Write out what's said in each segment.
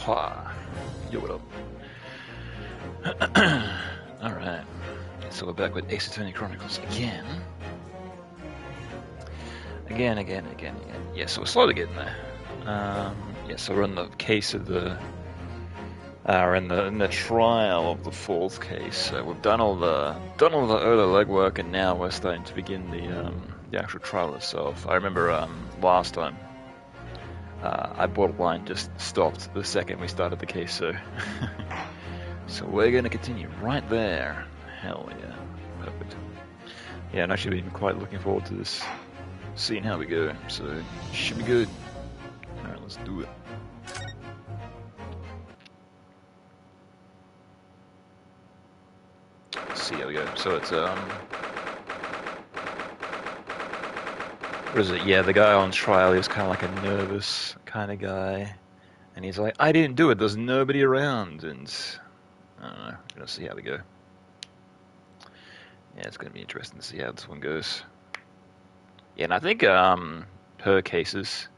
Ha. Yo, what up? Alright. So we're back with Attorney Chronicles again. Again. Yeah, so we're slowly getting there. Yeah, so we're in the case of the... we're in the trial of the fourth case. So we've done all the early legwork, and now we're starting to begin the actual trial itself. I remember last time I borderline just stopped the second we started the case, so so we're gonna continue right there. Hell yeah, perfect. Yeah, and actually been quite looking forward to this, seeing how we go. So it should be good. All right, let's do it. Let's see how we go. So it's what is it? Yeah, the guy on trial is kind of like a nervous kind of guy, and he's like, "I didn't do it. There's nobody around," and I don't know. We're gonna see how we go. Yeah, it's gonna be interesting to see how this one goes. Yeah, and I think per cases,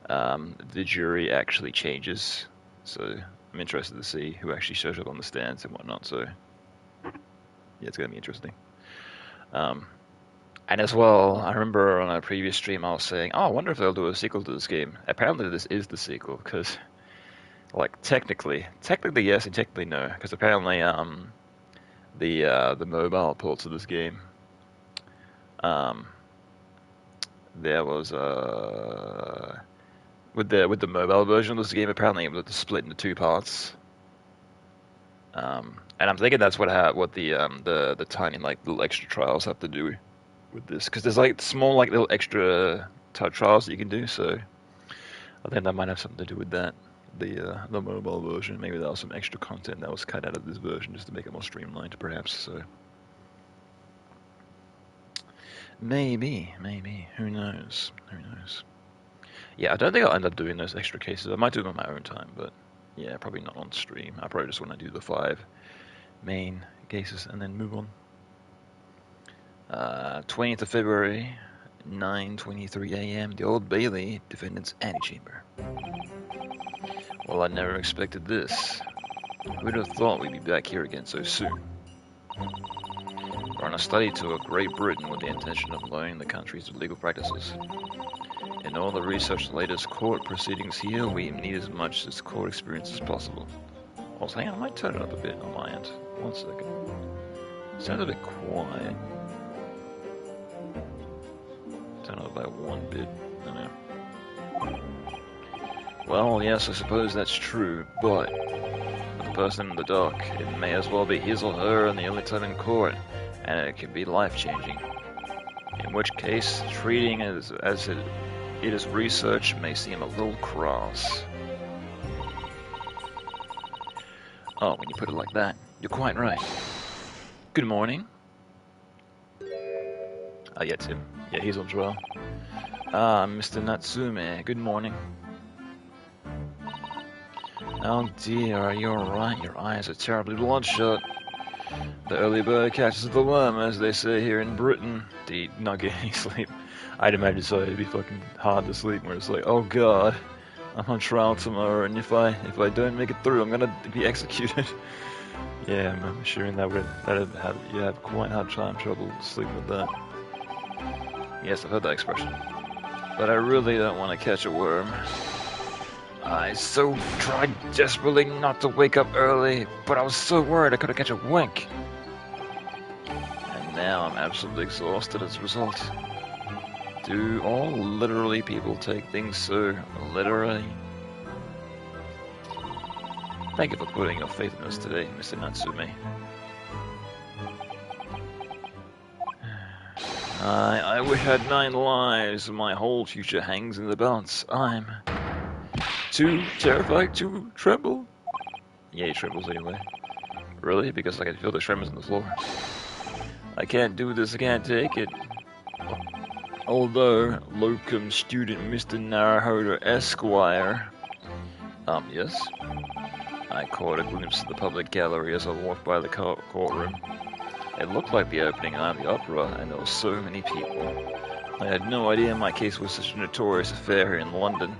the jury actually changes. So I'm interested to see who actually shows up on the stands and whatnot. So yeah, it's gonna be interesting. And as well, I remember on a previous stream I was saying, "Oh, I wonder if they'll do a sequel to this game." Apparently, this is the sequel because, like, technically yes, and technically no, because apparently the mobile ports of this game, there was with the mobile version of this game, apparently it was split into two parts. And I'm thinking that's what the tiny like little extra trials have to do with this, because there's like small like little extra type trials that you can do. So I think that might have something to do with that. The mobile version, maybe there was some extra content that was cut out of this version just to make it more streamlined, perhaps. So maybe, who knows? Yeah, I don't think I'll end up doing those extra cases. I might do them on my own time, but yeah, probably not on stream. I probably just want to do the 5 main cases and then move on. 20th of February, 9:23 a.m. The Old Bailey, defendant's antechamber. Well, I never expected this. Who'd have thought we'd be back here again so soon? We're on a study tour of Great Britain with the intention of learning the country's legal practices. In all the research and latest court proceedings here, we need as much as court experience as possible. Also, hang on, I might turn it up a bit on my end. 1 second. It sounds a bit quiet. Turn it up by 1 bit. I don't know. Well, yes, I suppose that's true, but for the person in the dock, it may as well be his or her and the only time in court, and it could be life-changing. In which case, treating it as it is research may seem a little cross. Oh, when you put it like that, you're quite right. Good morning. Oh, yeah, Tim. Yeah, he's on trial. Ah, Mr. Natsume, good morning. Oh dear, are you alright? Your eyes are terribly bloodshot. The early bird catches the worm, as they say here in Britain. Indeed, not getting any sleep. I'd imagine so. It'd be fucking hard to sleep, where it's like, oh god, I'm on trial tomorrow, and if I don't make it through, I'm gonna be executed. Yeah, I'm assuming you have quite hard trouble sleeping with that. Yes, I've heard that expression. But I really don't want to catch a worm. I so tried desperately not to wake up early, but I was so worried I couldn't catch a wink. And now I'm absolutely exhausted as a result. Do all literally people take things so literally? Thank you for putting your faith in us today, Mr. Natsume. I wish I had 9 lives and my whole future hangs in the balance. I'm too terrified to tremble. Yeah, he trembles anyway. Really? Because I can feel the tremors on the floor. I can't do this, I can't take it. Although, locum student Mr. Naruhodo Esquire... yes? I caught a glimpse of the public gallery as I walked by the courtroom. It looked like the opening night of the opera, and there were so many people. I had no idea my case was such a notorious affair here in London.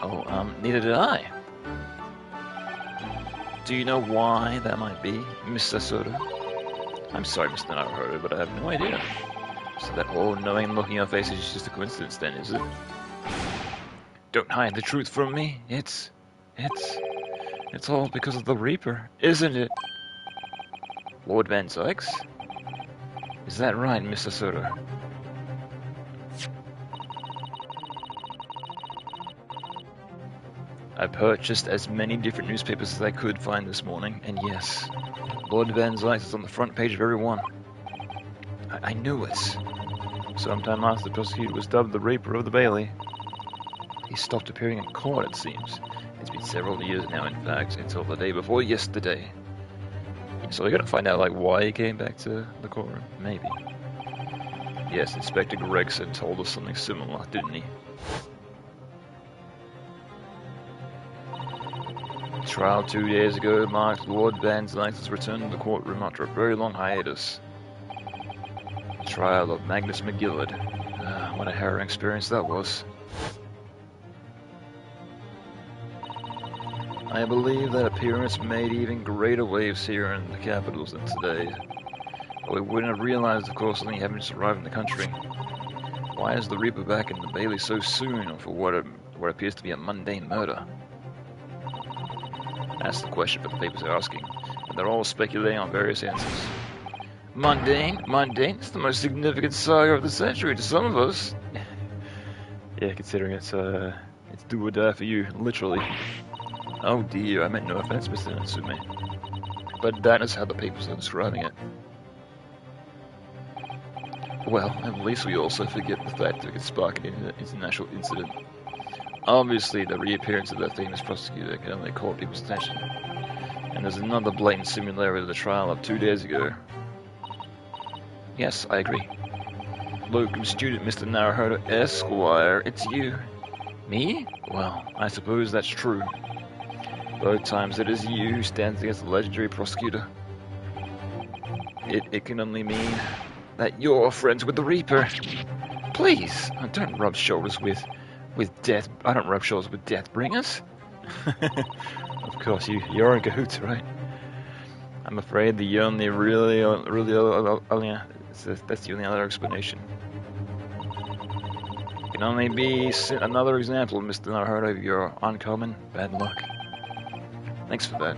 Oh, neither did I. Do you know why that might be, Mr. Soda? I'm sorry, Mr. Naruhodo, but I have no idea. So that all-knowing look in your face is just a coincidence then, is it? Don't hide the truth from me. It's all because of the Reaper, isn't it? Lord Van Sykes? Is that right, Mr. Soda? I purchased as many different newspapers as I could find this morning, and yes, Lord Van Sykes is on the front page of every one. I knew it. Sometime after the prosecutor was dubbed the Reaper of the Bailey, he stopped appearing in court, it seems. It's been several years now, in fact, until the day before yesterday. So we're gonna find out, like, why he came back to the courtroom? Maybe. Yes, Inspector Gregson told us something similar, didn't he? Trial 2 days ago marked Lord Van Sykes' return to the courtroom after a very long hiatus. Trial of Magnus McGillard. What a harrowing experience that was. I believe that appearance made even greater waves here in the capitals than today. But we wouldn't have realized, of course, only having just arrived in the country. Why is the Reaper back in the Bailey so soon for what appears to be a mundane murder? That's the question that the papers are asking, and they're all speculating on various answers. Mundane? Mundane? It's the most significant saga of the century to some of us. Yeah, considering it's do or die for you, literally. Oh dear, I meant no offense, Mr. Natsume. But that is how the papers are describing it. Well, at least we also forget the fact that it could spark an international incident. Obviously, the reappearance of that famous prosecutor can only call people's attention. And there's another blatant similarity to the trial of 2 days ago. Yes, I agree. Locum student Mr. Naruhodo Esquire, it's you. Me? Well, I suppose that's true. Both times it is you who stands against the legendary prosecutor. It can only mean that you're friends with the Reaper. Please, don't rub shoulders with death. I don't rub shoulders with death bringers. Of course, you're in cahoots, right? I'm afraid the only that's the only other explanation. It can only be another example, Mr. Naruhodo, of your uncommon bad luck. Thanks for that.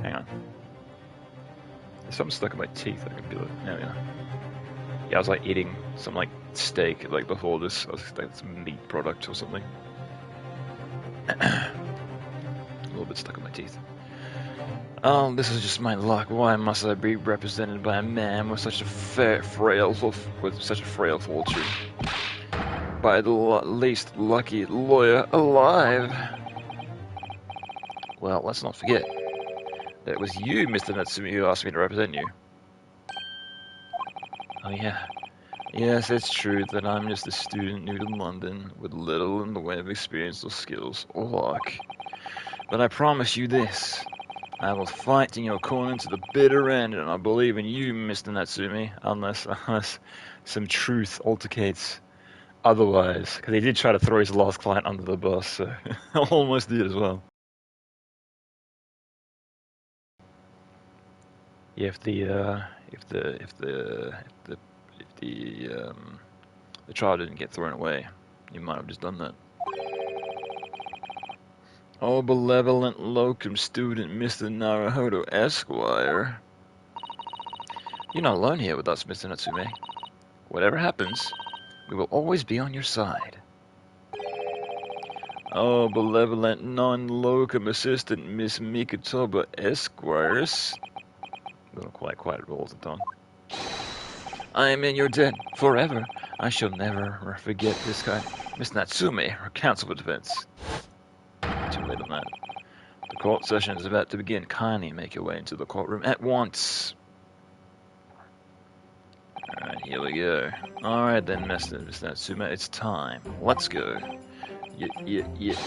Hang on. There's something stuck in my teeth. I can feel it. Yeah. Yeah, I was like eating some like steak like before this. I was like some meat product or something. A little bit stuck in my teeth. Oh, this is just my luck. Why must I be represented by a man with such a frail fortune? By the least lucky lawyer alive. Well, let's not forget that it was you, Mr. Natsumi, who asked me to represent you. Oh yeah. Yes, it's true that I'm just a student new to London with little in the way of experience or skills or luck. But I promise you this. I will fight in your corner to the bitter end, and I believe in you, Mr. Natsumi, unless some truth altercates otherwise. Because he did try to throw his last client under the bus, so almost did as well. Yeah, if the trial didn't get thrown away, you might have just done that. Oh, benevolent locum student, Mr. Naruhodo Esquire. You're not alone here with us, Mr. Natsume. Whatever happens, we will always be on your side. Oh, benevolent non-locum assistant, Miss Mikotoba Esquires. A little quite rolls the tongue. I am in your debt forever. I shall never forget this guy. Miss Natsume, her counsel for defense. Too late on that. The court session is about to begin. Kindly make your way into the courtroom at once. Alright, here we go. Alright then, Mr. Natsume, it's time. Let's go. Yes!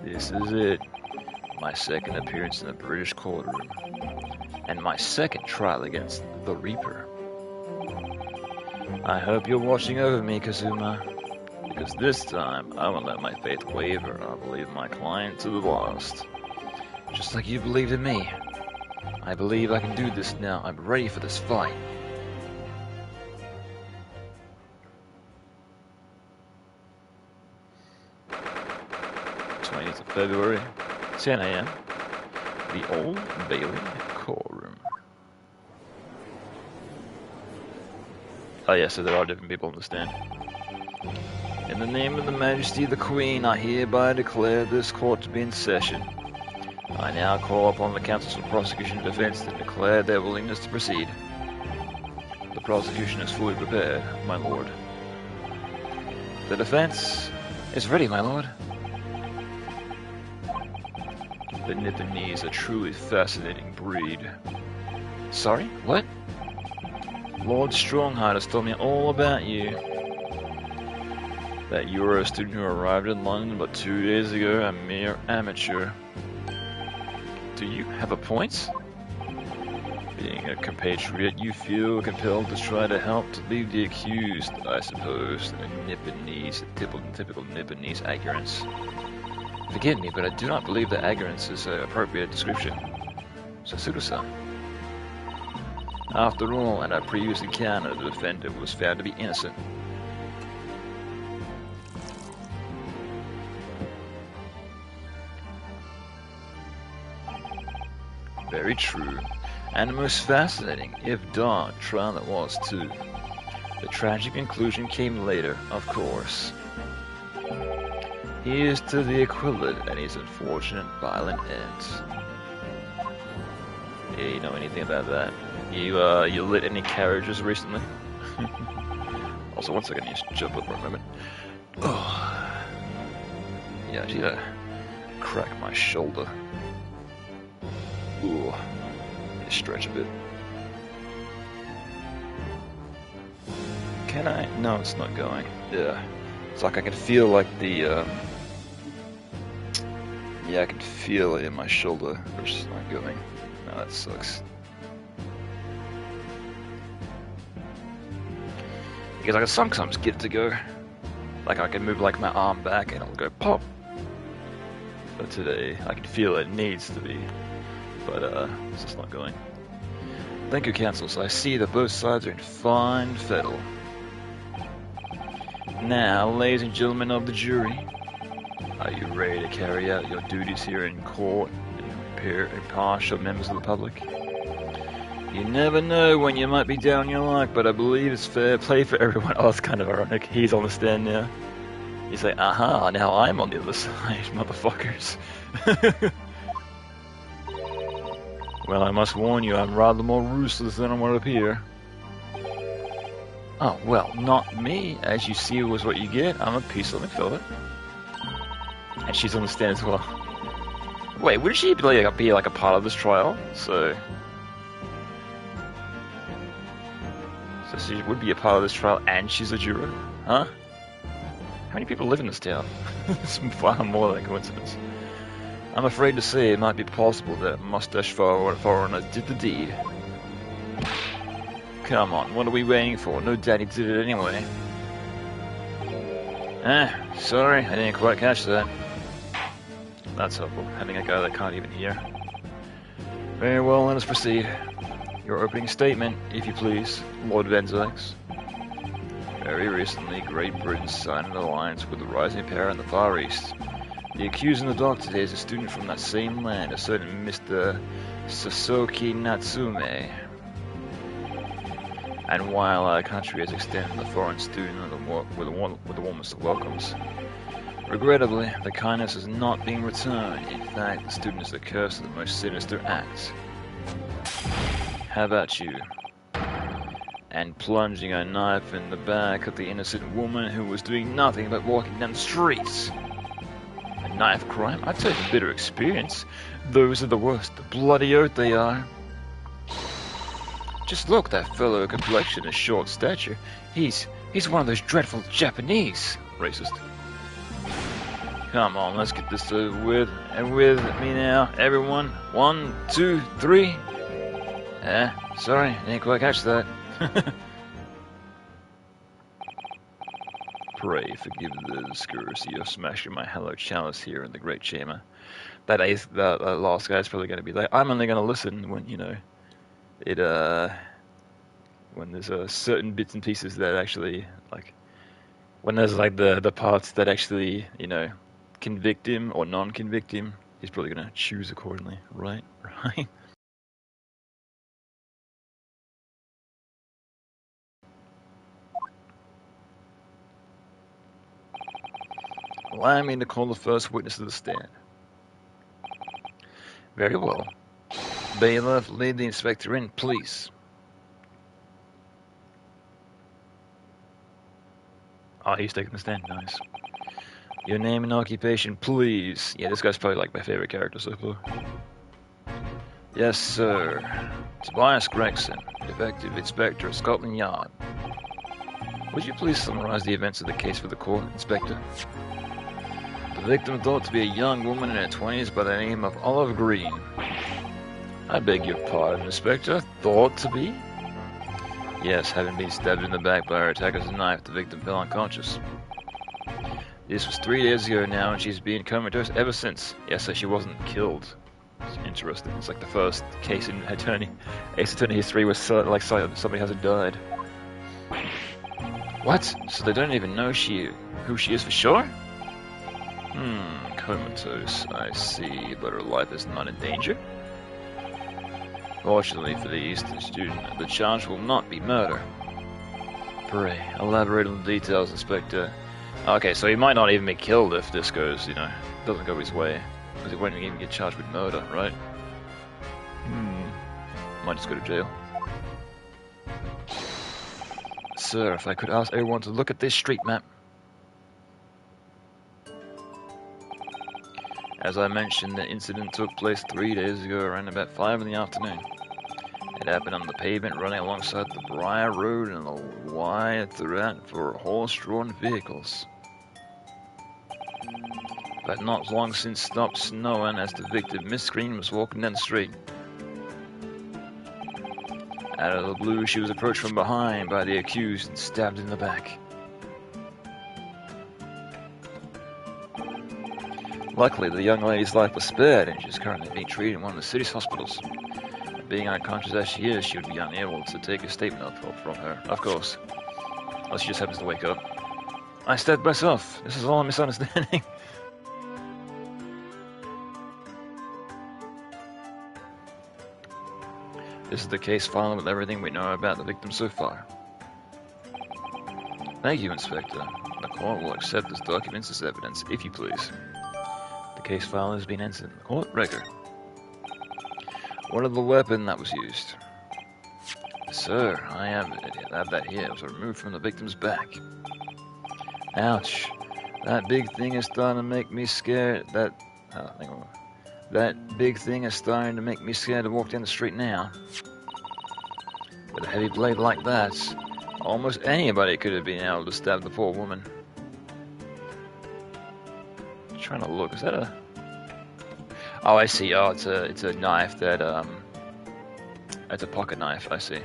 This is it. My second appearance in the British courtroom. And my second trial against the Reaper. I hope you're watching over me, Kazuma, because this time I won't let my faith waver. I'll believe my client to the last. Just like you believed in me. I believe I can do this now. I'm ready for this fight. 20th of February, 10 a.m. The Old Bailey courtroom. Oh yeah, so there are different people on the stand. In the name of the Majesty of the Queen, I hereby declare this court to be in session. I now call upon the counsels for prosecution and defense to declare their willingness to proceed. The prosecution is fully prepared, my lord. The defense is ready, my lord. The Nipponese are a truly fascinating breed. Sorry? What? Lord Strongheart has told me all about you. That you were a student who arrived in London but 2 days ago, a mere amateur. Do you have a point? Being a compatriot, you feel compelled to try to help to leave the accused, I suppose, in a Nipponese, typical Nipponese arrogance. Forgive me, but I do not believe that arrogance is an appropriate description. Sasuke-san. After all, in our previous encounter, the defendant was found to be innocent. Very true, and most fascinating, if dark, trial it was too. The tragic conclusion came later, of course. Here's to the equivalent and his unfortunate violent ends. Yeah, you know anything about that? You lit any carriages recently? Also, one second, I need to jump up for a moment. Oh. Yeah, I need to crack my shoulder. Ooh, stretch a bit. Can I? No, it's not going. Yeah, it's like I can feel like the. Yeah, I can feel it in my shoulder, but it's just not going. No, that sucks. Because I can sometimes get it to go. Like I can move like my arm back and it'll go pop. But today, I can feel it needs to be. But it's just not going. Thank you, counsels. I see that both sides are in fine fettle. Now, ladies and gentlemen of the jury, are you ready to carry out your duties here in court and appear impartial members of the public? You never know when you might be down your luck, but I believe it's fair play for everyone. Oh, it's kind of ironic. He's on the stand now. He's like, aha, now I'm on the other side, motherfuckers. Well, I must warn you, I'm rather more ruthless than I want to appear. Oh, well, not me. As you see was what you get. I'm a peace-loving fella. And she's on the stand as well. Wait, would she be like a part of this trial? So she would be a part of this trial and she's a juror? Huh? How many people live in this town? It's far more than a coincidence. I'm afraid to say it might be possible that mustache foreigner did the deed. Come on, what are we waiting for? No daddy did it anyway. Sorry, I didn't quite catch that. That's helpful, having a guy that can't even hear. Very well, let us proceed. Your opening statement, if you please, Lord Van Zyx. Very recently, Great Britain signed an alliance with the rising power in the Far East. The accused in the dock today is a student from that same land, a certain Mr. Sasoki Natsume. And while our country has extended the foreign student with the warmest of welcomes, regrettably, the kindness is not being returned. In fact, the student is the curse of the most sinister act. How about you? And plunging a knife in the back of the innocent woman who was doing nothing but walking down the streets. A knife crime? I'd say it's a bitter experience. Those are the worst. The bloody oath they are. Just look, that fellow complexion and short stature. He's one of those dreadful Japanese. Racist. Come on, let's get this over with. And with me now, everyone. 1, 2, 3. Sorry, I didn't quite catch that. Pray forgive the scurrility of smashing my hello chalice here in the great chamber. That last guy's probably going to be like, I'm only going to listen when, you know, it, when there's certain bits and pieces that actually, like, when there's like the parts that actually, you know, convict him or non-convict him, he's probably going to choose accordingly, right? Right? Allow me to call the first witness to the stand. Very well. Bailiff, lead the inspector in, please. Oh, he's taking the stand. Nice. Your name and occupation, please. Yeah, this guy's probably like my favorite character so far. Yes, sir. Tobias Gregson, Detective Inspector of Scotland Yard. Would you please summarize the events of the case for the court, Inspector? The victim thought to be a young woman in her 20s by the name of Olive Green. I beg your pardon, Inspector. Thought to be? Yes, having been stabbed in the back by her attacker's knife, the victim fell unconscious. This was 3 days ago now, and she's been comatose ever since. Yes, so she wasn't killed. It's interesting. It's like the first case in Ace Attorney history where somebody hasn't died. What? So they don't even know who she is for sure? Comatose, I see, but her life is not in danger? Fortunately for the Eastern student, the charge will not be murder. Pray, elaborate on the details, Inspector. Okay, so he might not even be killed if this goes, you know, doesn't go his way. Because he won't even get charged with murder, right? Might just go to jail. Sir, if I could ask everyone to look at this street map. As I mentioned, the incident took place 3 days ago around about 5 in the afternoon. It happened on the pavement running alongside the Briar Road and the wire throughout for horse-drawn vehicles. But not long since stopped snowing as the victim, Miss Green, was walking down the street. Out of the blue, she was approached from behind by the accused and stabbed in the back. Luckily, the young lady's life was spared, and she is currently being treated in one of the city's hospitals. Being unconscious as she is, she would be unable to take a statement from her, of course. Unless she just happens to wake up. I stabbed myself. This is all a misunderstanding. This is the case file with everything we know about the victim so far. Thank you, Inspector. The court will accept this document as evidence, if you please. The case file has been entered in the court record. What of the weapon that was used? Sir, I have that here. It was removed from the victim's back. Ouch. That big thing is starting to make me scared. That big thing is starting to make me scared to walk down the street now. With a heavy blade like that, almost anybody could have been able to stab the poor woman. I'm trying to look. Is that a... Oh, I see. Oh, it's a knife that it's a pocket knife. I see.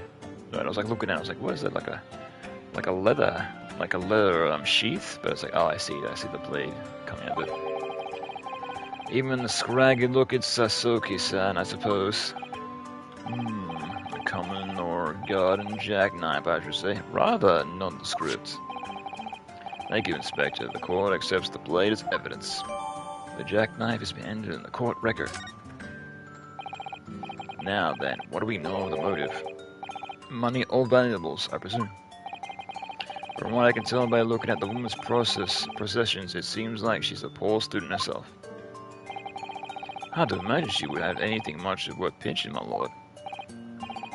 Right, I was like looking at it. I was like, what is that? Like a leather sheath. But it's like, oh, I see the blade coming out of it. Even the scraggy look, it's Sasuke-san, I suppose. A common or garden jackknife, I should say. Rather nondescript. Thank you, Inspector. The court accepts the blade as evidence. The jackknife has been entered in the court record. Now then, what do we know of the motive? Money or valuables, I presume. From what I can tell by looking at the woman's possessions, it seems like she's a poor student herself. Hard to imagine she would have anything much worth pinching, my lord.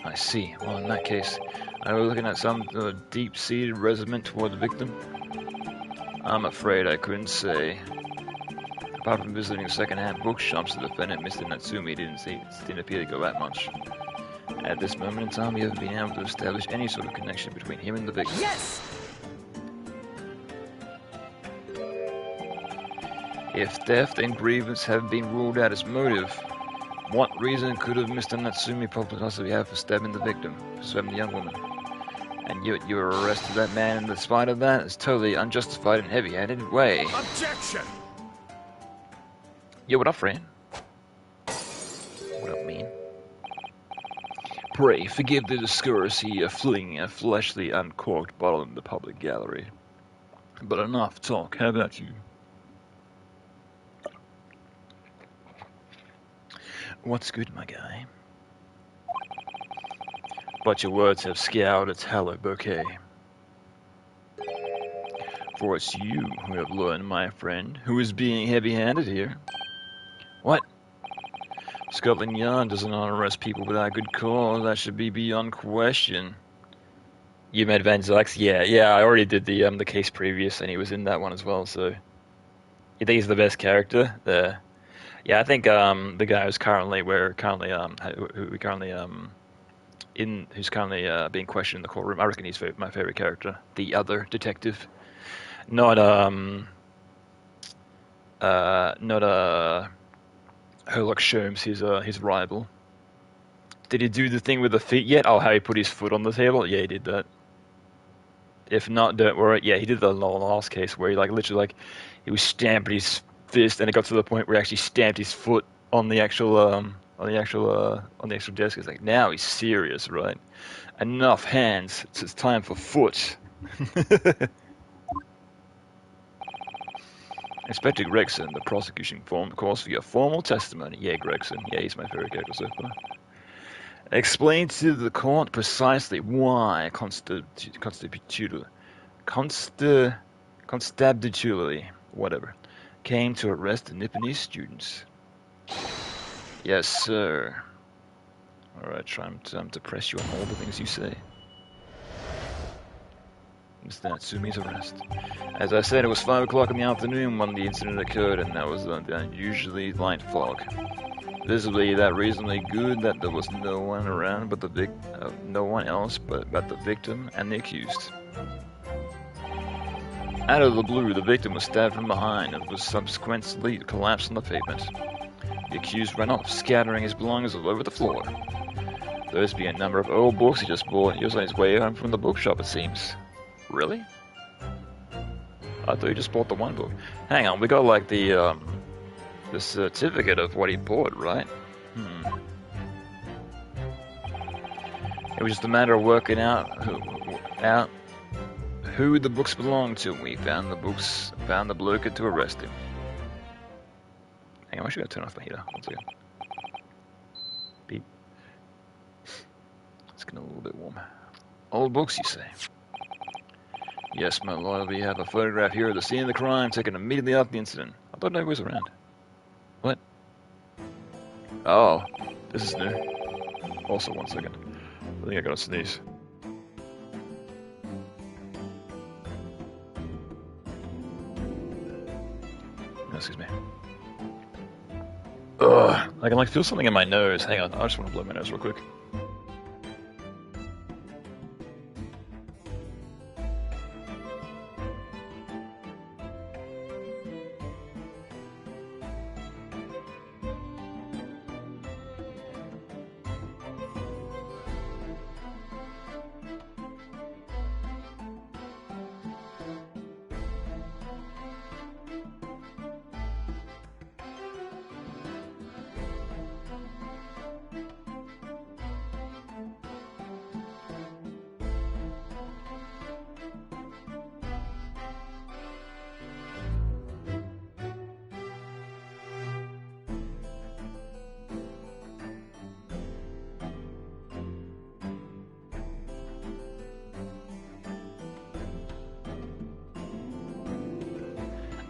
I see. Well, in that case, I was looking at some deep-seated resentment toward the victim. I'm afraid I couldn't say. Apart from visiting second-hand bookshops, the defendant, Mr. Natsumi, didn't appear to go out much. At this moment in time, we haven't been able to establish any sort of connection between him and the victim. Yes! If theft and grievance have been ruled out as motive, what reason could have Mr. Natsumi possibly have for stabbing the victim, stabbing the young woman? And you arrested that man in spite of that? It's totally unjustified and heavy-handed way. Objection! Yo, what up, friend? What up, mean? Pray, forgive the discourtesy of flinging a fleshly uncorked bottle in the public gallery. But enough talk, how about you? What's good, my guy? But your words have scoured its hallowed bouquet. For it's you who have learned, my friend, who is being heavy-handed here. What? Scotland Yard doesn't arrest people without good cause. That should be beyond question. You met Van Zyx? Yeah, I already did the case previous, and he was in that one as well, so... You think he's the best character? Yeah, I think the guy who's currently who's currently being questioned in the courtroom, I reckon he's my favorite character. The other detective. Not Herlock Sholmes, his rival. Did he do the thing with the feet yet? Oh, how he put his foot on the table? Yeah, he did that. If not, don't worry. Yeah, he did the last case where he literally he was stamping his fist, and it got to the point where he actually stamped his foot on the actual desk. It's like, now he's serious, right? Enough hands. It's time for foot. Inspector Gregson, the prosecution calls for your formal testimony. Yeah, Gregson. Yeah, he's my favorite character so far. Explain to the court precisely why constabulary, whatever, came to arrest the Nipponese students. Yes, sir. Alright, trying to press you on all the things you say. Mr. Natsumi's arrest. As I said, it was 5 o'clock in the afternoon when the incident occurred, and that was the unusually light fog. Visibly that reasonably good that there was no one around but no one else but the victim and the accused. Out of the blue, the victim was stabbed from behind and was subsequently collapsed on the pavement. The accused ran off, scattering his belongings all over the floor. Those being a number of old books he just bought. He was on his way home from the bookshop, it seems. Really? I thought he just bought the one book. Hang on, we got the certificate of what he bought, right? It was just a matter of working out who the books belonged to. We found the bloke to arrest him. Hang on, I should go turn off the heater. 1 second. Beep. It's getting a little bit warm. Old books, you say? Yes, my lord, we have a photograph here of the scene of the crime taken immediately after the incident. I thought nobody was around. What? Oh, this is new. Also, 1 second. I think I gotta sneeze. Excuse me. Ugh, I can feel something in my nose. Hang on, I just want to blow my nose real quick.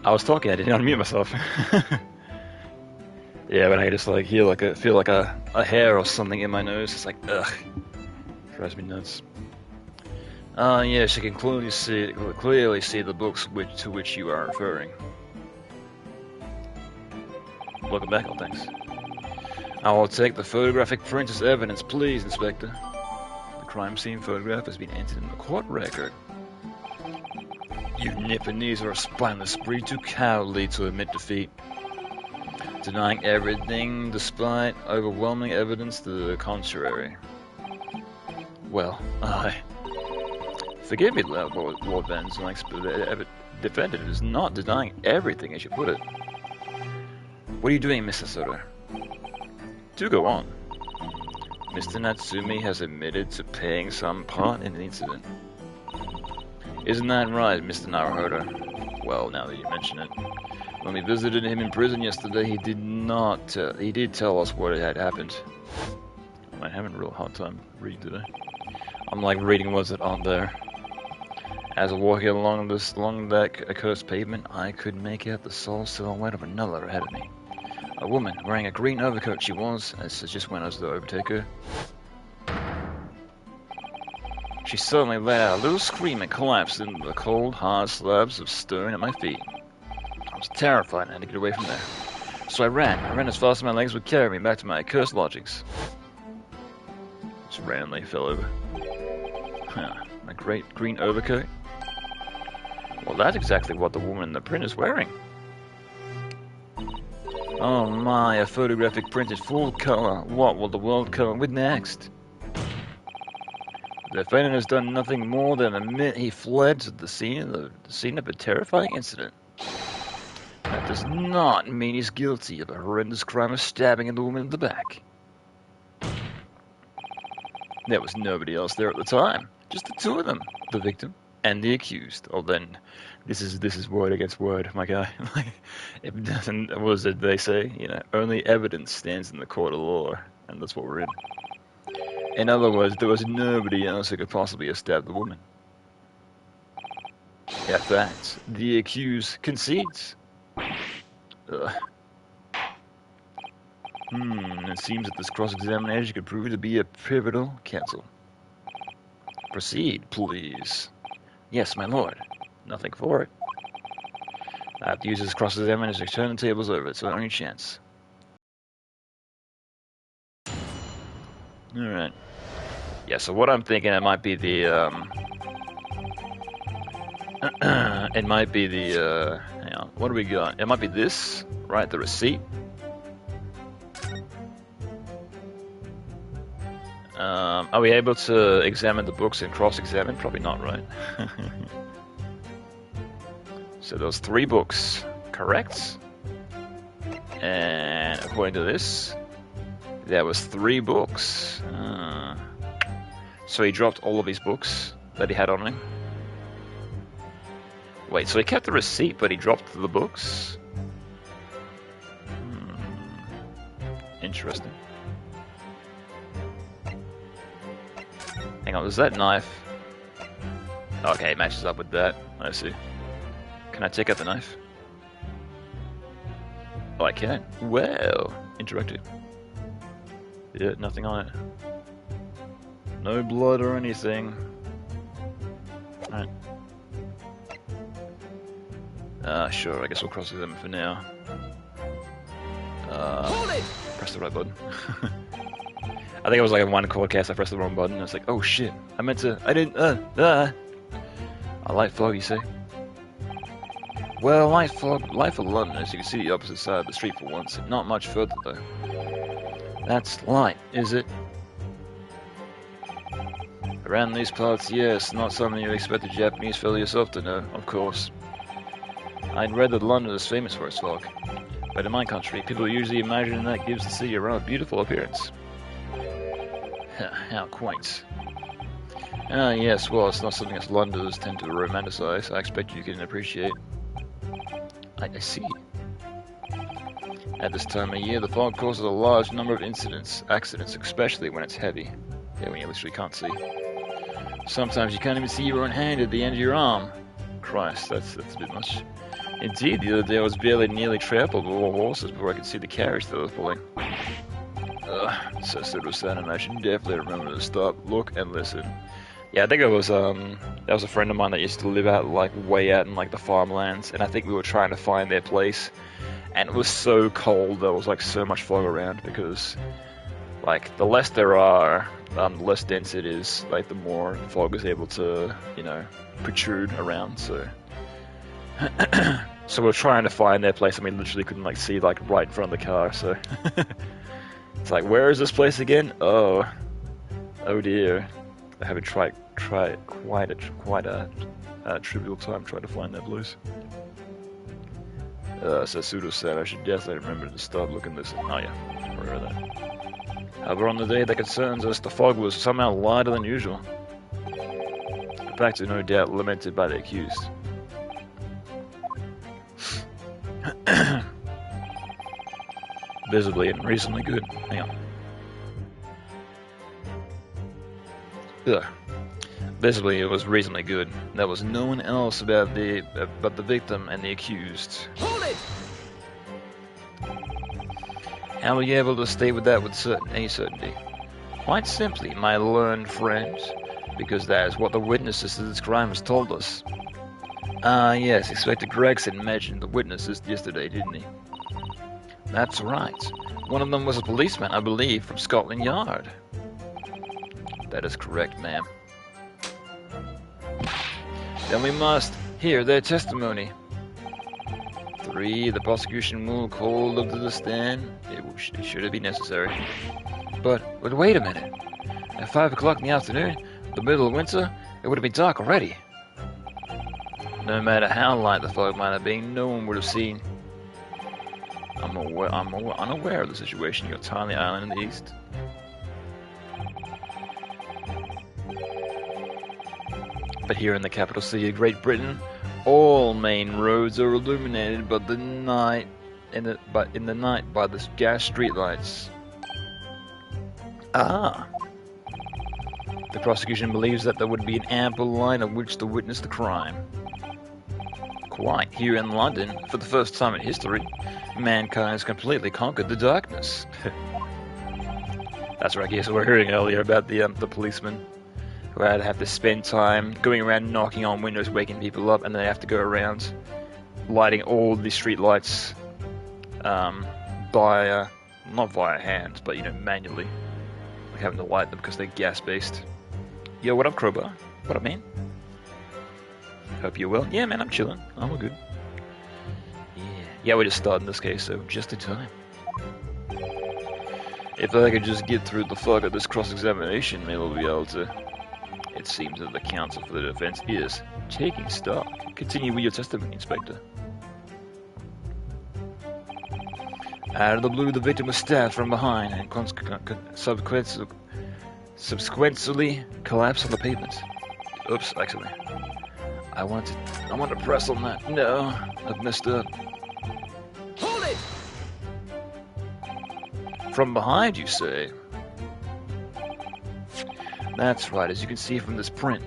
I was talking, I didn't unmute myself. Yeah, when I just feel like a hair or something in my nose, it's like, ugh. Drives me nuts. Yes, you can clearly see the books to which you are referring. Welcome back, all thanks. I will take the photographic print as evidence, please, Inspector. The crime scene photograph has been entered in the court record. You Nipponese are a spineless breed, too cowardly to admit defeat. Denying everything despite overwhelming evidence to the contrary. Well, Forgive me, Lord Van Zyx, but the defendant is not denying everything, as you put it. What are you doing, Mr. Soto? Do go on. Mr. Natsumi has admitted to playing some part in the incident. Isn't that right, Mr. Naruhodo? Well, now that you mention it. When we visited him in prison yesterday, he did tell us what had happened. I'm having a real hard time reading today. I'm like reading words that aren't there. As I walk along that accursed pavement, I could make out the sole silhouette of another ahead of me. A woman wearing a green overcoat she was, as just when I was to overtake her. She suddenly let out a little scream and collapsed into the cold, hard slabs of stone at my feet. I was terrified and had to get away from there. So I ran as fast as my legs would carry me back to my accursed lodgings. Just randomly fell over. My great green overcoat? Well, that's exactly what the woman in the print is wearing. Oh my, a photographic print in full color. What will the world come with next? The defendant has done nothing more than admit he fled to the scene of a terrifying incident. That does not mean he's guilty of a horrendous crime of stabbing the woman in the back. There was nobody else there at the time. Just the two of them, the victim and the accused. Oh, then, this is word against word, my guy. If it doesn't, what is it they say? You know, only evidence stands in the court of law, and that's what we're in. In other words, there was nobody else who could possibly have stabbed the woman. At that, the accused concedes. It seems that this cross-examination could prove to be a pivotal cancel. Proceed, please. Yes, my lord. Nothing for it. I have to use this cross-examination to turn the tables over. It's the only chance. Alright. Yeah, so what I'm thinking, it might be the, it might be the, hang on, what do we got? It might be this, right, the receipt. Are we able to examine the books and cross-examine? Probably not, right? So those 3 books, correct? And according to this, there was 3 books. So he dropped all of his books that he had on him. Wait, so he kept the receipt, but he dropped the books? Interesting. Hang on, was that knife? Okay, it matches up with that. I see. Can I take out the knife? Oh, I can. Well, interactive. Yeah, nothing on it. No blood or anything. Alright. Sure, I guess we'll cross them for now. Hold it! Press the right button. I think it was like in one cast, I pressed the wrong button, and I was like, oh shit, I didn't, I like fog, you say? Well, light for London, as you can see the opposite side of the street for once, not much further though. That's light, is it? Around these parts, yes, not something you expect a Japanese fellow yourself to know, of course. I'd read that London is famous for its fog, but in my country, people usually imagine that gives the city a rather beautiful appearance. How quaint. Yes, well, it's not something us Londoners tend to romanticize. I expect you can appreciate. I see. At this time of year, the fog causes a large number of accidents, especially when it's heavy. Yeah, when you literally can't see. Sometimes you can't even see your own hand at the end of your arm. Christ, that's a bit much. Indeed, the other day I was nearly trampled with all horses before I could see the carriage that I was pulling. So sad was sad, and I should definitely remember to stop, look, and listen. Yeah, I think it was, that was a friend of mine that used to live out, like, way out in, like, the farmlands, and I think we were trying to find their place, and it was so cold, there was, like, so much fog around, because, like, the less there are, the less dense it is, like, the more fog is able to, you know, protrude around, so... So we were trying to find their place, and we literally couldn't, like, see, like, right in front of the car, so... It's like, where is this place again? Oh dear. I have quite a trivial time trying to find that place. Sassudo said I should definitely remember to stop looking this. Oh yeah, where are they? However, on the day that concerns us, the fog was somehow lighter than usual. A fact no doubt lamented by the accused. Visibly and reasonably good. Hang on. Ugh. Visibly, it was reasonably good. There was no one else but the victim and the accused. Hold it! How were you able to state with that with any certainty? Quite simply, my learned friend, because that is what the witnesses to this crime has told us. Ah, yes, Inspector Gregson mentioned the witnesses yesterday, didn't he? That's right. One of them was a policeman, I believe, from Scotland Yard. That is correct, ma'am. Then we must hear their testimony. 3. The prosecution will call them to the stand. Should it be necessary. But wait a minute. At 5 o'clock in the afternoon, the middle of winter, it would have been dark already. No matter how light the fog might have been, no one would have seen. I'm unaware of the situation. You're entirely island in the east. But here in the capital city of Great Britain, all main roads are illuminated in the night by the gas streetlights. Ah. The prosecution believes that there would be an ample light on which to witness the crime. Quite. Here in London, for the first time in history, mankind has completely conquered the darkness. That's right, I guess we were hearing earlier about the policeman who had to have to spend time going around knocking on windows, waking people up, and then they have to go around lighting all the street lights not via hand, but manually, like having to light them because they're gas-based. Yo, what up, Crowbar? What up, man? Hope you're well. Yeah, man, I'm chilling. I'm all good. Yeah, we're just starting this case, so just in time. If I could just get through the fog of this cross-examination, maybe we'll be able to. It seems that the counsel for the defense is taking stock. Continue with your testimony, Inspector. Out of the blue, the victim was stabbed from behind and subsequently collapsed on the pavement. Oops, actually. I want to press on that. No, I've messed up. Hold it! From behind, you say? That's right, as you can see from this print.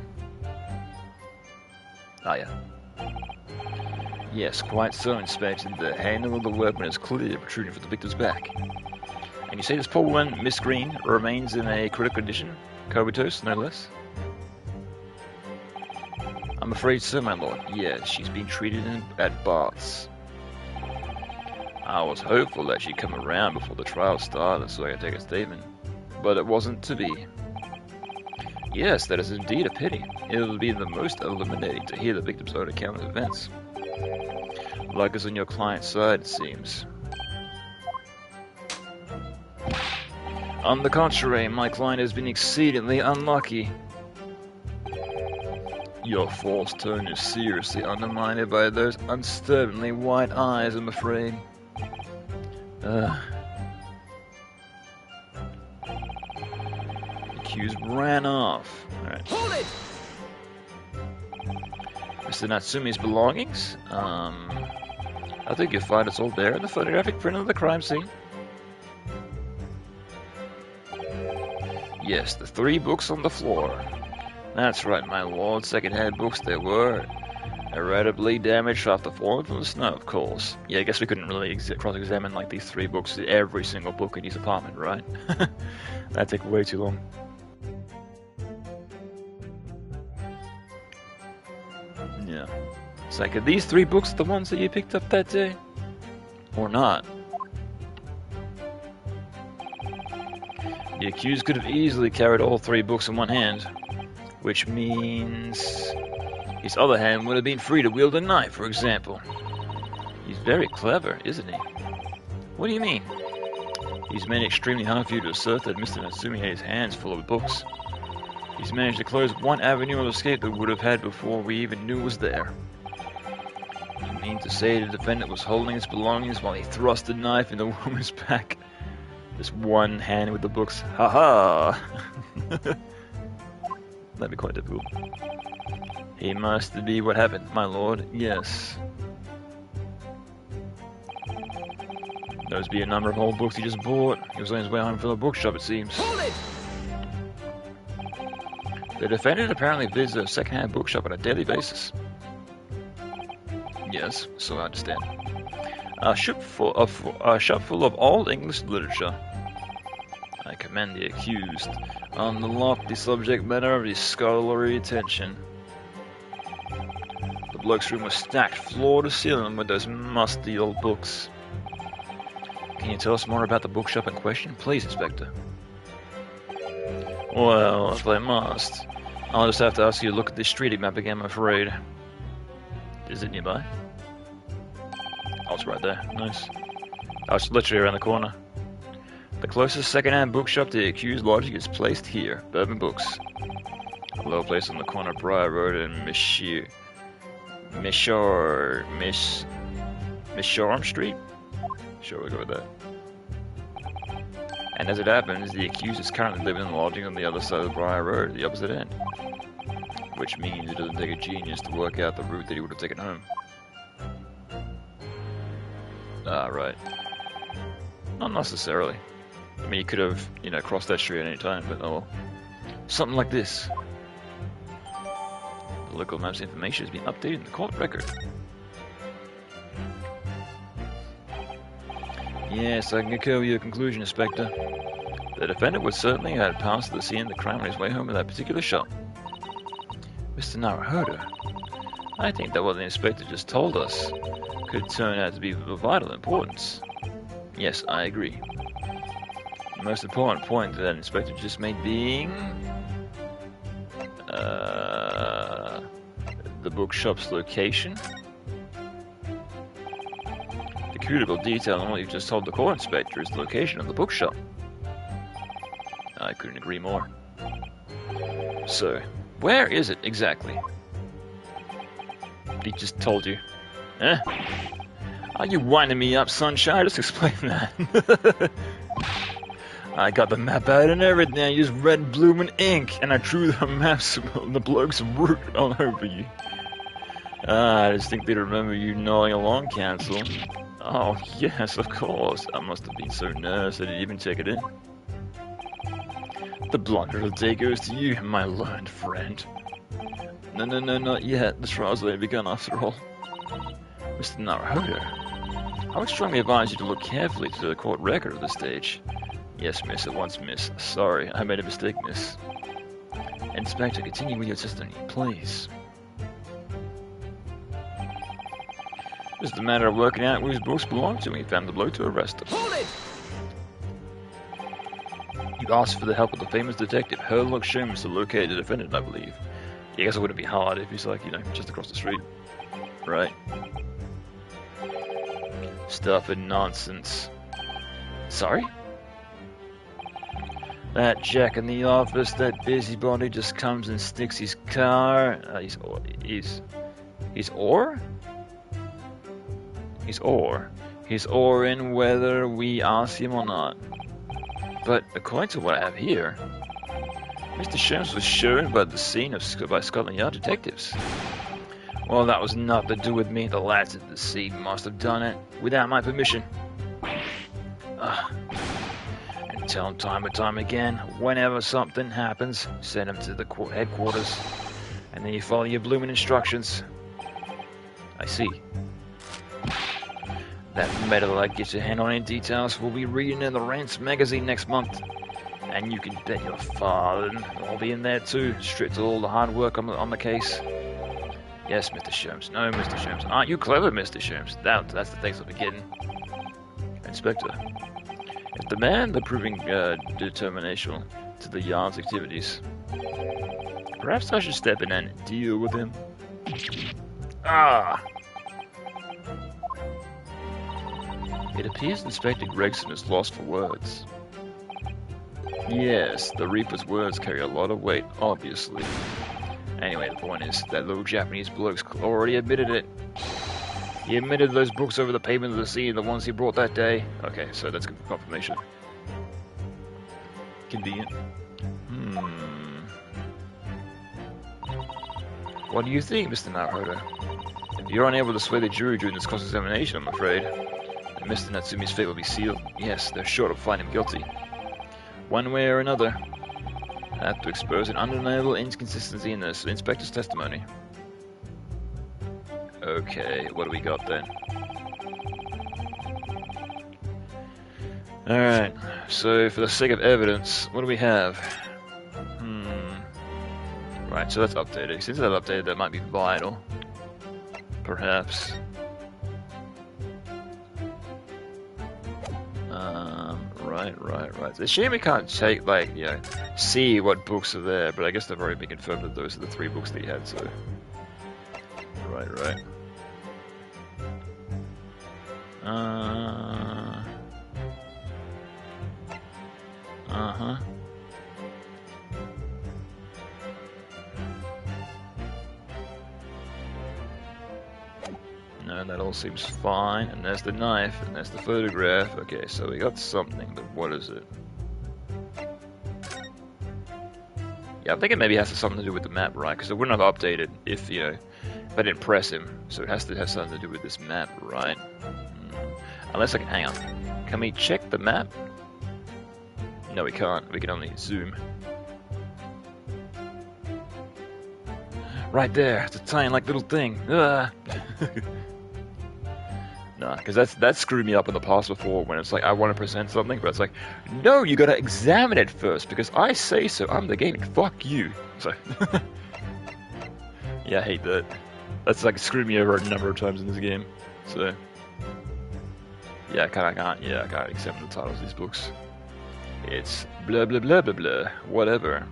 Ah, yeah. Yes, quite so, Inspector. The handle of the weapon is clearly protruding from the victim's back. And you say this poor woman, Miss Green, remains in a critical condition? Comatose, no less? I'm afraid so, my lord. Yes, she's been treated at Bath's. I was hopeful that she'd come around before the trial started so I could take a statement. But it wasn't to be. Yes, that is indeed a pity. It would be the most illuminating to hear the victim's own account of events. Luck is on your client's side, it seems. On the contrary, my client has been exceedingly unlucky. Your false tone is seriously undermined by those undisturbingly white eyes, I'm afraid. The accused ran off. Alright. Hold it! Mr. Natsumi's belongings? I think you'll find it's all there in the photographic print of the crime scene. Yes, the 3 books on the floor. That's right, my lord. Second-hand books they were. Irreparably damaged after falling from the snow, of course. Yeah, I guess we couldn't really cross-examine like these 3 books, every single book in his apartment, right? That'd take way too long. Yeah. It's like, are these 3 books the ones that you picked up that day? Or not? The accused could have easily carried all 3 books in one hand, which means his other hand would have been free to wield a knife, for example. He's very clever, isn't he? What do you mean? He's made it extremely hard for you to assert that Mr. Natsumi had his hands full of books. He's managed to close one avenue of escape that we would have had before we even knew was there. You mean to say the defendant was holding his belongings while he thrust a knife in the woman's back? Just one hand with the books. Ha ha! That'd be quite difficult. He must be what happened, my lord. Yes. Those be a number of old books he just bought. He was on his way home from the bookshop, it seems. Hold it! The defendant apparently visits a second-hand bookshop on a daily basis. Yes, so I understand. A shop full of old English literature. I commend the accused on the lofty subject matter of his scholarly attention. The bloke's room was stacked floor to ceiling with those musty old books. Can you tell us more about the bookshop in question, please, Inspector? Well, if I must, I'll just have to ask you to look at this street map again, I'm afraid. Is it nearby? Oh, it's right there. Nice. Oh, it's literally around the corner. The closest second-hand bookshop to the accused lodging is placed here, Bourbon Books. A low place on the corner of Briar Road and Mishorm Street? Sure, we'll go with that. And as it happens, the accused is currently living in the lodging on the other side of Briar Road, the opposite end. Which means it doesn't take a genius to work out the route that he would have taken home. Ah, right. Not necessarily. I mean, he could have, you know, crossed that street at any time, but oh well. Something like this. The local map's information has been updated in the court record. Yes, I can concur with your conclusion, Inspector. The defendant would certainly have passed the scene of the crime on his way home to that particular shop. Mr. Naruhodo, I think that what the Inspector just told us could turn out to be of vital importance. Yes, I agree. The most important point that Inspector just made being... the bookshop's location? The critical detail on what you've just told the court inspector is the location of the bookshop. I couldn't agree more. So, where is it exactly? He just told you. Eh? Are you winding me up, sunshine? Just explain that. I got the map out and everything. I used red, blue, and ink, and I drew the maps of the bloke's route all over you. I distinctly remember you gnawing along, Counsel. Oh, yes, of course. I must have been so nervous I didn't even check it in. The blunder of the day goes to you, my learned friend. No, not yet. The trial's only begun after all. Mr. Naruhodo, I would strongly advise you to look carefully to the court record at this stage. Yes, miss, at once, miss. Sorry, I made a mistake, miss. Inspector, continue with your testimony, please. It's a matter of working out whose books belong to when you found the bloke to arrest him. Hold it! You asked for the help of the famous detective, Sherlock Holmes, to locate the defendant, I believe. Yeah, I guess it wouldn't be hard if he's like, you know, just across the street. Right. Stuff and nonsense. Sorry? That Jack in the office, that busybody just comes and sticks his car. He's in whether we ask him or not. But according to what I have here, Mr. Sherms was shown by the scene by Scotland Yard detectives. Well, that was nothing to do with me. The lads at the scene must have done it without my permission. And tell them time and time again, whenever something happens, send them to the court headquarters, and then you follow your blooming instructions. I see. That medal that gets your hand on any details will be reading in the Rants magazine next month. And you can bet your father I'll be in there too, stripped of all the hard work on the case. Yes, Mr. Sherms. No, Mr. Sherms. Aren't you clever, Mr. Sherms? That's the thanks I'm getting. Inspector, if the man the proving determination to the Yard's activities, perhaps I should step in and deal with him. It appears Inspector Gregson is lost for words. Yes, the Reaper's words carry a lot of weight, obviously. Anyway, the point is, that little Japanese bloke's already admitted it. He admitted those books over the pavement of the sea, the ones he brought that day. Okay, so that's confirmation. Convenient. What do you think, Mr. Naruhodo? You're unable to sway the jury during this cross-examination, I'm afraid. And Mr. Natsumi's fate will be sealed. Yes, they're sure to find him guilty. One way or another. I have to expose an undeniable inconsistency in this inspector's testimony. Okay, what do we got then? Alright, so for the sake of evidence, what do we have? Right, so that's updated. Since that's updated, that might be vital. Perhaps. Right. It's a shame we can't take, like, you know, see what books are there, but I guess they've already been confirmed that those are the 3 books that he had, so. Right. No, that all seems fine. And there's the knife, and there's the photograph. Okay, so we got something, but what is it? Yeah, I think it maybe has something to do with the map, right? Because it wouldn't have updated if, you know, if I didn't press him. So it has to have something to do with this map, right? Unless I can, hang on. Can we check the map? No, we can't. We can only zoom. Right there. It's a tiny, like, little thing. Nah, because that screwed me up in the past before when it's like, I want to present something, but it's like, no, you gotta examine it first, because I say so, I'm the game, and fuck you. So, yeah, I hate that. That's like screwed me over a number of times in this game. So, yeah, I can't examine the titles of these books. It's blah blah blah blah blah, whatever.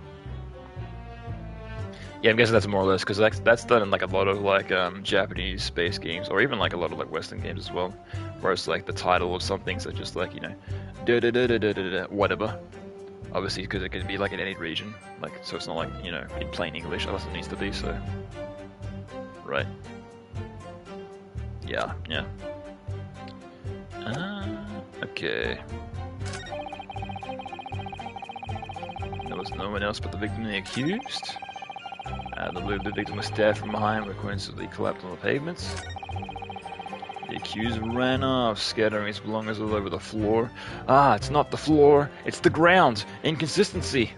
Yeah, I'm guessing that's more or less, because that's done in like a lot of like Japanese space games, or even like a lot of like Western games as well, where it's like the title of something, so just like, you know, da da da da da da da, whatever. Obviously, because it can be like in any region, like, so it's not like, you know, in plain English unless it needs to be. So, right. Yeah. Okay. There was no one else but the victim and the accused. The victim was stabbed from behind, but coincidentally collapsed on the pavements. The accused ran off, scattering his belongings all over the floor. Ah, it's not the floor, it's the ground! Inconsistency!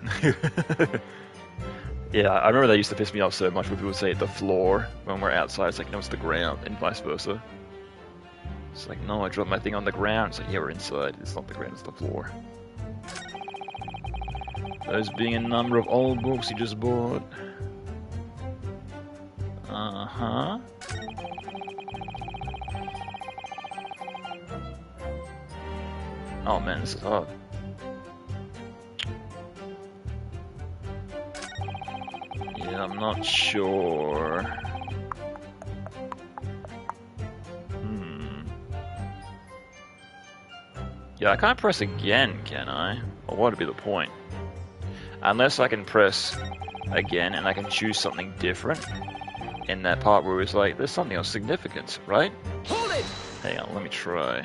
Yeah, I remember that used to piss me off so much when people would say the floor when we're outside. It's like, no, it's the ground, and vice versa. It's like, no, I dropped my thing on the ground. It's like, yeah, we're inside. It's not the ground, it's the floor. Those being a number of old books you just bought. Uh-huh. Oh man, this is hard. Yeah, I'm not sure. Yeah, I can't press again, can I? Or what would be the point? Unless I can press again and I can choose something different in that part where it's like, there's something of significance, right? Hold it! Hang on, let me try.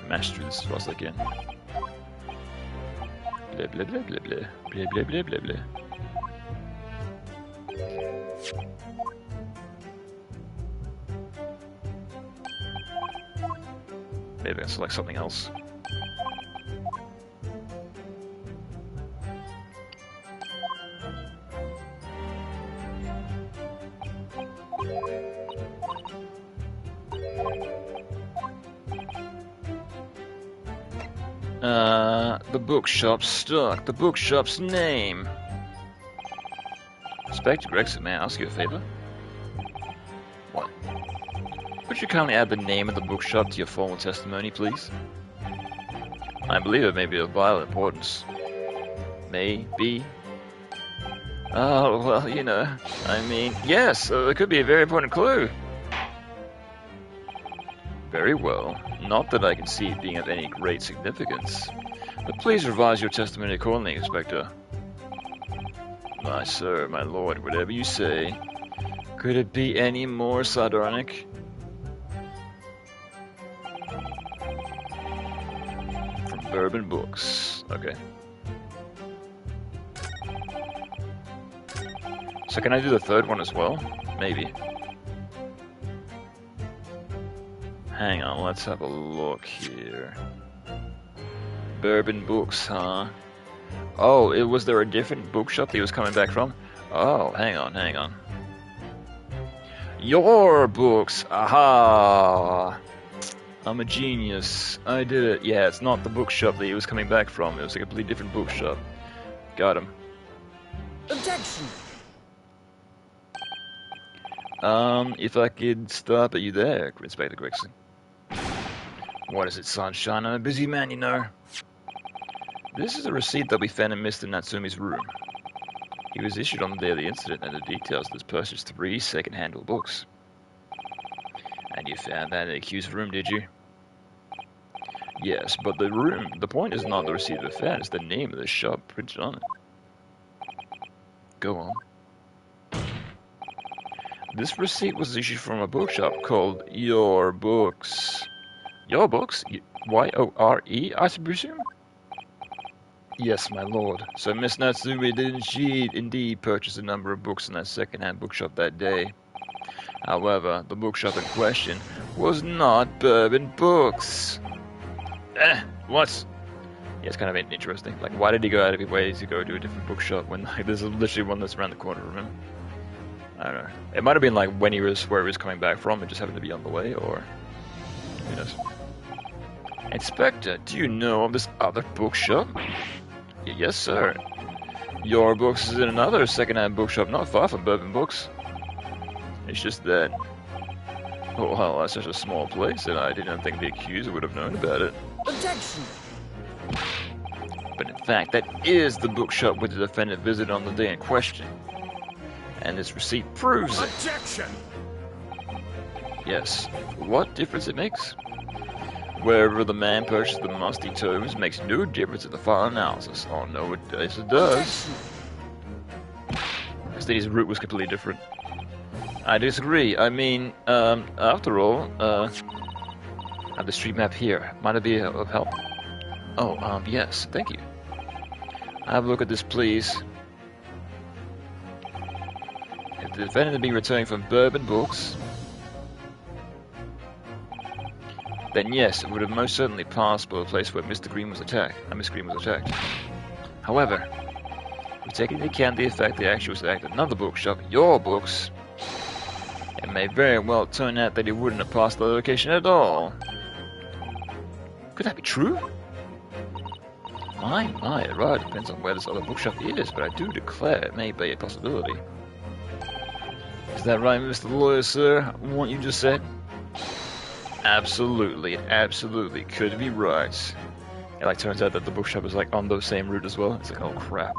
Mash through this as fast as I can. Blah blah blah blah blah. Blah blah blah blah blah. Maybe I can select something else. The bookshop's stuck. The bookshop's name. Inspector Gregson, may I ask you a favor? What? Would you kindly add the name of the bookshop to your formal testimony, please? I believe it may be of vital importance. Maybe. Oh, well, you know, I mean, yes, it could be a very important clue. Very well. Not that I can see it being of any great significance. But please revise your testimony accordingly, Inspector. My sir, my lord, whatever you say. Could it be any more sardonic? From Bourbon Books. Okay. So can I do the third one as well? Maybe. Hang on, let's have a look here. Bourbon Books, huh? Oh, was there a different bookshop that he was coming back from? Oh, hang on, hang on. Your books! Aha! I'm a genius. I did it. Yeah, it's not the bookshop that he was coming back from. It was a completely different bookshop. Got him. Objection! If I could stop at you there, Inspector Gregson. What is it, sunshine? I'm a busy man, you know. This is a receipt that we found in Mr. Natsumi's room. He was issued on the day of the incident, and the details of this purchased 3 second-hand books. And you found that in the accused's room, did you? Yes, but the point is not the receipt we found, it's the name of the shop printed on it. Go on. This receipt was issued from a bookshop called Your Books. Your Books? Y-O-R-E, I presume? Yes, my lord. So Miss Natsumi did indeed purchase a number of books in that second-hand bookshop that day. However, the bookshop in question was not Bourbon Books. What? Yeah, it's kind of interesting. Like, why did he go out of his way to go to a different bookshop when like, there's literally one that's around the corner from him? I don't know. It might have been like when where he was coming back from, it just happened to be on the way, or who knows. Inspector, do you know of this other bookshop? Yes, sir. Your Books is in another second-hand bookshop not far from Bourbon Books. It's just that... Oh, well, that's such a small place, and I didn't think the accuser would have known about it. Objection! But in fact, that is the bookshop where the defendant visited on the day in question. And this receipt proves it. Objection! Yes. What difference it makes? Wherever the man purchased the musty tomes makes no difference in the final analysis. Oh no, it does. Because his route was completely different. I disagree. I mean, after all, I have the street map here. Might it be of help? Oh, yes, thank you. Have a look at this, please. If the defendant had been returning from Bourbon Books, then yes, it would have most certainly passed by the place where Miss Green was attacked. However, we take into account the effect the action was attacked at another bookshop, Your Books, it may very well turn out that he wouldn't have passed the location at all. Could that be true? My, it rather depends on where this other bookshop is, but I do declare it may be a possibility. Is that right, Mr. Lawyer, sir? What you just said? Absolutely, it absolutely could be right. It like turns out that the bookshop is like on the same route as well. It's like, oh crap.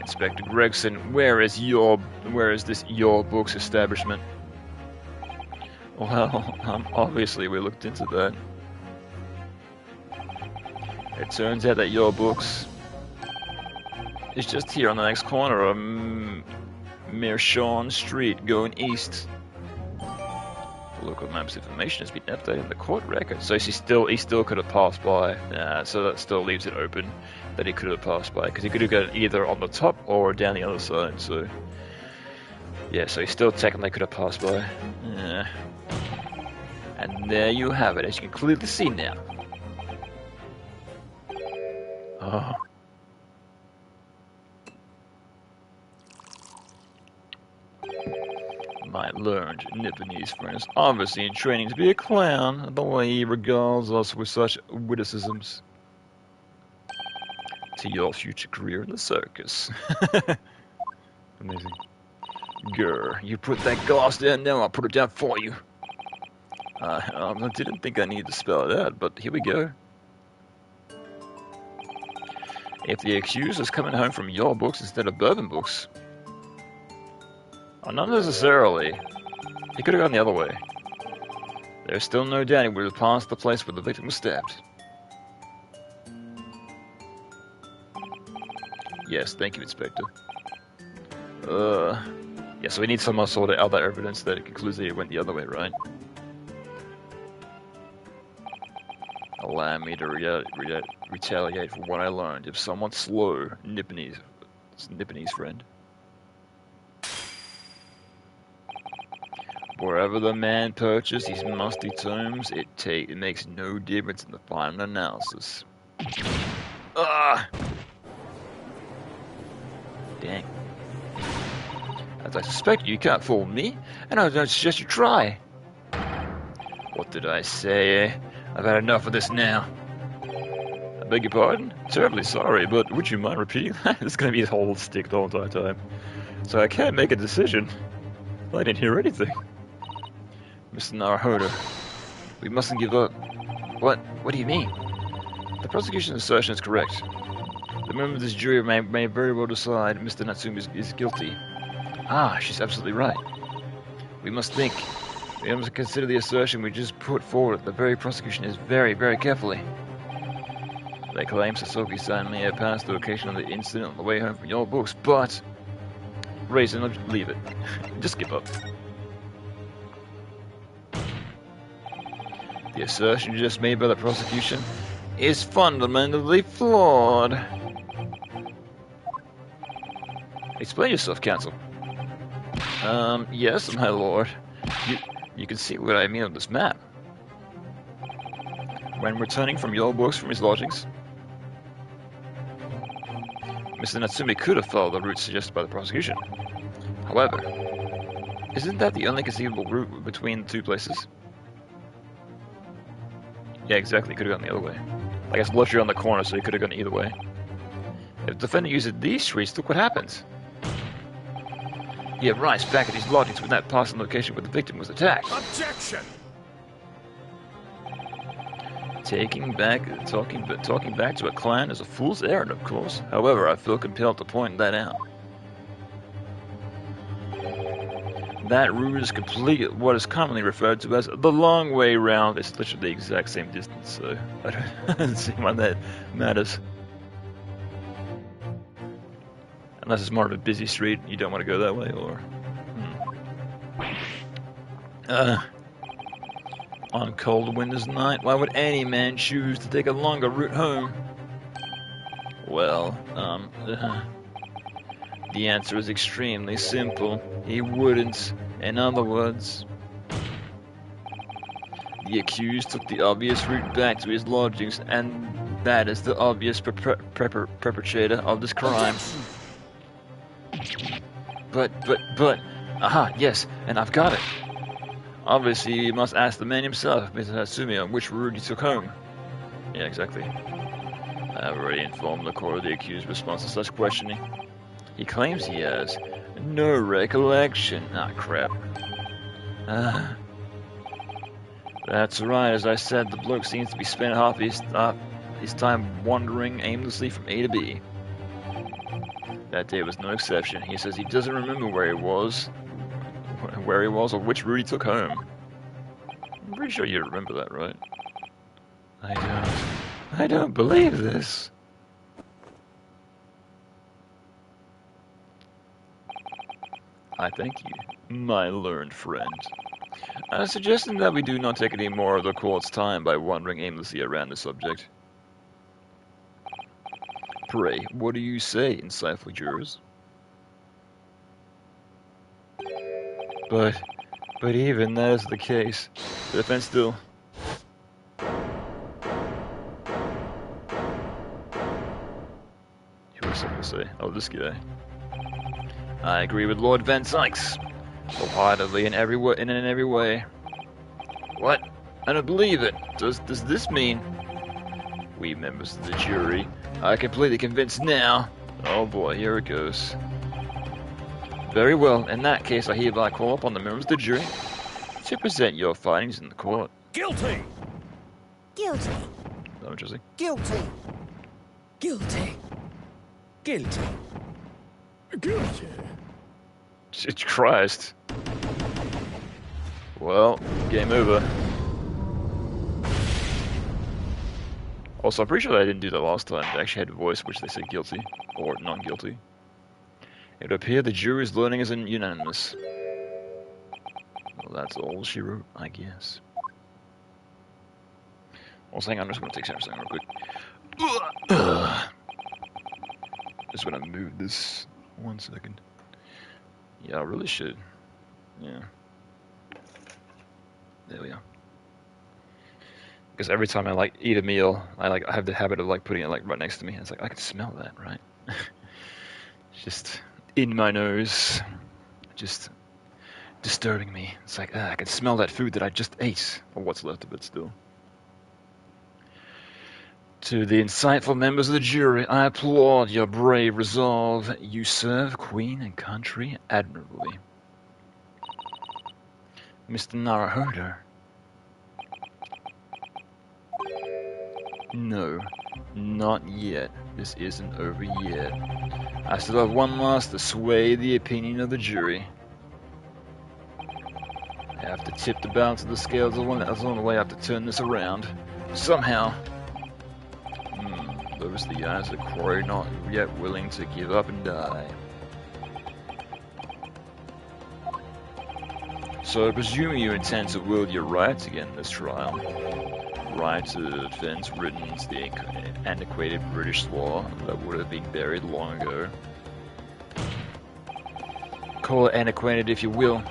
Inspector Gregson, where is this Your Books establishment? Well, obviously we looked into that. It turns out that Your Books is just here on the next corner of Mershon Street, going east. The local map's information has been updated in the court record, so he still could have passed by. So that still leaves it open that he could have passed by, because he could have gone either on the top or down the other side. So yeah, so he still technically could have passed by. Yeah. And there you have it, as you can clearly see now. Oh. My learned Nipponese friend is obviously in training to be a clown, the way he regards us with such witticisms. To your future career in the circus. Amazing. Grr, you put that glass down now, I'll put it down for you. I didn't think I needed to spell it out, but here we go. If the accused is coming home from Your Books instead of Bourbon Books, oh, not necessarily. He could have gone the other way. There's still no doubt he would have passed the place where the victim was stabbed. Yes, thank you, Inspector. Yeah, so we need some sort of other evidence that it concludes that it went the other way, right? Allow me to retaliate for what I learned. If someone's slow, Nipponese friend. Wherever the man purchased these musty tomes, it makes no difference in the final analysis. Ah! Dang. As I suspect, you can't fool me, and I don't suggest you try. What did I say, eh? I've had enough of this now. I beg your pardon? Terribly sorry, but would you mind repeating that? It's gonna be a whole stick the whole entire time. So I can't make a decision. I didn't hear anything. Mr. Naruhodo, we mustn't give up. What? What do you mean? The prosecution's assertion is correct. The member of this jury may very well decide Mr. Natsumi is guilty. Ah, she's absolutely right. We must consider the assertion we just put forward. The very prosecution is very, very carefully. They claim Sasaki-san may have passed the location of the incident on the way home from your books, but... Raisin, leave it. Just give up. The assertion just made by the prosecution is fundamentally flawed. Explain yourself, counsel. Yes, my lord. You can see what I mean on this map. When returning from your books from his lodgings, Mr. Natsumi could have followed the route suggested by the prosecution. However, isn't that the only conceivable route between the two places? Yeah, exactly. He could have gone the other way. I guess literally on the corner, so he could have gone either way. If the defendant uses these streets, look what happens. He arrives back at his lodgings when that passing location where the victim was attacked. Objection! Talking back to a clan is a fool's errand, of course. However, I feel compelled to point that out. That route is complete what is commonly referred to as the long way round. It's literally the exact same distance, so I don't see why that matters. Unless it's more of a busy street, you don't want to go that way, or... On cold winter's night, why would any man choose to take a longer route home? Well, the answer is extremely simple. He wouldn't. In other words, the accused took the obvious route back to his lodgings, and that is the obvious perpetrator of this crime. But, aha, yes, and I've got it. Obviously, you must ask the man himself, Mr. Natsumi, on which route he took home. Yeah, exactly. I have already informed the court of the accused's response to such questioning. He claims he has no recollection. Ah, crap. That's right, as I said, the bloke seems to be spending half his time wandering aimlessly from A to B. That day was no exception. He says he doesn't remember where he was or which route he took home. I'm pretty sure you remember that, right? I don't believe this. I thank you, my learned friend. Suggesting that we do not take any more of the court's time by wandering aimlessly around the subject. Pray, what do you say, insightful jurors? But even that is the case. The defense still... Who was I going to say? Oh, this guy. I agree with Lord Van Sykes. Wholeheartedly in every way. What? I don't believe it. Does this mean... We members of the jury are completely convinced now. Oh boy, here it goes. Very well, in that case I hereby call upon the members of the jury to present your findings in the court. Guilty! Guilty. Oh, interesting. Guilty! Guilty! Guilty! Guilty! Jesus Christ. Well, game over. Also, I'm pretty sure I didn't do that last time. They actually had a voice which they said guilty or non-guilty. It appeared the jury's learning is unanimous. Well, that's all she wrote, I guess. Also, hang on, I'm just gonna take something real quick. Just gonna move this 1 second. Yeah, I really should. Yeah. There we are. Because every time I like eat a meal, I have the habit of like putting it like right next to me. And it's like I can smell that, right? It's just in my nose, just disturbing me. It's like I can smell that food that I just ate, or what's left of it still. To the insightful members of the jury, I applaud your brave resolve. You serve Queen and country admirably. Mr. Narahoda. No, not yet. This isn't over yet. I still have one last to sway the opinion of the jury. I have to tip the balance of the scales that's on the way. I have to turn this around. Somehow. Those are the eyes of Quarry not yet willing to give up and die. So I presume you intend to wield your rights again in this trial. Right to defense written into the antiquated British law that would have been buried long ago. Call it antiquated if you will,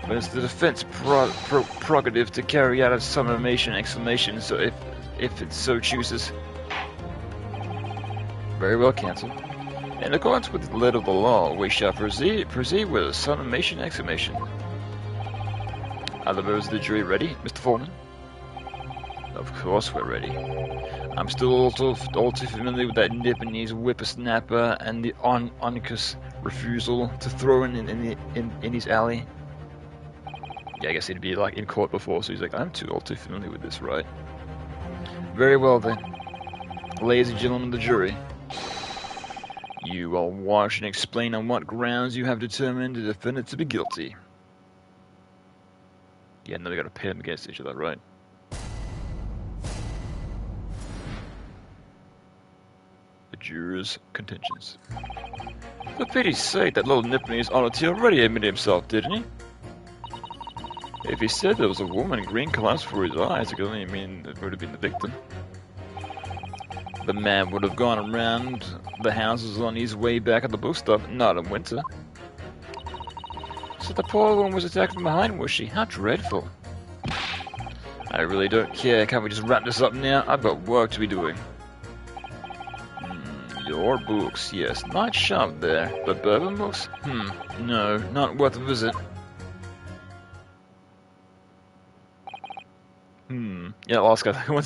but it's the defense prerogative to carry out a summation exclamation, so if it so chooses. Very well, counsel. In accordance with the letter of the law, we shall proceed with a summation exclamation. Are the members of the jury ready, Mr. Foreman? Of course we're ready. I'm still all too familiar with that Nipponese whippersnapper and the Onicus refusal to throw in his alley. Yeah, I guess he'd be like in court before, so he's like, I'm all too familiar with this, right? Very well then. Ladies and gentlemen of the jury, you will watch and explain on what grounds you have determined the defendant to be guilty. Yeah, now we gotta pit them against each other, right? The jurors' contentions. For pity's sake, that little Nipponese oddity already admitted himself, didn't he? If he said there was a woman in green collapsed before his eyes, it could only mean it would have been the victim. The man would have gone around the houses on his way back at the book stop, not in winter. So the poor woman was attacked from behind, was she? How dreadful. I really don't care. Can't we just wrap this up now? I've got work to be doing. Your books, yes. Nice shop there. But bourbon books? No, not worth a visit. Yeah, last guy.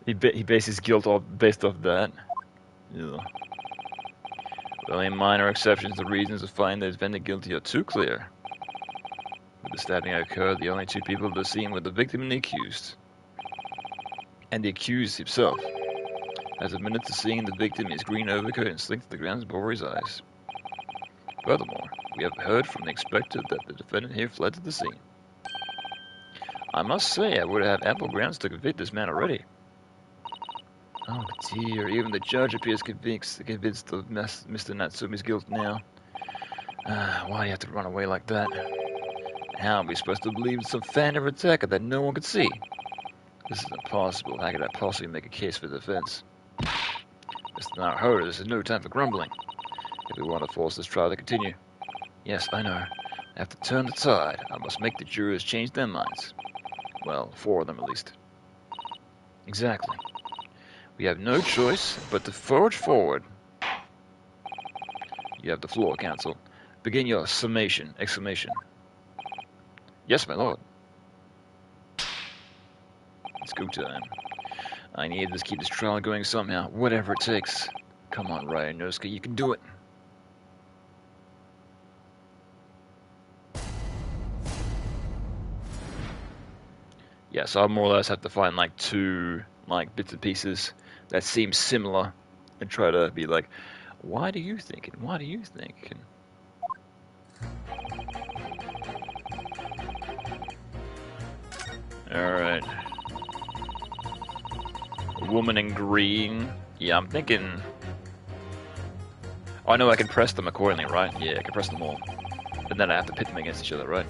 He based his guilt based off that. Yeah. With only minor exceptions, the reasons to find the defendant guilty are too clear. When the stabbing occurred, the only two people at the scene were the victim and the accused. And the accused himself has admitted to seeing the victim in his green overcoat and slinked to the ground before his eyes. Furthermore, we have heard from the inspector that the defendant here fled to the scene. I must say, I would have had ample grounds to convict this man already. Oh dear, even the judge appears convinced of Mr. Natsumi's guilt now. Why do you have to run away like that? How are we supposed to believe in some phantom attacker that no one could see? This is impossible. How could I possibly make a case for defense? Mr. Narahoda, this is no time for grumbling. If we want to force this trial to continue. Yes, I know. I have to turn the tide. I must make the jurors change their minds. Well, 4 of them at least. Exactly. We have no choice but to forge forward. You have the floor, counsel. Begin your summation! Exclamation. Yes, my lord. It's go time. I need to keep this trial going somehow, whatever it takes. Come on, Ryan Nosuke, you can do it. Yeah, so I more or less have to find like 2 like bits and pieces that seem similar and try to be like, why do you think and why do you think? Alright. A woman in green. Yeah, I'm thinking... Oh, I know I can press them accordingly, right? Yeah, I can press them all. But then I have to pit them against each other, right?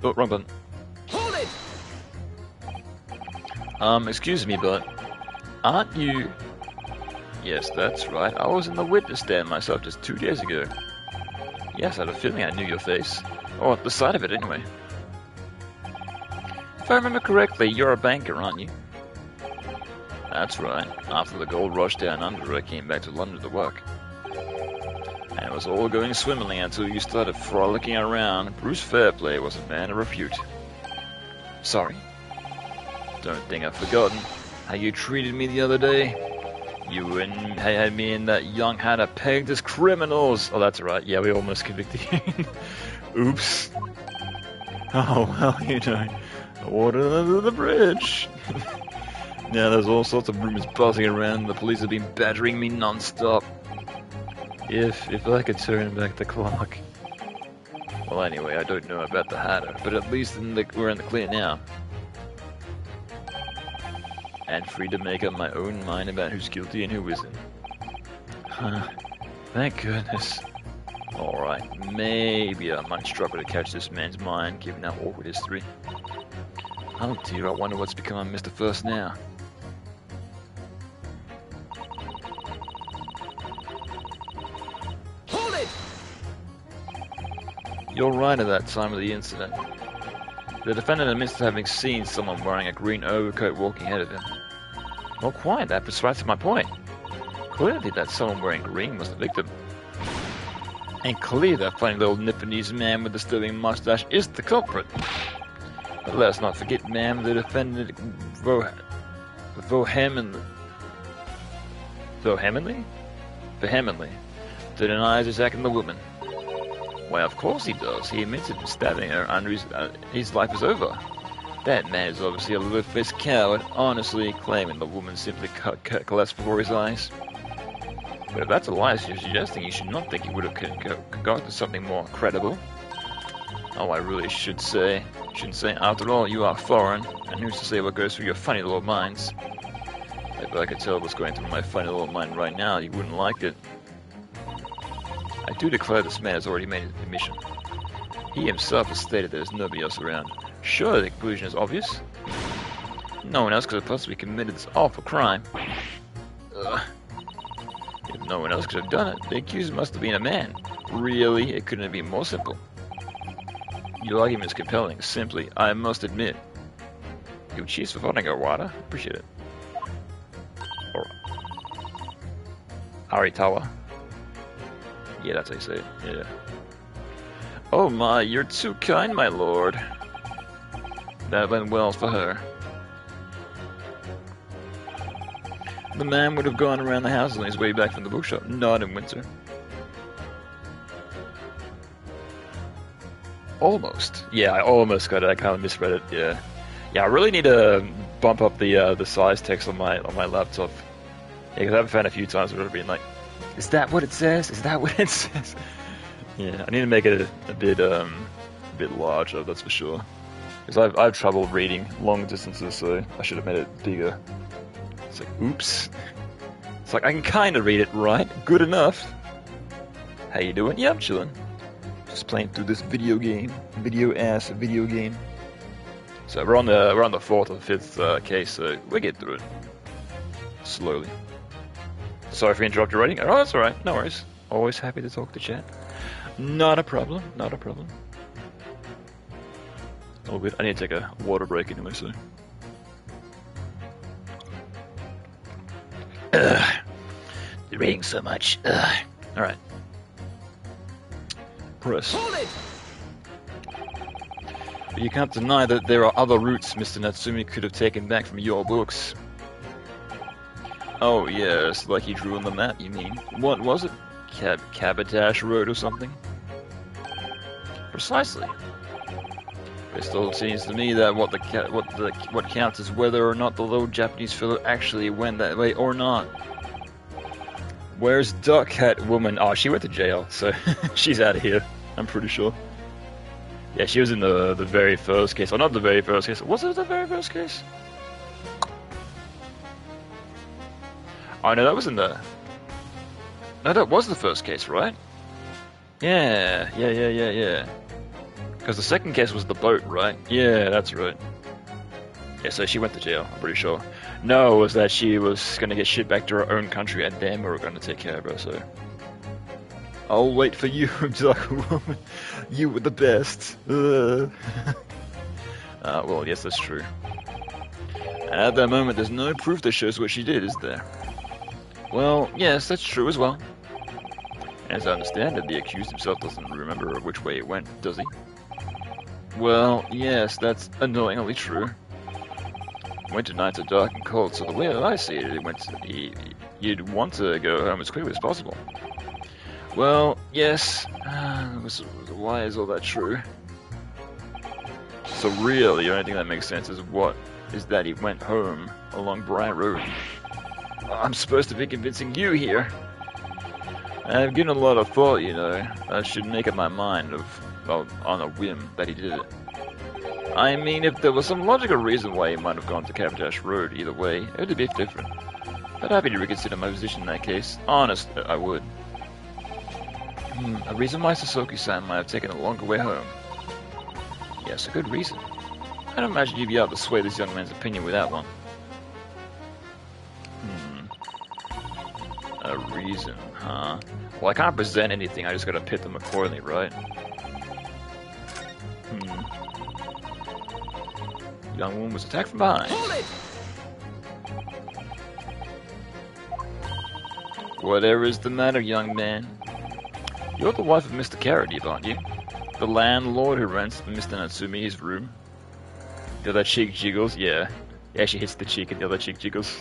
Oh, wrong button. Hold it! Excuse me, but... Aren't you... Yes, that's right. I was in the witness stand myself just 2 days ago. Yes, I had a feeling I knew your face. Or the sight of it, anyway. If I remember correctly, you're a banker, aren't you? That's right. After the gold rush down under, I came back to London to work. And it was all going swimmingly until you started frolicking around. Bruce Fairplay was a man of repute. Sorry. Don't think I've forgotten how you treated me the other day. You and had me and that young hatter pegged as criminals. Oh, that's right. Yeah, we almost convicted you. Oops. Oh, well, you know, water under the bridge. Yeah, there's all sorts of rumors buzzing around. The police have been badgering me non-stop. If I could turn back the clock. Well, anyway, I don't know about the hatter, but at least we're in the clear now. And free to make up my own mind about who's guilty and who isn't. Huh. Thank goodness. Alright, maybe I might struggle to catch this man's mind, given our awkward history. Oh dear, I wonder what's become of Mr. First now. Hold it! You're right at that time of the incident. The defendant admits to having seen someone wearing a green overcoat walking ahead of him. Well, quite, that persuades my point. Clearly that someone wearing green was the victim. And clearly that funny little Nipponese man with the sterling mustache is the culprit. But let's not forget, ma'am, the defendant vehemently denies attacking the woman. Why, of course he does. He admits to stabbing her and his life is over. That man is obviously a little-faced coward, honestly claiming the woman simply collapsed before his eyes. But if that's a lie you're suggesting, you should not think he would have concocted something more credible. Oh, I really shouldn't say, after all, you are foreign, and who's to say what goes through your funny little minds? If I could tell what's going through my funny little mind right now, you wouldn't like it. I do declare this man has already made his admission. He himself has stated there is nobody else around. Sure, the conclusion is obvious. No one else could have possibly committed this awful crime. If no one else could have done it, the accused must have been a man. Really, it couldn't have been more simple. Your argument is compelling. Simply, I must admit. You cheers for voting water. Appreciate it. Alright. Aritawa. Yeah, that's how you say it. Yeah. Oh my, you're too kind, my lord. That went well for her. The man would have gone around the house on his way back from the bookshop, not in winter. Almost. Yeah, I almost got it. I kind of misread it. Yeah. Yeah, I really need to bump up the size text on my laptop. Yeah, because I've found a few times where I've been like, is that what it says? Is that what it says? Yeah, I need to make it a bit larger, that's for sure. Because I have trouble reading long distances, so I should have made it bigger. It's like, oops. It's like, I can kind of read it right. Good enough. How you doing? Yeah, I'm chilling. Just playing through this video game. Video game. So we're on the fourth or fifth case, so we'll get through it. Slowly. Sorry for interrupting your writing. Oh, that's alright. No worries. Always happy to talk to chat. Not a problem. Not a problem. Oh, good. I need to take a water break anyway, so. You're reading so much. Alright. Press. Hold it! But you can't deny that there are other routes Mr. Natsumi could have taken back from your books. Oh, yes, like he drew on the map, you mean? What was it? Cabotage Road or something? Precisely. It still seems to me that what counts is whether or not the little Japanese fellow actually went that way or not. Where's Duck Hat Woman? Oh, she went to jail, so she's out of here. I'm pretty sure. Yeah, she was in the very first case. Oh, not the very first case. Was it the very first case? Oh no, that was in the... No, that was the first case, right? Yeah. Because the second case was the boat, right? Yeah, that's right. Yeah, so she went to jail, I'm pretty sure. No, it was that she was going to get shipped back to her own country and them were going to take care of her, so... I'll wait for you, dark woman. You were the best. Well, yes, that's true. And at that moment, there's no proof that shows what she did, is there? Well, yes, that's true as well. As I understand it, the accused himself doesn't remember which way it went, does he? Well, yes, that's annoyingly true. Winter nights are dark and cold, so the way that I see it, you'd want to go home as quickly as possible. Well, yes. Why is all that true? So really, the only thing that makes sense is that he went home along Briar Road. I'm supposed to be convincing you here. I've given a lot of thought, you know. I should make up my mind on a whim that he did it. I mean, if there was some logical reason why he might have gone to Cavendish Road, either way, it would be different. But happy to reconsider my position in that case. Honest, I would. A reason why Sasaki-san might have taken a longer way home. Yes, a good reason. I don't imagine you'd be able to sway this young man's opinion with that one. A reason, huh? Well, I can't present anything, I just gotta pit them accordingly, right? Young woman was attacked from behind. Hold it! Whatever is the matter, young man? You're the wife of Mr. Carradine, aren't you? The landlord who rents Mr. Natsumi his room. The other cheek jiggles, yeah. Yeah, she hits the cheek and the other cheek jiggles.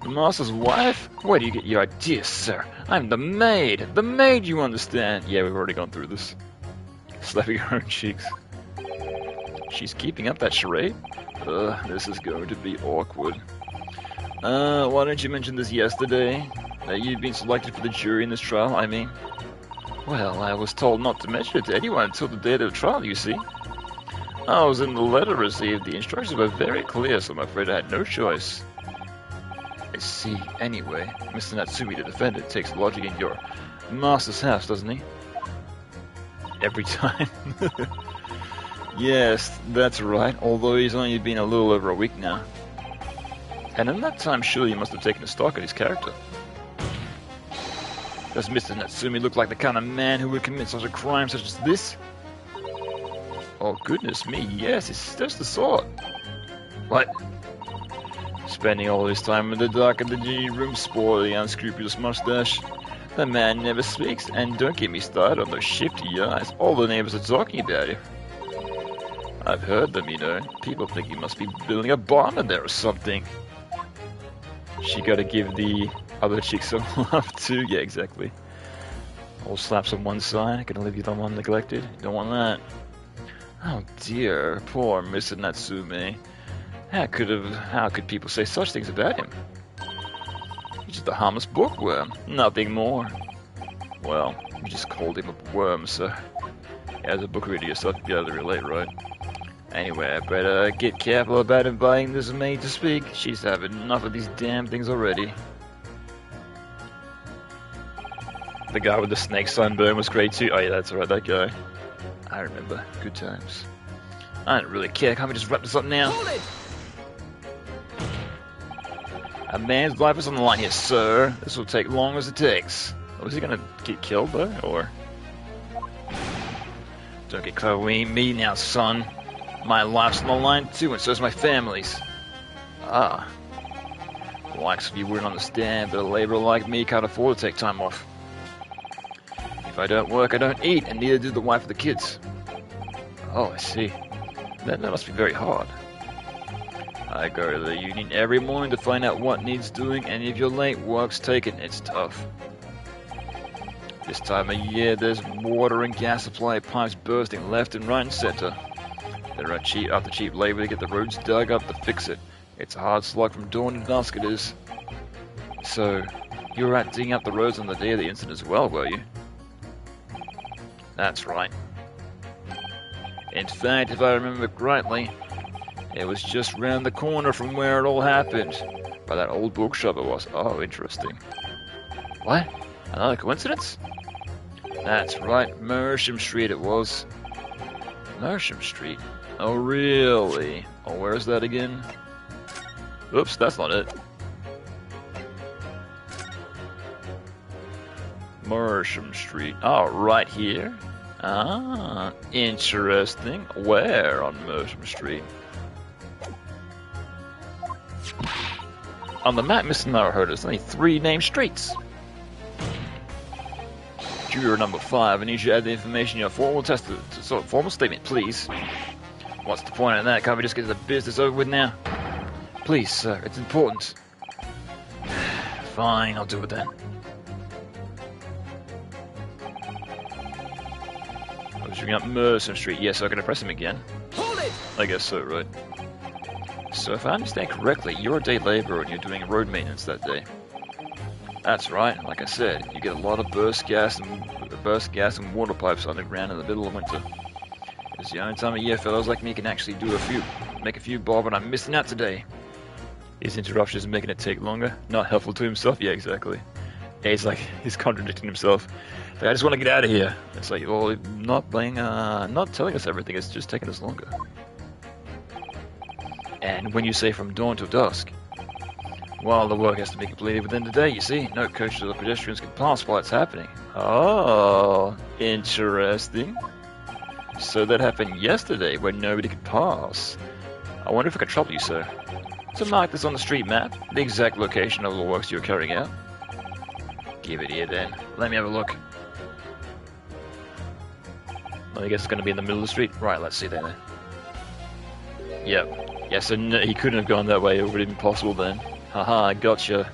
The master's wife? Where do you get your ideas, sir? I'm the maid! The maid, you understand? Yeah, we've already gone through this. Slapping her own cheeks. She's keeping up that charade? This is going to be awkward. Why didn't you mention this yesterday? That you'd been selected for the jury in this trial, I mean? Well, I was told not to mention it to anyone until the day of the trial, you see. I was in the letter received. The instructions were very clear, so I'm afraid I had no choice. I see. Anyway, Mr. Natsumi, the defendant, takes lodging in your master's house, doesn't he? Every time. Yes, that's right, although he's only been a little over a week now. And in that time, surely you must have taken a stock at his character. Does Mr. Natsumi look like the kind of man who would commit such a crime such as this? Oh, goodness me, yes, it's just the sort. What? Spending all his time in the dark of the dingy room, sporting the unscrupulous mustache. The man never speaks, and don't get me started on those shifty eyes. All the neighbors are talking about him. I've heard them, you know. People think he must be building a barn in there or something. She gotta give the other chick some love too. Yeah, exactly. All slaps on one side, gonna leave you the one neglected. Don't want that. Oh dear, poor Mr. Natsume. How could people say such things about him? He's just a harmless bookworm, nothing more. Well, you just called him a worm, so as a book reader yourself, you'd be able to relate, right? Anyway, I better get careful about inviting this maid to speak. She's having enough of these damn things already. The guy with the snake sunburn was great too. Oh yeah, that's right, that guy. I remember. Good times. I don't really care. Can't we just wrap this up now? Hold it! A man's life is on the line here, sir. This will take long as it takes. Oh, is he gonna get killed though, or? Don't get clever with me now, son. My life's on the line too, and so's my family's. Ah. The likes of you wouldn't understand, but a laborer like me can't afford to take time off. If I don't work, I don't eat, and neither do the wife or the kids. Oh, I see. That must be very hard. I go to the union every morning to find out what needs doing, and if you're late, work's taken. It's tough. This time of year, there's water and gas supply pipes bursting left and right and center. There are cheap labor to get the roads dug up to fix it. It's a hard slog from dawn to dusk, it is. So, you were out digging up the roads on the day of the incident as well, were you? That's right. In fact, if I remember rightly, It was just round the corner from where it all happened. By that old bookshop it was. Oh, interesting. What? Another coincidence? That's right, Mersham Street it was. Mersham Street? Oh, really? Oh, where is that again? Oops, that's not it. Mersham Street. Oh, right here? Ah, interesting. Where on Mersham Street? On the map, Mr. Narrowhead, there's only 3 named streets. Juror number 5, I need you to add the information in your formal formal statement, please. What's the point of that? Can't we just get the business over with now? Please, sir, it's important. Fine, I'll do it then. I was ringing up Mersham Street. Yes, so I can press him again. Hold it! I guess so, right? So if I understand correctly, you're a day laborer and you're doing road maintenance that day. That's right. Like I said, you get a lot of burst gas and water pipes underground in the middle of winter. It's the only time of year fellows like me can actually make a few bob, and I'm missing out today. His interruptions making it take longer. Not helpful to himself. Yeah, exactly. Yeah, he's contradicting himself. Like, I just want to get out of here. It's like, well, not telling us everything. It's just taking us longer. And when you say from dawn till dusk, well, the work has to be completed within the day, you see. No coaches or pedestrians can pass while it's happening. Oh, interesting. So that happened yesterday when nobody could pass. I wonder if I could trouble you, sir. To mark this on the street map, the exact location of the works you're carrying out. Give it here then. Let me have a look. Well, I guess it's going to be in the middle of the street. Right, let's see then. Yep. Yes, so no, he couldn't have gone that way. It would have been possible then. Haha, I gotcha.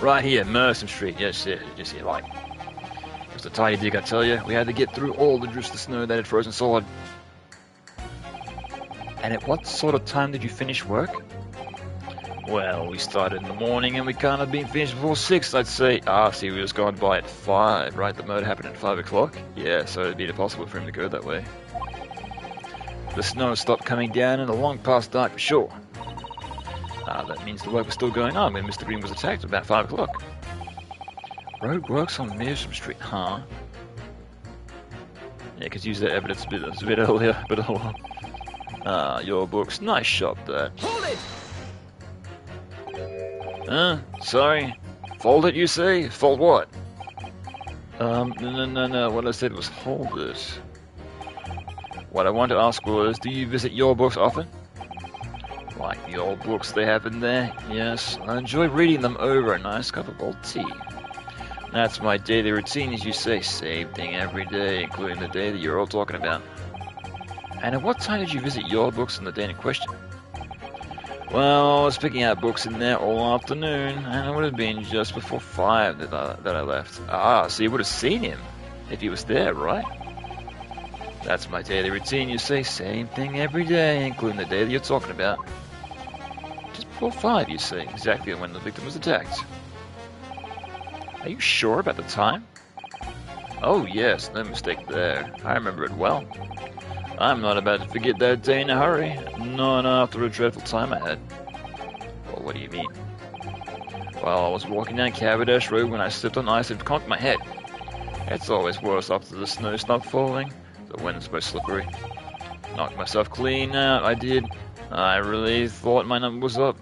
Right here, Mersham Street. Yes, just here, like. It was a tiny dig, I tell you. We had to get through all the drifts of snow that had frozen solid. And at what sort of time did you finish work? Well, we started in the morning and we can't have been finished before 6, I'd say. See, we was going by at 5, right? The murder happened at 5 o'clock? Yeah, so it'd be impossible for him to go that way. The snow stopped coming down and long past dark for sure. That means the work was still going on when Mr. Green was attacked at about 5 o'clock. Road works on Mersham Street, huh? Yeah, could use that evidence a bit earlier, but oh well. Your books. Nice shot there. Hold it! Sorry. Fold it, you say? Fold what? No. What I said was hold it. What I wanted to ask was, do you visit your books often? Like the old books they have in there? Yes, I enjoy reading them over a nice cup of old tea. That's my daily routine, as you say. Same thing every day, including the day that you're all talking about. And at what time did you visit your books on the day in question? Well, I was picking out books in there all afternoon, and it would have been just before 5 that I left. So you would have seen him if he was there, right? That's my daily routine, you say. Same thing every day, including the day that you're talking about. Just before 5, you say, exactly when the victim was attacked. Are you sure about the time? Oh yes, no mistake there. I remember it well. I'm not about to forget that day in a hurry. Not after a dreadful time I had. Well, what do you mean? Well, I was walking down Cavendish Road when I slipped on ice and conked my head. It's always worse after the snow stopped falling. The wind's so slippery. Knocked myself clean out, I did. I really thought my number was up.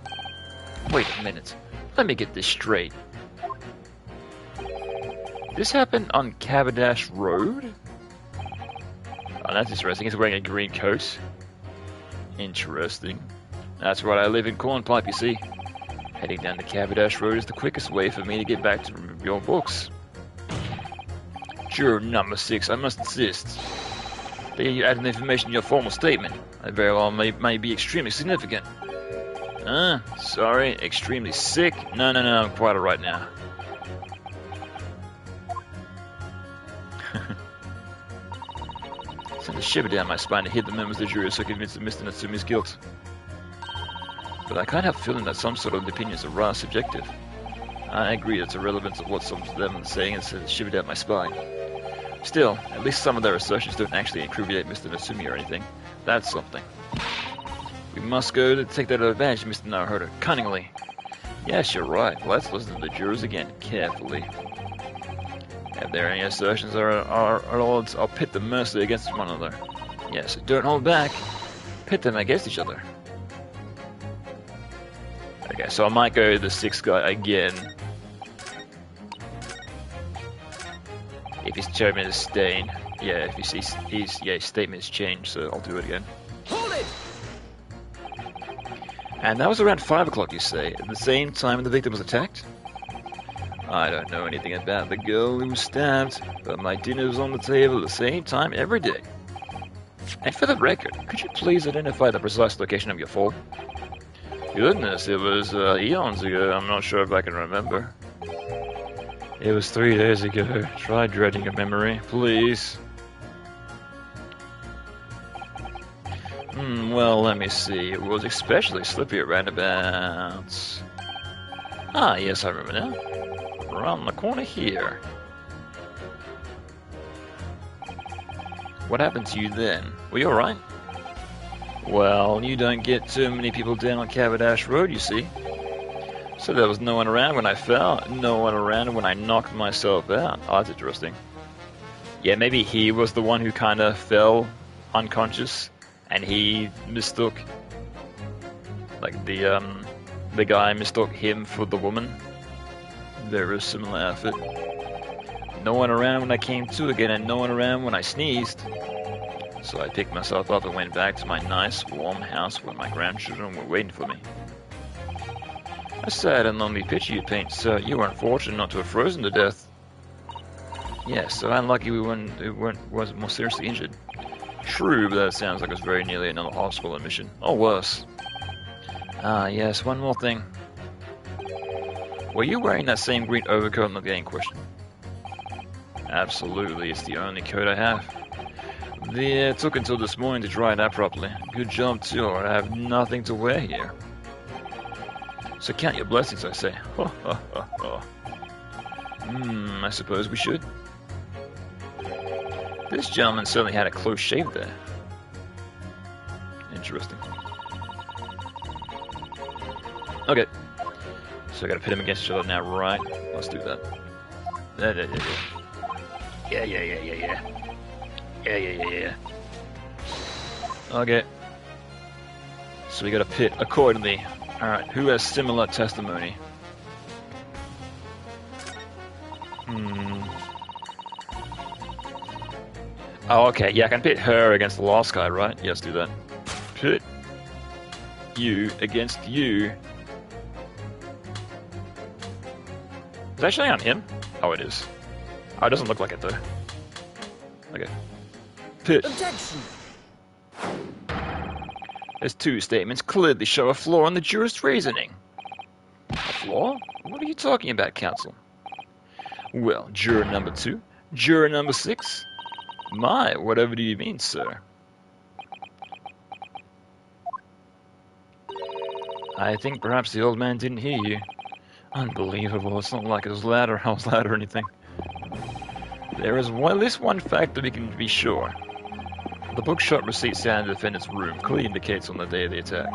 Wait a minute. Let me get this straight. This happened on Cavendish Road? Oh, that's interesting. He's wearing a green coat. Interesting. That's right, I live in Cornpipe, you see. Heading down to Cavendish Road is the quickest way for me to get back to your books. Juror number 6, I must insist that you add the information in your formal statement. It very well may be extremely significant. Sorry, extremely sick? No, I'm quite alright now. Sent a shiver down my spine to hit the members of the jury so convinced of Mr. Natsumi's guilt. But I can't help feeling that some sort of opinions are rather subjective. I agree it's irrelevant of what some of them are saying and sent a shiver down my spine. Still, at least some of their assertions don't actually incriminate Mr. Natsumi or anything. That's something. We must go to take that advantage, Mr. Naruhodo, cunningly. Yes, you're right. Let's listen to the jurors again, carefully. If there are any assertions or odds, I'll pit them mercilessly against one another. Yes, don't hold back. Pit them against each other. Okay, so I might go to the 6th guy again. If he's showing me the stain. Yeah, if he sees his statement has changed, so I'll do it again. Hold it! And that was around 5 o'clock, you say, at the same time the victim was attacked? I don't know anything about the girl who was stabbed, but my dinner was on the table at the same time every day. And for the record, could you please identify the precise location of your fall? Goodness, it was eons ago. I'm not sure if I can remember. It was 3 days ago. Try dredging your memory, please. Well, let me see. It was especially slippery around about... Ah, yes, I remember now. Around the corner here. What happened to you then? Were you alright? Well, you don't get too many people down on Cavendish Road, you see. So there was no one around when I fell, no one around when I knocked myself out. Oh, that's interesting. Yeah, maybe he was the one who kind of fell unconscious, and he mistook, like the guy mistook him for the woman. Very similar outfit. No one around when I came to again, and no one around when I sneezed. So I picked myself up and went back to my nice, warm house where my grandchildren were waiting for me. A sad and lonely picture you paint, sir. You were unfortunate not to have frozen to death. Yes, so unlucky we wasn't more seriously injured. True, but that sounds like it was very nearly another hospital admission. Or worse. Ah, yes, one more thing. Were you wearing that same green overcoat on the day in question? Absolutely, it's the only coat I have. It took until this morning to dry it out properly. Good job too, or I have nothing to wear here. So count your blessings, I say. I suppose we should. This gentleman certainly had a close shave there. Interesting. Okay. So I gotta pit him against each other now, right? Let's do that. Yeah. Okay. So we gotta pit accordingly. Alright, who has similar testimony? Oh, okay, yeah, I can pit her against the last guy, right? Yes, do that. Pit you against you. Is it actually on him? Oh, it is. Oh, it doesn't look like it, though. Okay. Pit. Objection! There's two statements clearly show a flaw in the jurist's reasoning. A flaw? What are you talking about, counsel? Well, juror number 2, juror number 6. My, whatever do you mean, sir? I think perhaps the old man didn't hear you. Unbelievable, it's not like I was loud or anything. There is at least one fact that we can be sure. The bookshop receipts found in the defendant's room clearly indicates on the day of the attack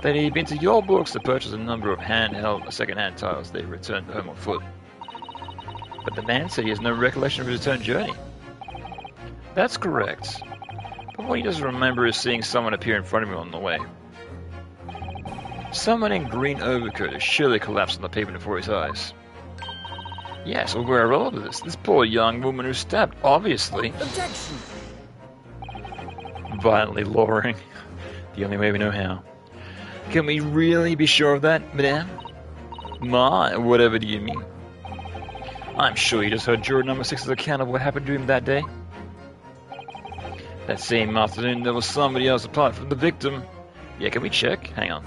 that he had been to your books to purchase a number of second-hand titles they returned home on foot. But the man said he has no recollection of his return journey. That's correct. But what he doesn't remember is seeing someone appear in front of him on the way. Someone in green overcoat has surely collapsed on the pavement before his eyes. Yes, well, we're all of this poor young woman who stabbed, obviously. Objection! Violently lowering. The only way we know how. Can we really be sure of that, madame? My, whatever do you mean? I'm sure you just heard juror number 6's account of what happened to him that day. That same afternoon, there was somebody else apart from the victim. Yeah, can we check? Hang on.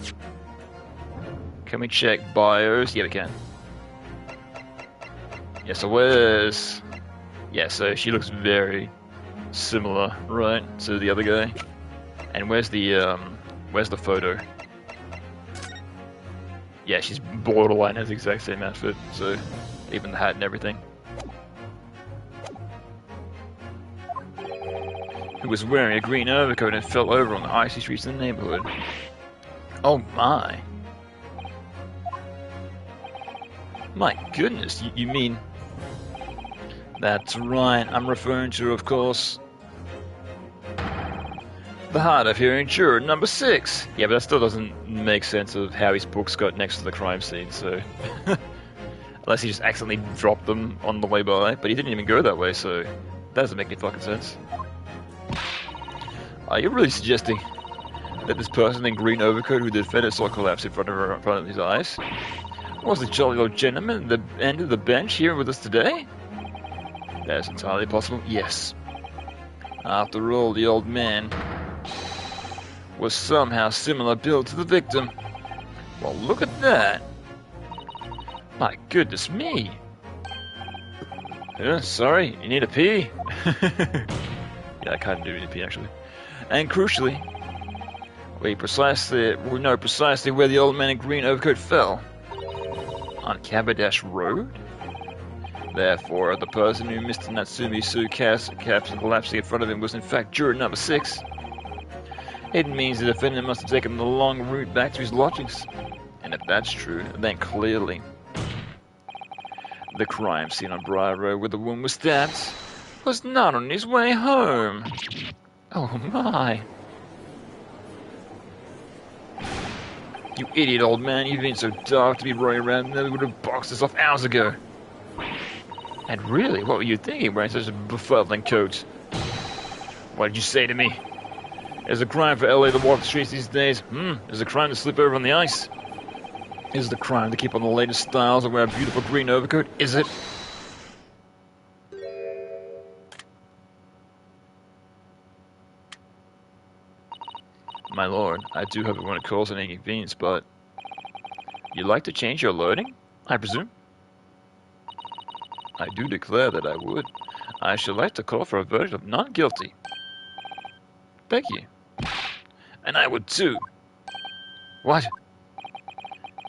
Can we check bios? Yeah, we can. Yeah, so where's... Yeah, so she looks very similar, right, to the other guy. And where's the photo? Yeah, she's borderline has the exact same outfit, so even the hat and everything. who was wearing a green overcoat and fell over on the icy streets in the neighborhood. Oh my. My goodness, you mean... That's right, I'm referring to, of course, the hard of hearing juror number 6. Yeah, but that still doesn't make sense of how his books got next to the crime scene, so... Unless he just accidentally dropped them on the way by, but he didn't even go that way, so that doesn't make any fucking sense. Are you really suggesting that this person in green overcoat who the defendant saw collapse in front of his eyes was the jolly old gentleman at the end of the bench here with us today? That is entirely possible, yes. After all, the old man was somehow similar build to the victim. Well, look at that. My goodness me. Sorry, you need a pee? Yeah, I kind of do need a pee, actually. And crucially, we know precisely where the old man in green overcoat fell. On Caberdash Road? Therefore, the person who Mr. Natsumi Su captured collapsing in front of him was in fact juror number 6. It means the defendant must have taken the long route back to his lodgings. And if that's true, then clearly the crime scene on Briar Road where the woman was stabbed was not on his way home. Oh my. You idiot old man, you've been so dark to be running around, and we would have boxed us off hours ago. And really, what were you thinking wearing such a befuddling coat? What did you say to me? Is it a crime for LA to walk the streets these days? Is it a crime to slip over on the ice? Is it a crime to keep on the latest styles and wear a beautiful green overcoat? Is it? My lord, I do hope it won't cause any inconvenience, but... You'd like to change your loading, I presume? I do declare that I would. I should like to call for a verdict of not guilty. Thank you. And I would too. What?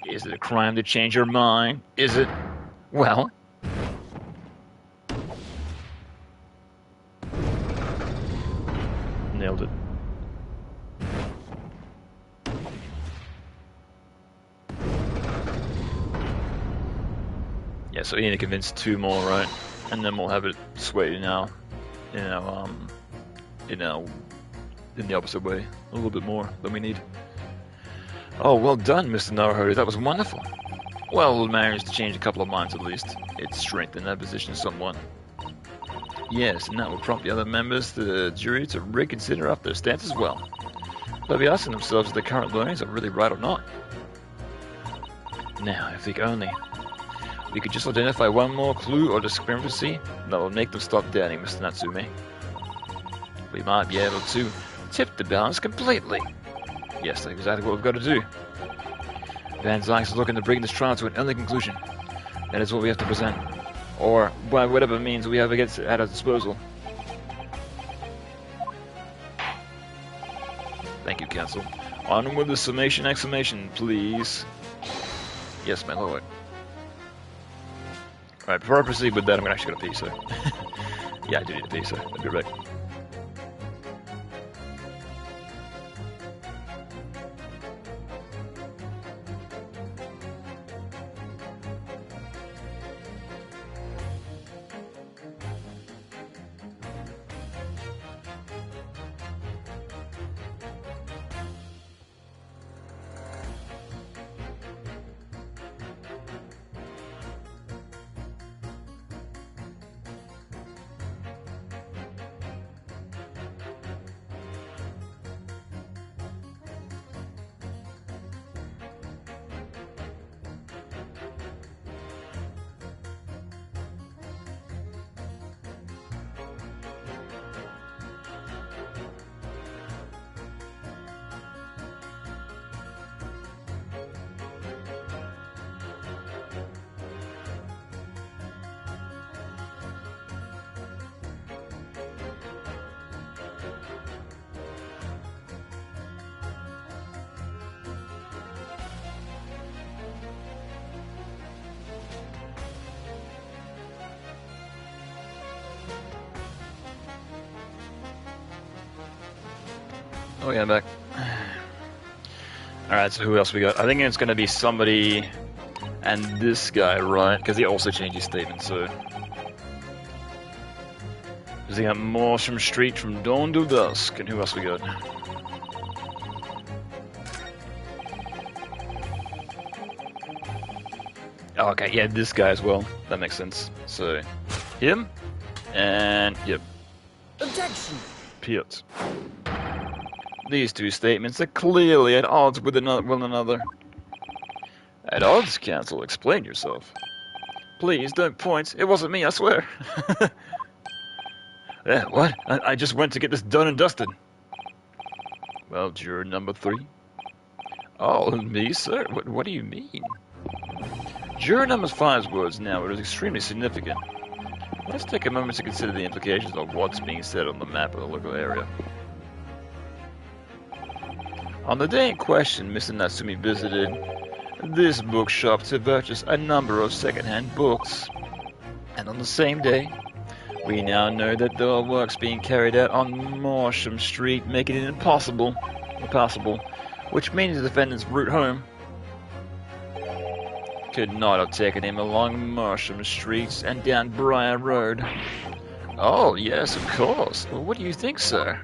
Is it a crime to change your mind? Is it? Well... Nailed it. Yeah, so you need to convince 2 more, right? And then we'll have it swayed now, in the opposite way, a little bit more than we need. Oh, well done, Mr. Naruhodo. That was wonderful. Well, we managed to change a couple of minds at least. It strengthened that position somewhat. Yes, and that will prompt the other members of the jury to reconsider up their stance as well. They'll be asking themselves if the current learnings are really right or not. Now, if we could just identify one more clue or discrepancy that will make them stop doubting Mr. Natsume. We might be able to tip the balance completely. Yes, that's exactly what we've got to do. Van Zyke is looking to bring this trial to an early conclusion. That is what we have to present. Or by whatever means we have at our disposal. Thank you, Counsel. On with the summation exclamation, please. Yes, my lord. Alright, before I proceed with that, I'm actually going to pee, so... yeah, I do need to pee, so I'll be right back. Okay, I'm back. Alright, so who else we got? I think it's gonna be somebody and this guy, right? Because he also changed his statement, so... Because he got Morsham Street from dawn to dusk, and who else we got? Oh, okay, yeah, this guy as well. That makes sense. So, him, and, yep. Objection! Piot. These two statements are clearly at odds with one another. At odds, Counsel? Explain yourself. Please, don't point. It wasn't me, I swear. What? I just went to get this done and dusted. Well, juror number 3. Oh, me, sir? What do you mean? Juror number 5's words now are extremely significant. Let's take a moment to consider the implications of what's being said on the map of the local area. On the day in question, Mr. Natsumi visited this bookshop to purchase a number of second-hand books. And on the same day, we now know that there are works being carried out on Morsham Street, making it impossible, which means the defendant's route home could not have taken him along Morsham Street and down Briar Road. Oh, yes, of course. Well, what do you think, sir?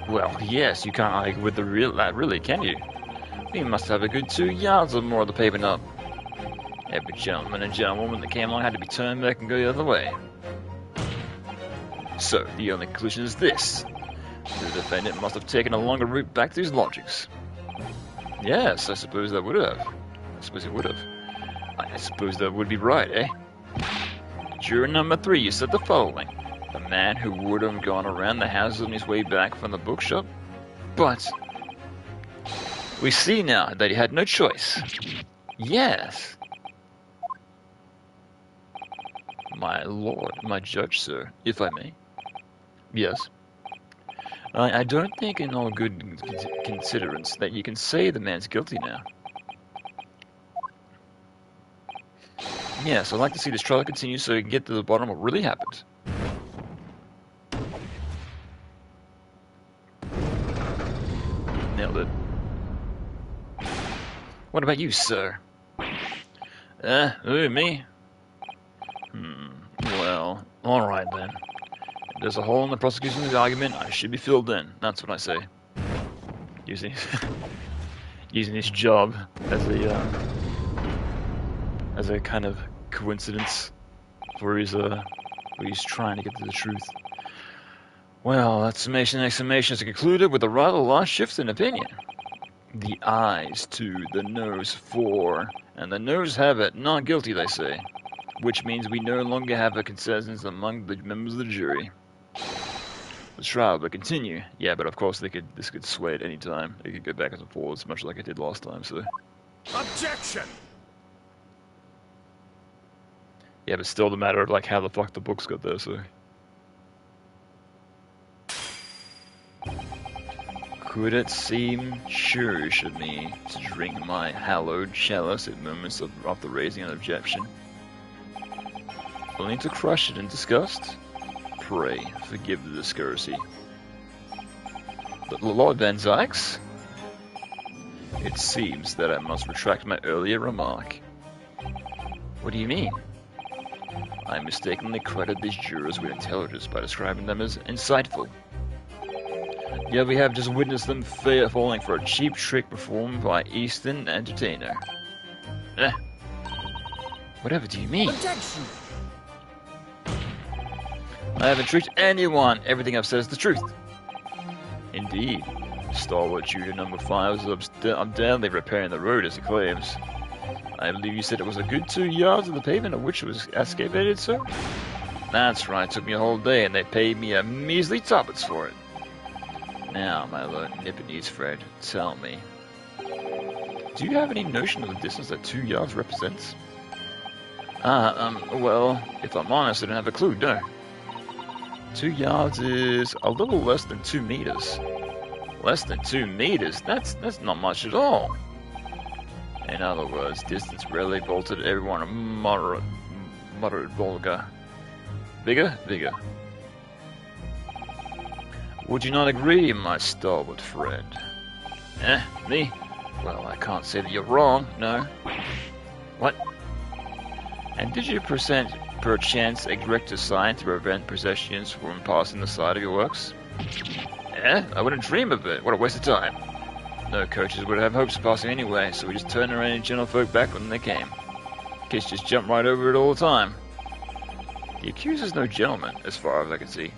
Well, yes, you can't argue with that, really, can you? We must have a good 2 yards or more of the pavement up. Every gentleman and gentlewoman that came along had to be turned back and go the other way. So, the only conclusion is this. The defendant must have taken a longer route back to his lodgings. Yes, I suppose that would have. I suppose it would have. I suppose that would be right, eh? Juror number 3, you said the following. The man who would have gone around the houses on his way back from the bookshop? But we see now that he had no choice. Yes. My lord, my judge, sir, if I may. Yes. I don't think in all good considerance that you can say the man's guilty now. Yes, I'd like to see this trial continue so we can get to the bottom of what really happened. Nailed it. What about you, sir? Me? Well, alright then. If there's a hole in the prosecution's argument, I should be filled in. That's what I say. Using his job as a kind of coincidence where he's trying to get to the truth. Well, that summation and exclamation is concluded with a rather large shift in opinion. The ayes 2, the noes 4, and the noes have it. Not guilty, they say. Which means we no longer have a consensus among the members of the jury. The trial will continue. Yeah, but of course this could sway at any time. It could go back and forwards, much like it did last time, so... Objection! Yeah, but still the matter of, like, how the fuck the books got there, so... Could it seem churlish of me to drink my hallowed chalice at moments after raising an objection? Only to crush it in disgust? Pray, forgive the discourtesy. But Lord Van Zykes? It seems that I must retract my earlier remark. What do you mean? I mistakenly credited these jurors with intelligence by describing them as insightful. Yet we have just witnessed them falling for a cheap trick performed by Eastern entertainer. Whatever do you mean? Objection! I haven't tricked anyone. Everything I've said is the truth. Indeed. Stalwart Junior number 5 is undoubtedly repairing the road as he claims. I believe you said it was a good 2 yards of the pavement of which it was excavated, sir? That's right. It took me a whole day and they paid me a measly tuppence for it. Now, my lord Nipponese Fred, tell me. Do you have any notion of the distance that 2 yards represents? Well, if I'm honest, I don't have a clue, no. 2 yards is a little less than 2 meters. Less than 2 meters? That's not much at all. In other words, distance rarely vaulted everyone a moderate vulgar. Bigger? Would you not agree, my stalwart friend? Eh? Me? Well, I can't say that you're wrong, no. What? And did you perchance erect a sign to prevent processions from passing the side of your works? Eh? I wouldn't dream of it. What a waste of time. No coaches would have hopes of passing anyway, so we just turned around and gentlefolk back when they came. Kids just jump right over it all the time. The accuser's no gentleman, as far as I can see.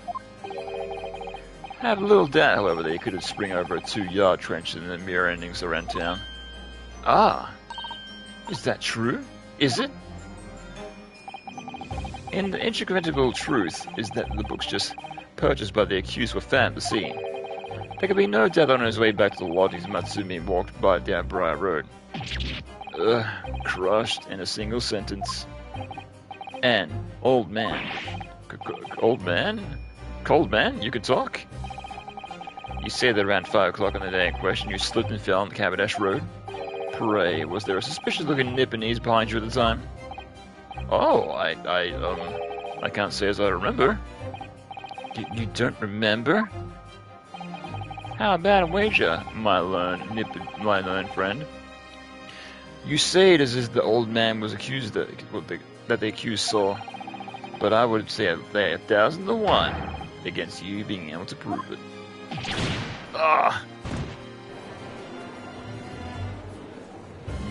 I have little doubt, however, that he could have spring over a 2-yard trench in the mere endings around town. Ah, is that true? Is it? And the incontrovertible truth is that the books just purchased by the accused were found at the scene. There could be no doubt on his way back to the lodgings Matsumi walked by down Briar Road. Crushed in a single sentence. And, old man. Old man? Cold man? You could talk? You say that around 5 o'clock on the day in question you slipped and fell on the Cavendish Road? Pray, was there a suspicious-looking Nipponese behind you at the time? Oh, I can't say as I remember. You don't remember? How about a wager, my learned friend? You say it as if the old man was accused that the accused saw, but I would say 1,000 to 1 against you being able to prove it. Ah.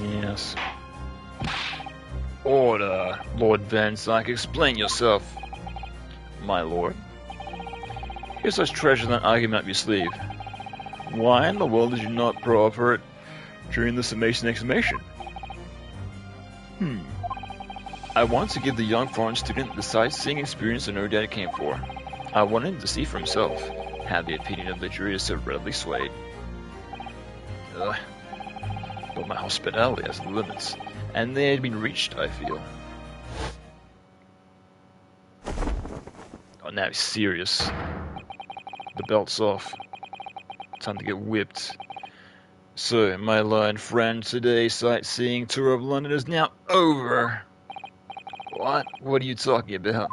Yes. Order, Lord Van Syke, explain yourself. My lord. Here's such treasure than argument up your sleeve. Why in the world did you not proffer it during the summation exclamation? I wanted to give the young foreign student the sightseeing experience that no doubt it came for. I wanted him to see for himself how the opinion of the jury is so readily swayed. But my hospitality has limits, and they had been reached, I feel. Oh, now he's serious. The belt's off. Time to get whipped. So, my learned friend, today's sightseeing tour of London is now over. What? What are you talking about?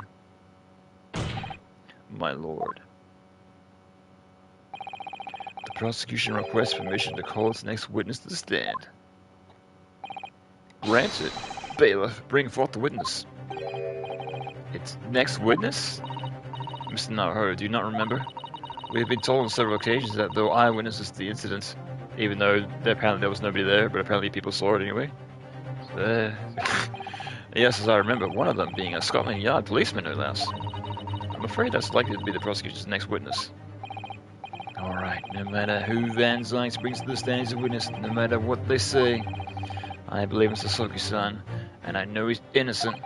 My lord. The prosecution requests permission to call its next witness to the stand. Granted. Bailiff, bring forth the witness. Its next witness? Mr. Naho, do you not remember? We have been told on several occasions that there were eyewitnesses to the incident, even though apparently there was nobody there, but apparently people saw it anyway. So, yes, as I remember, one of them being a Scotland Yard policeman, no less. I'm afraid that's likely to be the prosecution's next witness. Alright, no matter who Van Zykes brings to the stand as a witness, no matter what they say, I believe in Sasaki-san, and I know he's innocent.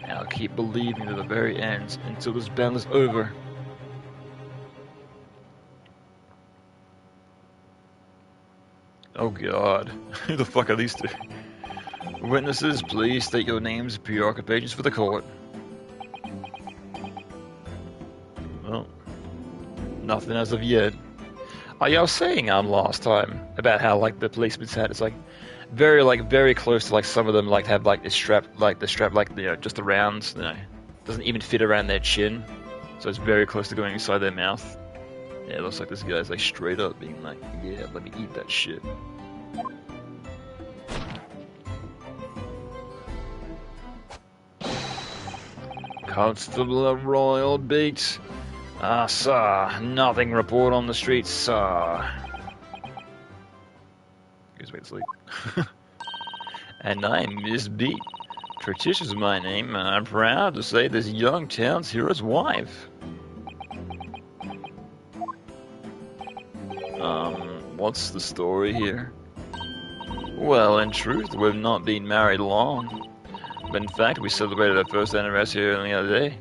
And I'll keep believing to the very end until this battle is over. Oh god, who the fuck are these two? Witnesses, please state your names and preoccupations for the court. Well, nothing as of yet. Oh yeah, I was saying last time about how like the policeman's hat is very close to like some of them like have like the strap just around, doesn't even fit around their chin, so it's very close to going inside their mouth. Yeah, it looks like this guy's like straight up being like, yeah, let me eat that shit. Constable Royal Beat. Ah, sir, nothing report on the streets, sir. Goes back to sleep. And I'm Miss Beat. Patricia's my name, and I'm proud to say this young town's hero's wife. What's the story here? Well, in truth, we've not been married long. But in fact, we celebrated our first anniversary the other day.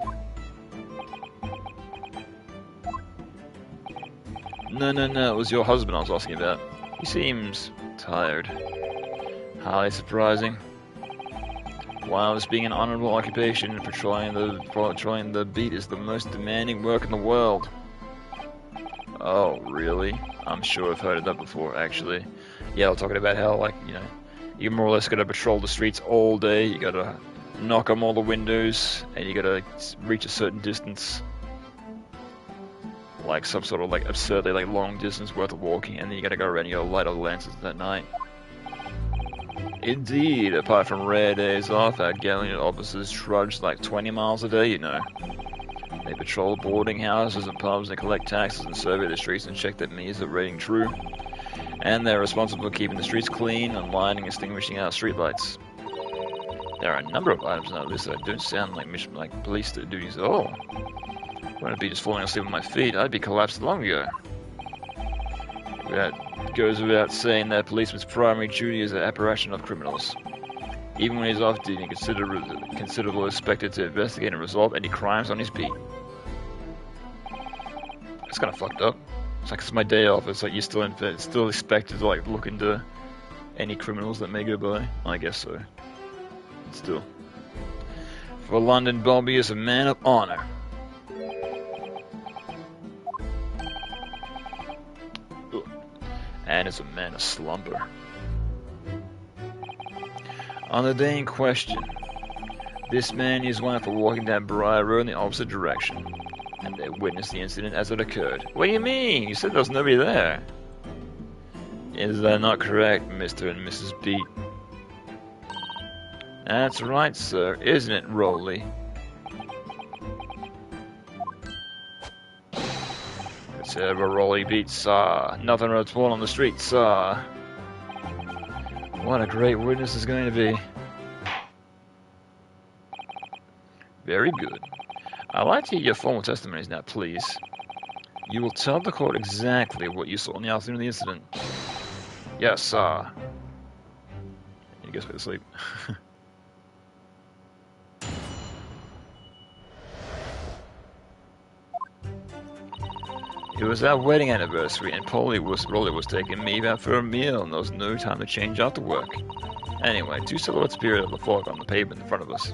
No, it was your husband I was asking about. He seems tired. Highly surprising. While this being an honorable occupation, patrolling the beat is the most demanding work in the world. Oh, really? I'm sure I've heard of that before, actually. Yeah, they're talking about how, like, you more or less gotta patrol the streets all day, you gotta knock on all the windows, and you gotta reach a certain distance. like some sort of like absurdly like long distance worth of walking, and then you gotta go around and you gotta light all the lanterns at night. Indeed, apart from rare days off, our gallant officers trudge like 20 miles a day, you know. They patrol boarding houses and pubs and collect taxes and survey the streets and check that meters are reading true. And they're responsible for keeping the streets clean and lighting and extinguishing our streetlights. There are a number of items on our list that don't sound like mission like police duties at all. Wouldn't it be just falling asleep on my feet? I'd be collapsed long ago. That goes without saying that a policeman's primary duty is the apprehension of criminals. Even when he's off duty, considerable is expected to investigate and resolve any crimes on his beat. That's kind of fucked up. It's like it's my day off. It's like you're still expected to like look into any criminals that may go by. I guess so. But still, for London, Bobby is a man of honor. And is a man of slumber. On the day in question, this man and his wife were walking down Briar Road in the opposite direction, and they witnessed the incident as it occurred. What do you mean? You said there was nobody there. Is that not correct, Mr. and Mrs. Beat? That's right, sir, isn't it, Rowley? It's ever Rowley Beat, sir. Nothing to report on the street, sir. What a great witness is going to be. Very good. I'd like to hear your formal testimonies now, please. You will tell the court exactly what you saw on the afternoon of the incident. Yes, sir. You guess we're asleep. It was our wedding anniversary, and Rowley was taking me out for a meal, and there was no time to change after work. Anyway, two silhouettes appeared at the fork on the pavement in front of us.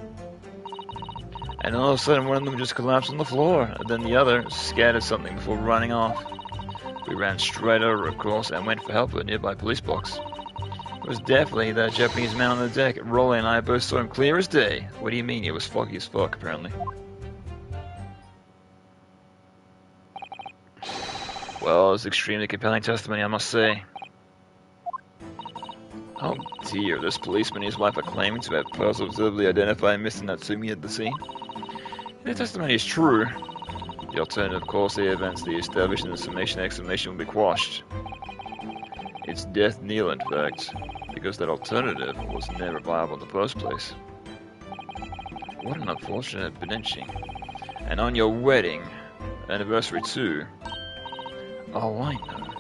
And all of a sudden, one of them just collapsed on the floor, and then the other scattered something before running off. We ran straight over, of course, and went for help at a nearby police box. It was definitely that Japanese man on the deck. Rowley and I both saw him clear as day. What do you mean? It was foggy as fuck, apparently. Well, it's extremely compelling testimony, I must say. Oh dear, this policeman and his wife are claiming to have positively identified Mr. Natsumi at the scene. If the testimony is true, the alternative course of the events they established in the summation explanation will be quashed. It's death knell, in fact, because that alternative was never viable in the first place. What an unfortunate benching. And on your wedding anniversary too. Oh, I know.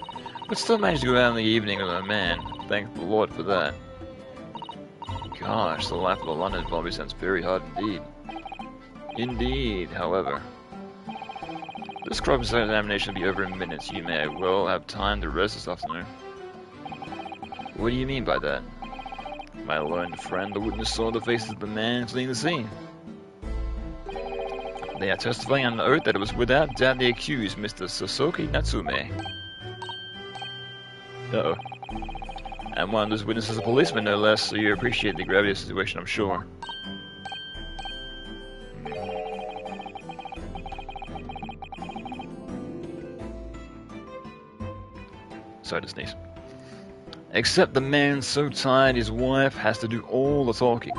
But still managed to go out in the evening with a man. Thank the Lord for that. Gosh, the life of a London Bobby sounds very hard indeed. Indeed, however. This cross-examination will be over in minutes. You may well have time to rest this afternoon. What do you mean by that? My learned friend, the witness saw the faces of the man fleeing the scene. They are testifying on oath that it was without doubt the accused, Mr. Sosoki Natsume. Uh-oh. And one of those witnesses is a policeman, no less, so you appreciate the gravity of the situation, I'm sure. Sorry to sneeze. Except the man's so tired his wife has to do all the talking.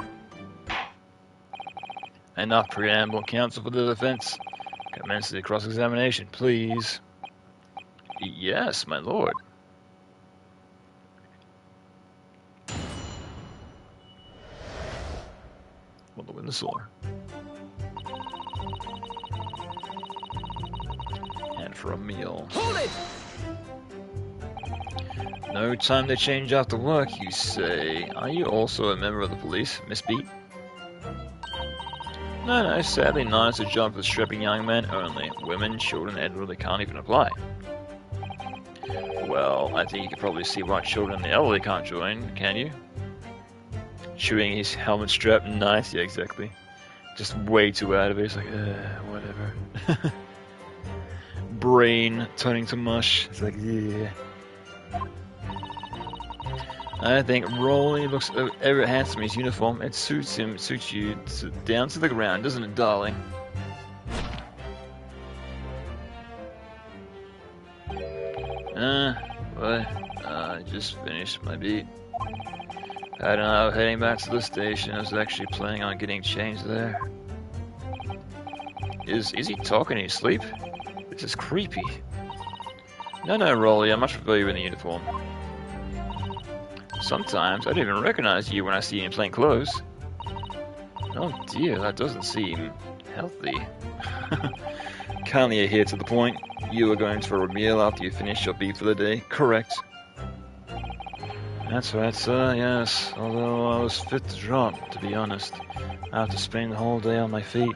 Enough preamble, counsel for the defense. Commence the cross-examination, please. Yes, my lord. Well, the witness saw. And for a meal. Hold it! No time to change after work, you say. Are you also a member of the police, Miss Beat? No, sadly not. It's a job for strapping young men only. Women, children, elderly can't even apply. Well, I think you can probably see why children and the elderly can't join, can you? Chewing his helmet strap, nice, yeah, exactly. Just way too out of it, it's like, whatever. Brain turning to mush, it's like, yeah. I think Rowley looks ever handsome in his uniform. It suits him, it suits you down to the ground, doesn't it, darling? just finished my beat. I don't know, heading back to the station. I was actually planning on getting changed there. Is he talking in his sleep? This is creepy. No, Rolly, I much prefer you in the uniform. Sometimes I don't even recognize you when I see you in plain clothes. Oh dear, that doesn't seem healthy. Kindly adhere to the point. You are going for a meal after you finish your beat for the day, correct? That's right, sir, yes. Although I was fit to drop, to be honest. I have to spend the whole day on my feet.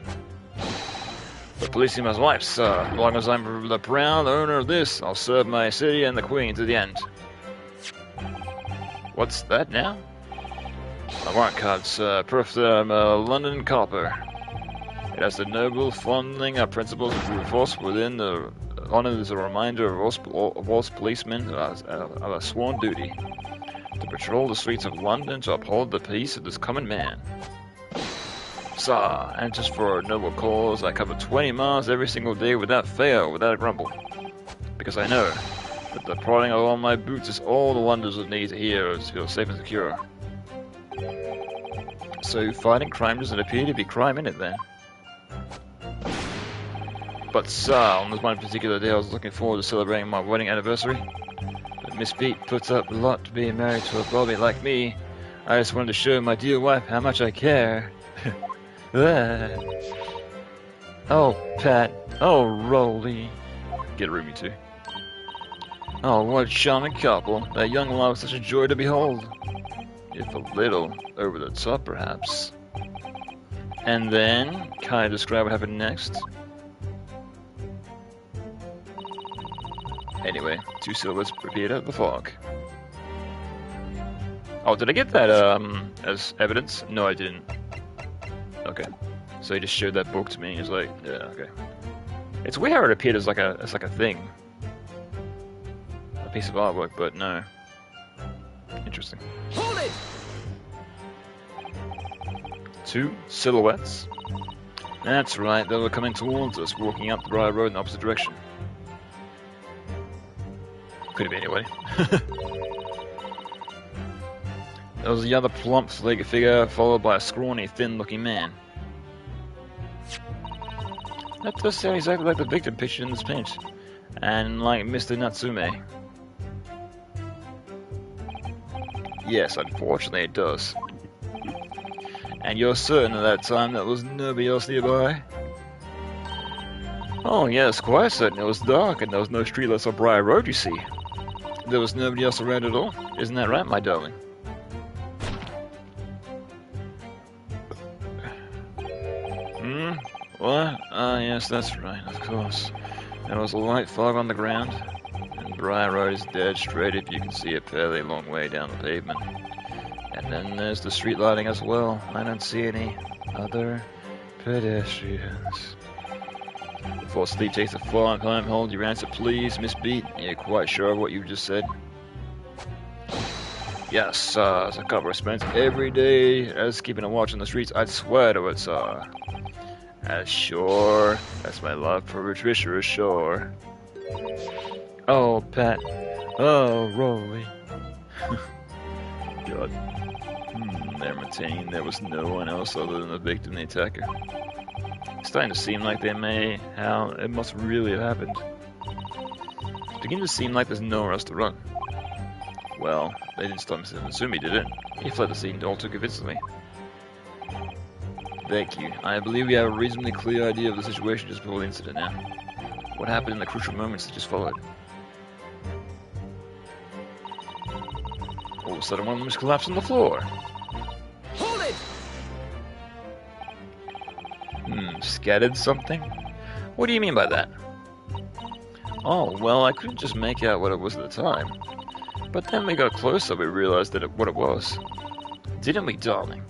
But policing my wife, sir. As long as I'm the proud owner of this, I'll serve my city and the Queen to the end. What's that now? My warrant card, sir. Proof that I'm a London copper. It has the noble fondling our principles of brute force within the honor as a reminder of all policemen of a sworn duty. To patrol the streets of London to uphold the peace of this common man. Sir, and just for a noble cause, I cover 20 miles every single day without fail, without a grumble. Because I know that the prodding of all my boots is all the Londoners would need to hear to feel safe and secure. So fighting crime doesn't appear to be crime in it then. But sir, on this one particular day I was looking forward to celebrating my wedding anniversary. But Miss Beat puts up a lot to be married to a Bobby like me. I just wanted to show my dear wife how much I care. Oh, Pat. Oh, Rolly. Get roomy too. Oh, what a charming couple. That young love was such a joy to behold. If a little over the top, perhaps. And then, can I describe what happened next? Anyway, two silhouettes appeared out of the fog. Oh, did I get that as evidence? No, I didn't. Okay, so he just showed that book to me. He's like, yeah, okay. It's weird how it appeared as like a thing, a piece of artwork, but no. Interesting. Hold it! Two silhouettes. That's right. They were coming towards us, walking up the Briar Road in the opposite direction. Could have been anyway. There was the other plump-legged figure, followed by a scrawny, thin-looking man. That does sound exactly like the victim pictured in this paint, and like Mr. Natsume. Yes, unfortunately it does. And you're certain at that time there was nobody else nearby? Oh yes, quite certain. It was dark, and there was no streetlights on Briar Road, you see. There was nobody else around at all. Isn't that right, my darling? What? Ah, yes, that's right, of course. There was a light fog on the ground, and Briar Road is dead straight if you can see it fairly long way down the pavement. And then there's the street lighting as well. I don't see any other pedestrians. Before sleep takes a fall and time, hold your answer, please, Miss Beat. You're quite sure of what you just said? Yes, sir. As a couple of spends every day as keeping a watch on the streets, I'd swear to it, sir. As sure as my love for Patricia is sure. Oh, Pat. Oh, Rolly. God. They're maintaining there was no one else other than the victim and the attacker. It's starting to seem like it must really have happened. It's beginning to seem like there's nowhere else to run. Well, they didn't stop Mr. Natsumi, did it? He fled the scene all too convincingly. Thank you. I believe we have a reasonably clear idea of the situation just before the incident now. What happened in the crucial moments that just followed? All of a sudden, one of them just collapsed on the floor. Hold it! Scattered something? What do you mean by that? Oh, well, I couldn't just make out what it was at the time. But then we got closer, we realized what it was. Didn't we, darling?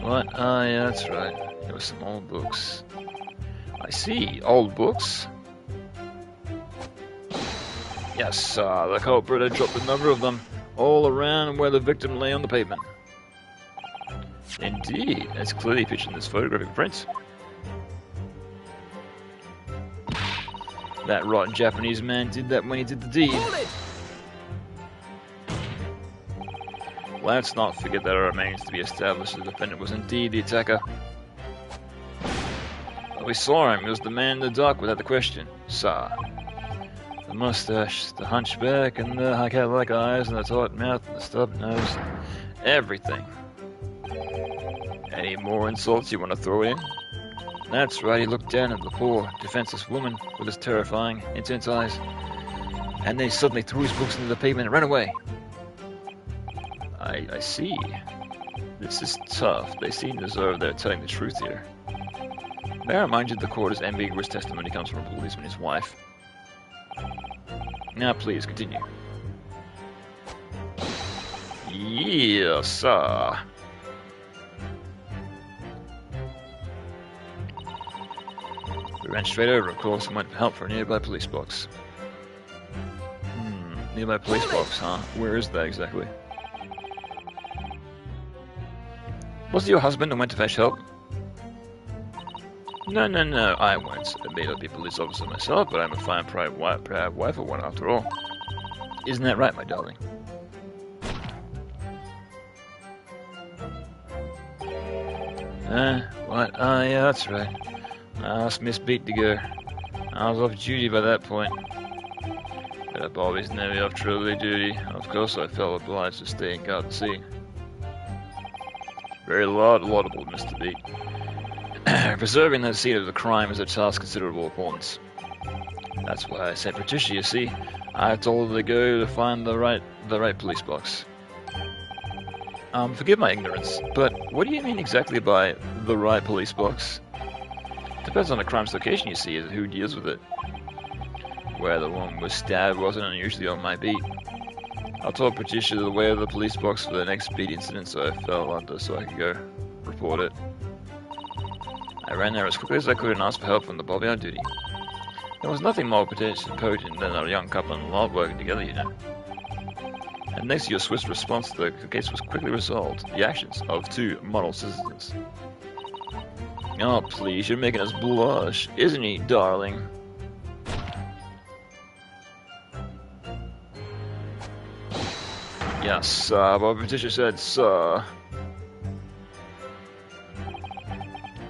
What? Ah, yeah, that's right. There were some old books. I see. Old books? Yes, the culprit had dropped a number of them, all around where the victim lay on the pavement. Indeed, it's clearly pictured in this photographic print. That rotten Japanese man did that when he did the deed. Hold it! Let's not forget that it remains to be established the defendant was indeed the attacker. But we saw him. It was the man in the dark without the question. Sir. The mustache, the hunchback, and the cat-like eyes, and the taut mouth, and the stubbed nose. Everything. Any more insults you want to throw in? That's right, he looked down at the poor, defenseless woman with his terrifying, intense eyes. And then he suddenly threw his books into the pavement and ran away. I see. This is tough. They seem as though they're telling the truth here. May I remind you the court's ambiguous testimony comes from a policeman and his wife. Now please, continue. Yes, sir. We ran straight over, of course, and went for help for a nearby police box. Nearby police box, huh? Where is that exactly? Was it your husband who went to fetch help? No, I won't. I may not be a police officer myself, but I'm a fine, proud wife of one after all. Isn't that right, my darling? What? Yeah, that's right. I asked Miss Beat to go. I was off duty by that point. But I've always known me off truly duty. Of course, I felt obliged to stay and guard the scene. Very laudable, Mr. Beat. Preserving the scene of the crime is a task of considerable importance. That's why I sent Patricia, you see. I told her to go to find the right police box. Forgive my ignorance, but what do you mean exactly by the right police box? Depends on the crime's location, you see, and who deals with it. Where the woman was stabbed wasn't unusually on my beat. I told Patricia the way of the police box for the next beat incident, so I fell under so I could go report it. I ran there as quickly as I could and asked for help from the bobby on duty. There was nothing more potent than a young couple in love working together, you know. And next to your swift response, the case was quickly resolved. The actions of two model citizens. Oh, please, you're making us blush, isn't he, darling? Yes, sir. But Patricia said, sir.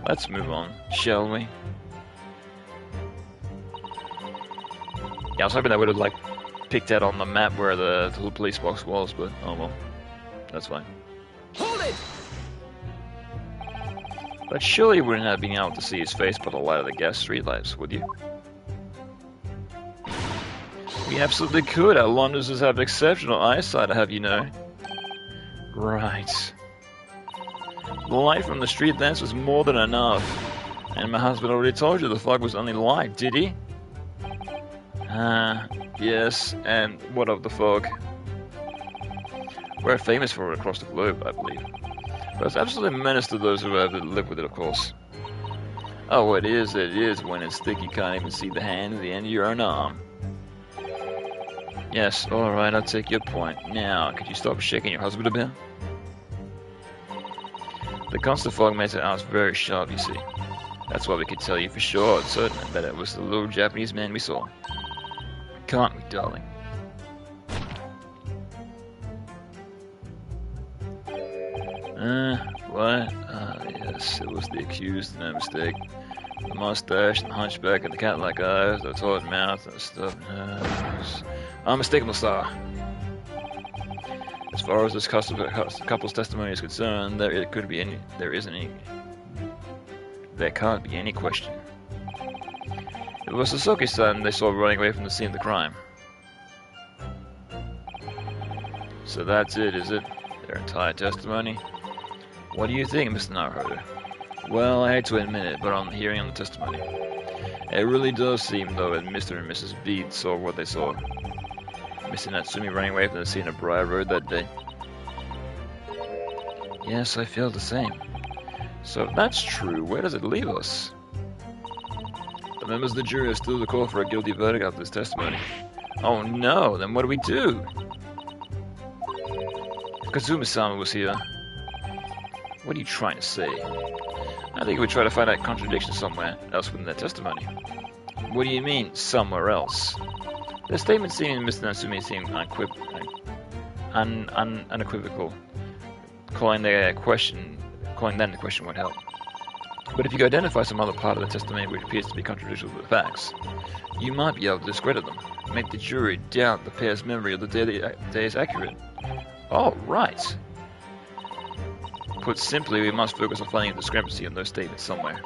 Let's move on, shall we? Yeah, I was hoping they would have, like, picked out on the map where the little police box was, but oh well. That's fine. Hold it! But surely you wouldn't have been able to see his face by the light of the gas streetlights, would you? We absolutely could. Our Londoners have exceptional eyesight, I have you know. Right. The light from the street lamps was more than enough. And my husband already told you the fog was only light, did he? Yes, and what of the fog? We're famous for it across the globe, I believe. But it's absolutely a menace to those who have to live with it, of course. Oh, it is. When it's thick, you can't even see the hand at the end of your own arm. Yes, alright, I'll take your point. Now, could you stop shaking your husband a bit? The constant fog makes it out very sharp, you see. That's why we could tell you for sure and certain that it was the little Japanese man we saw. Can't we, darling? What? Yes, it was the accused, no mistake. The mustache, the hunchback, and the cat-like eyes, the taut mouth, and the stuff. Unmistakable, sir. As far as this couple's testimony is concerned, there can't be any question. It was Sasaki-san they saw running away from the scene of the crime. So that's it, is it? Their entire testimony? What do you think, Mr. Naruhodo? Well, I hate to admit it, but on hearing the testimony, it really does seem, though, that Mr. and Mrs. Beat saw what they saw. Mr. Natsumi running away from the scene of Briar Road that day. Yes, I feel the same. So if that's true, where does it leave us? The members of the jury are still to call for a guilty verdict after this testimony. Oh no, then what do we do? If Kazuma-sama was here, what are you trying to say? I think we try to find out contradiction somewhere else within their testimony. What do you mean, somewhere else? The statement seen in Mr. Natsumi seemed unequivocal. Calling that into question won't help. But if you could identify some other part of the testimony which appears to be contradictory to the facts, you might be able to discredit them, make the jury doubt the pair's memory of the day is accurate. Oh, right. Put simply, we must focus on finding a discrepancy in those statements somewhere.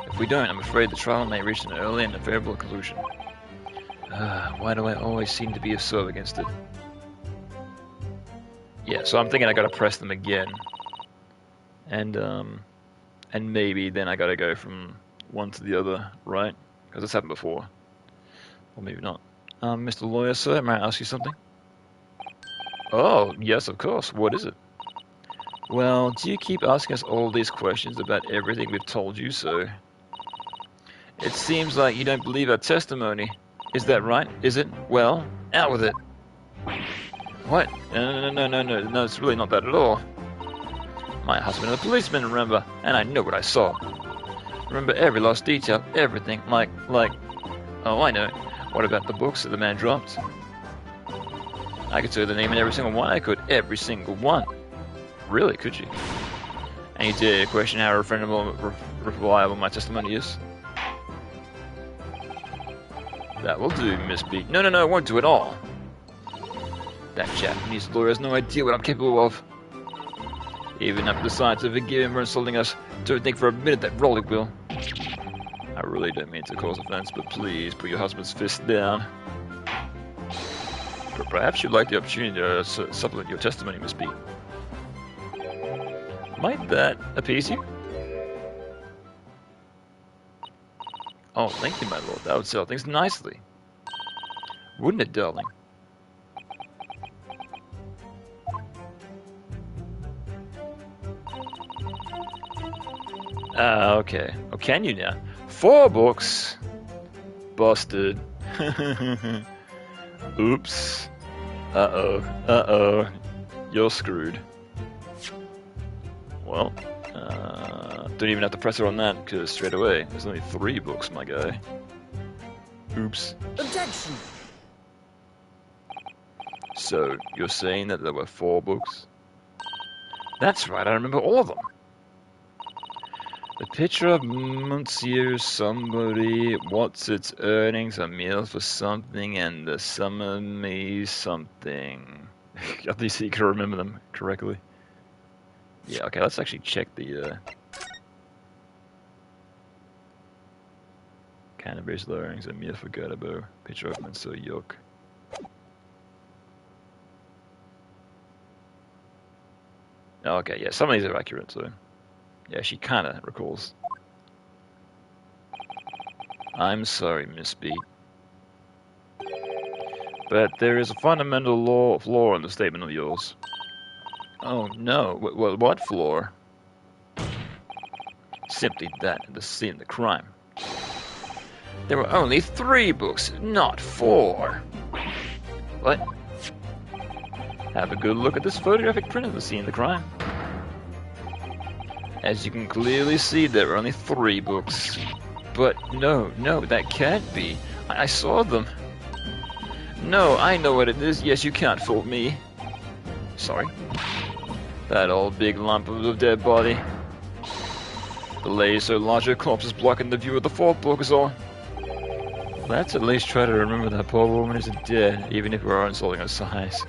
If we don't, I'm afraid the trial may reach an early and unfavorable conclusion. Why do I always seem to be so against it? Yeah, so I'm thinking I gotta press them again. And maybe then I gotta go from one to the other, right? Because this happened before. Or maybe not. Mr. Lawyer, sir, may I ask you something? Oh, yes, of course. What is it? Well, do you keep asking us all these questions about everything we've told you, sir? It seems like you don't believe our testimony. Is that right? Is it? Well, out with it. What? No, it's really not that at all. My husband is a policeman, remember, and I know what I saw. Remember every last detail, everything, like, oh, I know. What about the books that the man dropped? I could say the name in every single one. I could, every single one. Really, could you? And you dare question how reliable my testimony is? That will do, Miss B. No, it won't do at all. That Japanese lawyer has no idea what I'm capable of. Even after deciding to forgive him for insulting us, don't think for a minute that Rolly will. I really don't mean to cause offense, but please put your husband's fist down. But perhaps you'd like the opportunity to supplement your testimony, Miss B. Might that appease you? Oh, thank you, my lord. That would settle things nicely. Wouldn't it, darling? Okay. Oh, can you now? 4 books? Busted. Oops. Uh-oh. You're screwed. Well, don't even have to press her on that, because straight away, there's only 3 books, my guy. Oops. Objection! So, you're saying that there were 4 books? That's right, I remember all of them. The picture of Monsieur somebody, what's its earnings, a meal for something, and the summer me something. At least you can remember them correctly. Yeah, okay, let's actually check the cannabis earnings, a meal for Gadabo, picture of Monsieur York. Okay, yeah, some of these are accurate, so... Yeah, she kinda recalls. I'm sorry, Miss B. But there is a fundamental flaw in the statement of yours. Oh no, what flaw? Simply that, the scene of the crime. There were only 3 books, not 4. What? Have a good look at this photographic print of the scene of the crime. As you can clearly see, there are only 3 books. But no, that can't be. I saw them. No, I know what it is. Yes, you can't fool me. Sorry. That old big lump of a dead body. The lady so large her corpse is blocking the view of the 4th book is all. Let's at least try to remember that poor woman isn't dead, even if we are insulting her size.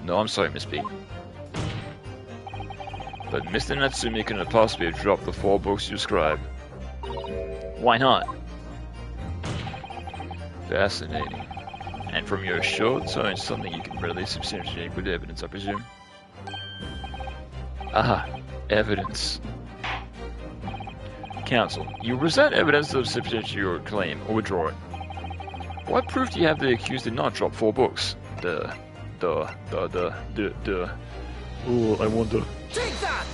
No, I'm sorry, Miss B. But Mr. Natsumi couldn't possibly have dropped the 4 books you described. Why not? Fascinating. And from your short tone, something you can readily substantiate with evidence, I presume? Ah, evidence. Counsel, you present evidence to substantiate your claim, or withdraw it. What proof do you have the accused did not drop 4 books? Ooh, I wonder. Take that!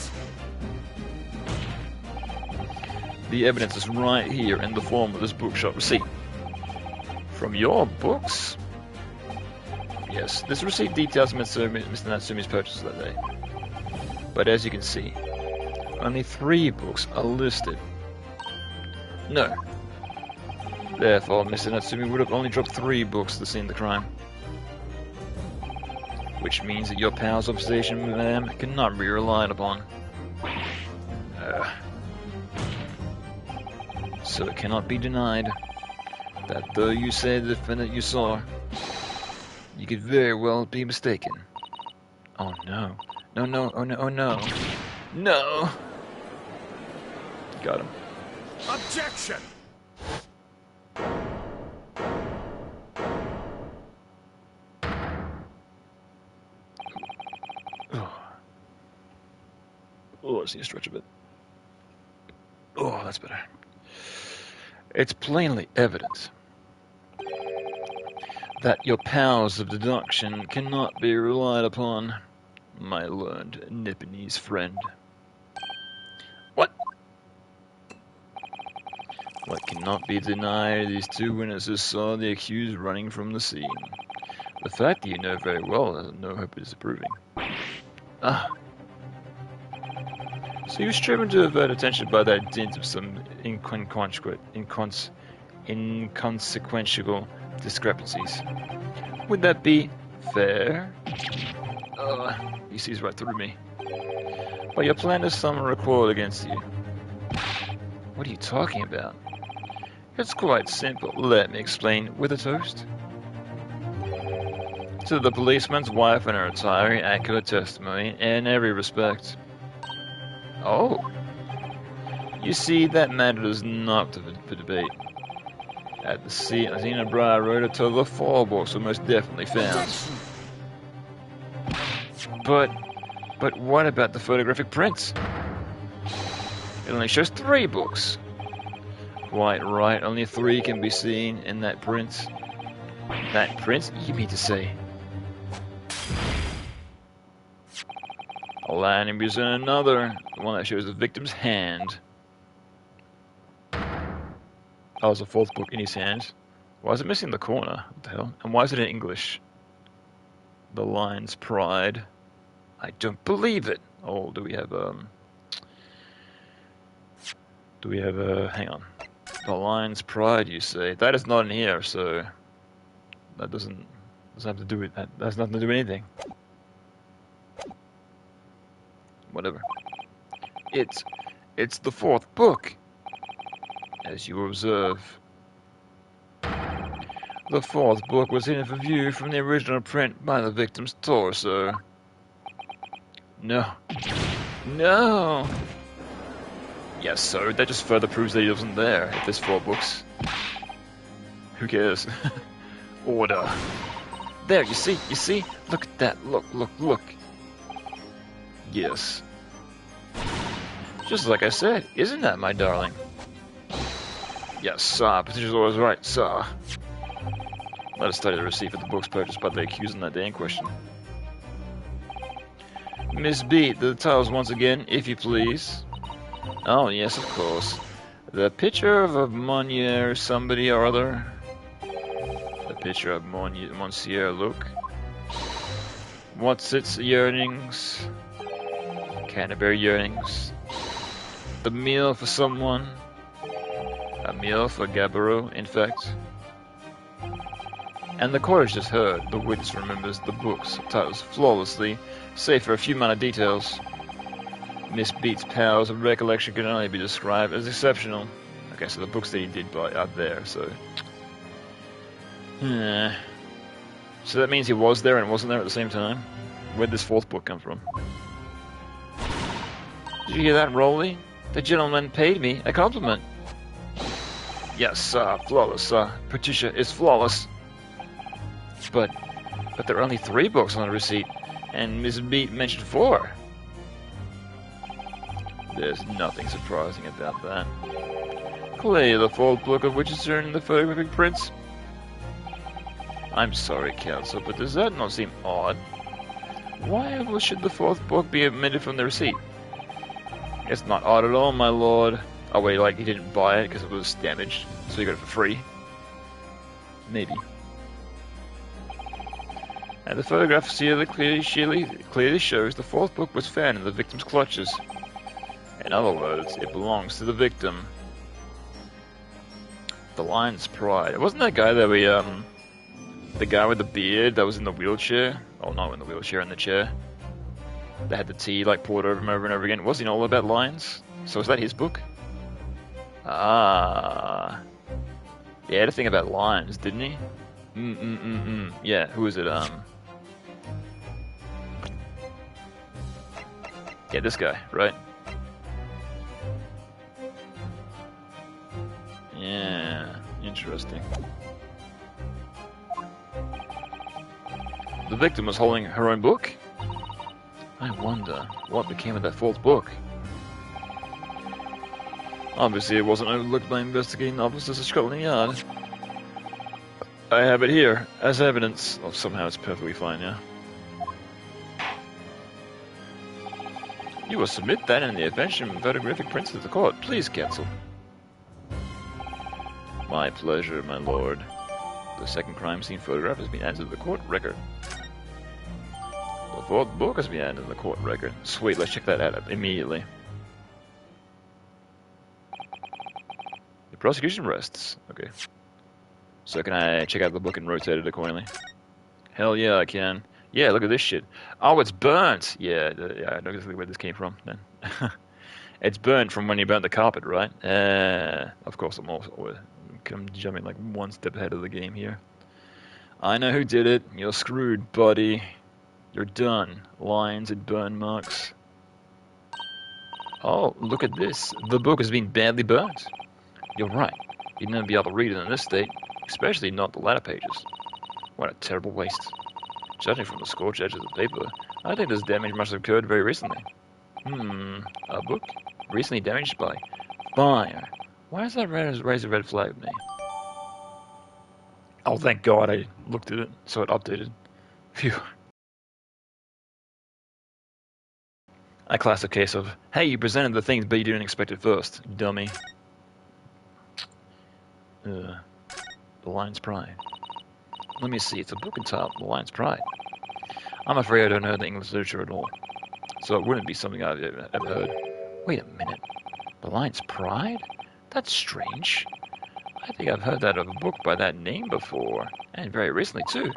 The evidence is right here in the form of this bookshop receipt. From your books? Yes, this receipt details Mr. Natsumi's purchase that day. But as you can see, only 3 books are listed. No, Therefore, Mr. Natsumi would have only dropped 3 books at the scene of the crime. Which means that your pal's observation of them cannot be relied upon. So it cannot be denied that though you say the defendant you saw, you could very well be mistaken. Oh no. No, no, oh no, oh no. No! Got him. Objection! Oh, I just need to stretch a bit. Oh, that's better. It's plainly evident that your powers of deduction cannot be relied upon, my learned Nipponese friend. What? What cannot be denied, these 2 witnesses saw the accused running from the scene. The fact that you know very well has no hope of disapproving. Ah. So he was driven to avert attention by that dint of some inconsequential discrepancies. Would that be fair? He sees right through me. But your plan to summon a recoil against you. What are you talking about? It's quite simple. Let me explain with a toast. To the policeman's wife and her entirely accurate testimony in every respect. Oh. You see, that matter is not for debate. At the scene, Athena Briar wrote a total of 4 books were most definitely found. But what about the photographic prints? It only shows 3 books. Quite right, only 3 can be seen in that print. That print, you mean to say? Allow me to present another, the one that shows the victim's hand. Oh, there's a 4th book in his hand. Why is it missing the corner? What the hell? And why is it in English? The Lion's Pride. I don't believe it. Oh, do we have hang on. The Lion's Pride, you say? That is not in here, so that doesn't have to do with that. That has nothing to do with anything. Whatever. It's the 4th book, as you observe. The 4th book was hidden from view from the original print by the victim's torso. No. No! Yes, so that just further proves that he wasn't there if there's 4 books. Who cares? Order. There, you see? Look at that, look. Yes. Just like I said, isn't that, my darling? Yes, sir. Petitioner's always right, sir. Let us study the receipt for the books purchased by the accused on that day in question. Miss B, the titles once again, if you please. Oh, yes, of course. The picture of a Monsieur somebody or other. The picture of Monsieur Luke. What's its yearnings? Canterbury yearnings. The meal for someone. A meal for Gabbro, in fact. And the court has just heard. The witness remembers the book's titles flawlessly, save for a few minor details. Miss Beat's powers of recollection can only be described as exceptional. Okay, so the books that he did buy are there, so... So that means he was there and wasn't there at the same time? Where'd this 4th book come from? Did you hear that, Rowley? The gentleman paid me a compliment. Yes, sir, flawless, sir. Patricia is flawless. But there are only 3 books on the receipt, and Miss Beat mentioned 4. There's nothing surprising about that. Clearly the 4th book of which is in the photographic prints. I'm sorry, counsel, but does that not seem odd? Why should the 4th book be omitted from the receipt? It's not odd at all, my lord. Oh wait, like he didn't buy it because it was damaged, so he got it for free? Maybe. And the photograph clearly shows the 4th book was found in the victim's clutches. In other words, it belongs to the victim. The Lion's Pride. Wasn't that guy that we, the guy with the beard that was in the wheelchair? Oh, not in the wheelchair, in the chair. That had the tea, like, poured over him over and over again. Wasn't he all about lions? So is that his book? Ah. Yeah, he had a thing about lions, didn't he? Yeah, who is it, Yeah, this guy, right? Yeah, interesting. The victim was holding her own book? I wonder what became of that fourth book. Obviously, it wasn't overlooked by investigating officers at Scotland Yard. I have it here as evidence. Oh, somehow it's perfectly fine, yeah. You will submit that in the attention and photographic prints to the court. Please cancel. My pleasure, my lord. The second crime scene photograph has been added to the court record. The fourth book has been added to the court record. Sweet, let's check that out immediately. The prosecution rests. Okay. So can I check out the book and rotate it accordingly? Hell yeah, I can. Yeah, look at this shit. Oh, it's burnt! Yeah, I know exactly where this came from, then. It's burnt from when you burnt the carpet, right? Of course, I'm jumping like one step ahead of the game here. I know who did it. You're screwed, buddy. You're done. Lines and burn marks. Oh, look at this. The book has been badly burnt. You're right. You'd never be able to read it in this state, especially not the latter pages. What a terrible waste. Judging from the scorched edges of the paper, I think this damage must have occurred very recently. A book? Recently damaged by fire. Why does that raise a red flag with me? Oh, thank God I looked at it, so it updated. Phew. A classic case of, hey, you presented the things, but you didn't expect it first, dummy. The Lion's Pride. Let me see, it's a book entitled The Lion's Pride. I'm afraid I don't know the English literature at all, so it wouldn't be something I've ever heard. Wait a minute. The Lion's Pride? That's strange. I think I've heard that of a book by that name before, and very recently too.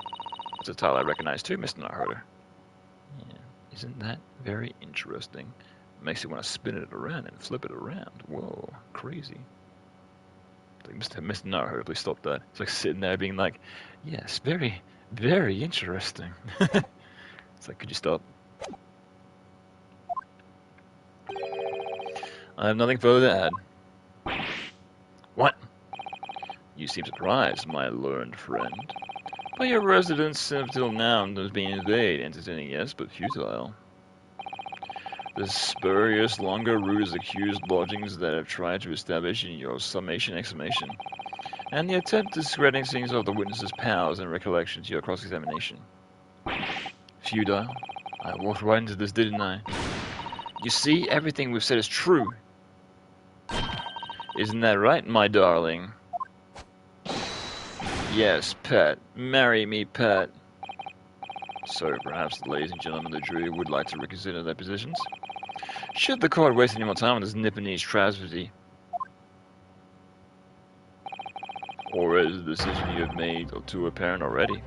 It's a title I recognize too, Mr. Narhoder. Yeah, isn't that very interesting? Makes you want to spin it around and flip it around. Whoa, crazy. It's like Mr. Narhoder, please stop that. It's like sitting there being like, yes, very, very interesting. It's like, could you stop? I have nothing further to add. What? You seem surprised, my learned friend. But your residence until now has been invaded, entertaining, yes, but futile. The spurious longer route is accused lodgings that have tried to establish in your summation exclamation, and the attempt discrediting of the witness's powers and recollection to your cross-examination. Futile. I walked right into this, didn't I? You see, everything we've said is true. Isn't that right, my darling? Yes, pet. Marry me, pet. So perhaps the ladies and gentlemen of the jury would like to reconsider their positions? Should the court waste any more time on this Nipponese travesty? Or is the decision you have made too apparent already?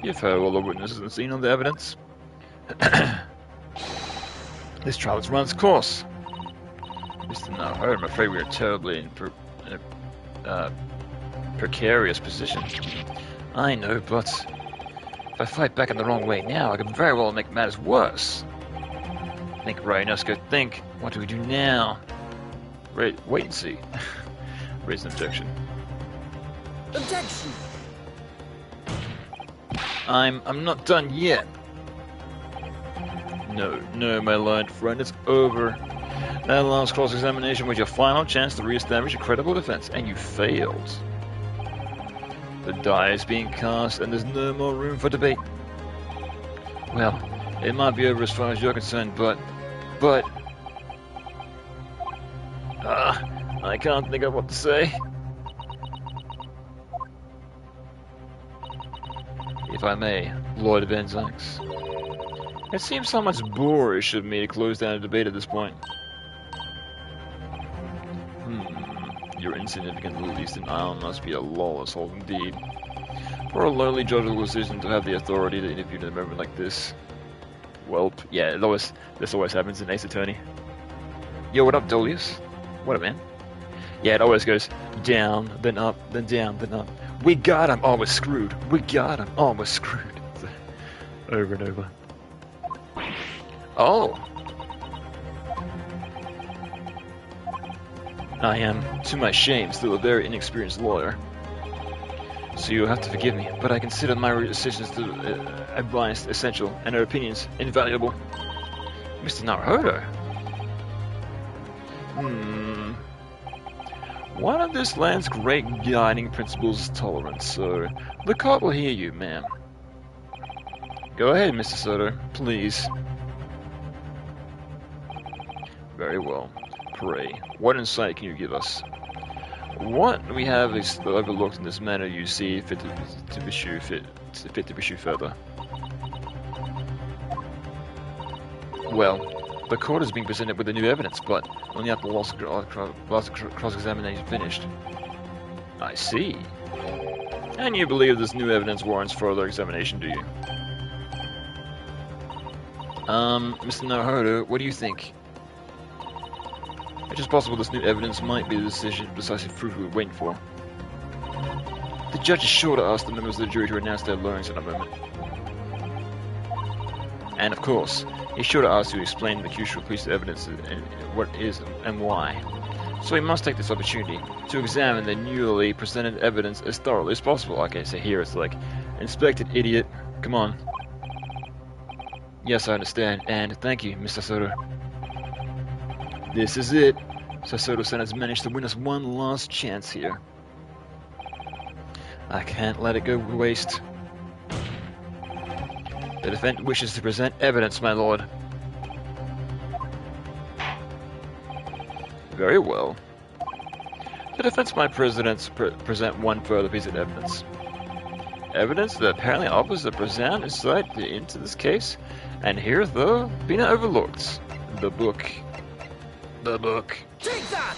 You've heard all the witnesses and seen all the evidence. This trial has run its course. Mr. Narhoder, I'm afraid we are terribly in a precarious position. I know, but if I fight back in the wrong way now, I could very well make matters worse. Think, Ryonosuke, think. What do we do now? Wait and see. Raise an objection. Objection! I'm not done yet. No, my learned friend, it's over. That last cross-examination was your final chance to re-establish a credible defense, and you failed. The die is being cast, and there's no more room for debate. Well, it might be over as far as you're concerned, but... I can't think of what to say. If I may, Lord Van Zyx. It seems somewhat boorish of me to close down a debate at this point. your insignificant little Eastern Island must be a lawless hole indeed. For a lowly judge of the decision to have the authority to interview a member like this. Welp. Yeah, this always happens in Ace Attorney. Yo, what up, Dolius? What up, man? Yeah, it always goes down, then up, then down, then up. We got him! Oh, we're screwed. We got him! Oh, we're screwed. Over and over. Oh! I am, to my shame, still a very inexperienced lawyer. So you'll have to forgive me, but I consider my decisions to advice essential, and her opinions invaluable. Mr. Naruhodo? One of this land's great guiding principles is tolerance, so the court will hear you, ma'am. Go ahead, Mr. Soto, please. Very well. Pray, what insight can you give us? What we have is overlooked in this matter you see fit to pursue further. Well, the court is being presented with the new evidence, but only after the last cross-examination finished. I see. And you believe this new evidence warrants further examination, do you? Mr. Naruhodo, what do you think? It's just possible this new evidence might be the decisive proof we're waiting for. The judge is sure to ask the members of the jury to announce their learnings in a moment. And of course, he's sure to ask you to explain the crucial piece of evidence and what it is and why. So he must take this opportunity to examine the newly presented evidence as thoroughly as possible. Okay, so here it's like, inspect it, idiot. Come on. Yes, I understand, and thank you, Mr. Soto. This is it. Soto-san has managed to win us one last chance here. I can't let it go to waste. The defendant wishes to present evidence, my lord. Very well. The defense might present one further piece of evidence. Evidence that apparently offers a profound insight into this case, and here, though, being overlooked. The book. The book. Take that!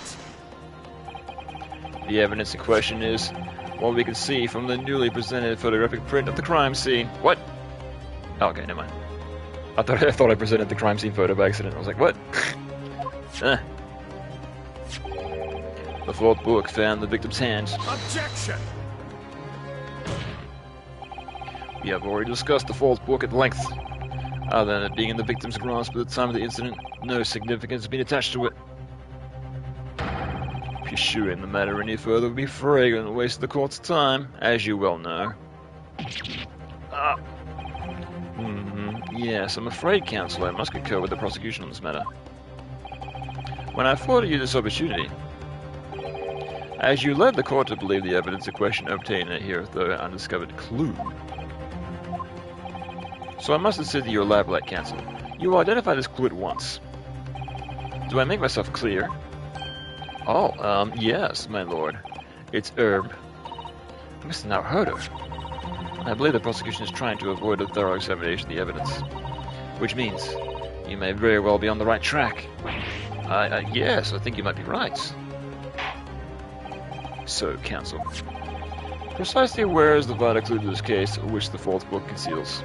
The evidence in question is what we can see from the newly presented photographic print of the crime scene. What? Oh, okay, never mind. I thought I presented the crime scene photo by accident. I was like, what? The fourth book found the victim's hands. Objection! We have already discussed the fourth book at length. Other than it being in the victim's grasp at the time of the incident, no significance has been attached to it. Pursuing the matter any further would be fragrant waste of the court's time, as you well know. Yes, I'm afraid, counsel, I must concur with the prosecution on this matter. When I afforded you this opportunity, as you led the court to believe the evidence in question obtained a heretofore undiscovered clue. So I must insist that you elaborate, counsel. You will identify this clue at once. Do I make myself clear? Oh, yes, my lord. It's herb. Mr. Naruhodo. I believe the prosecution is trying to avoid a thorough examination of the evidence. Which means you may very well be on the right track. Yes, I think you might be right. So, counsel. Precisely where is the vital clue to this case, which the fourth book conceals?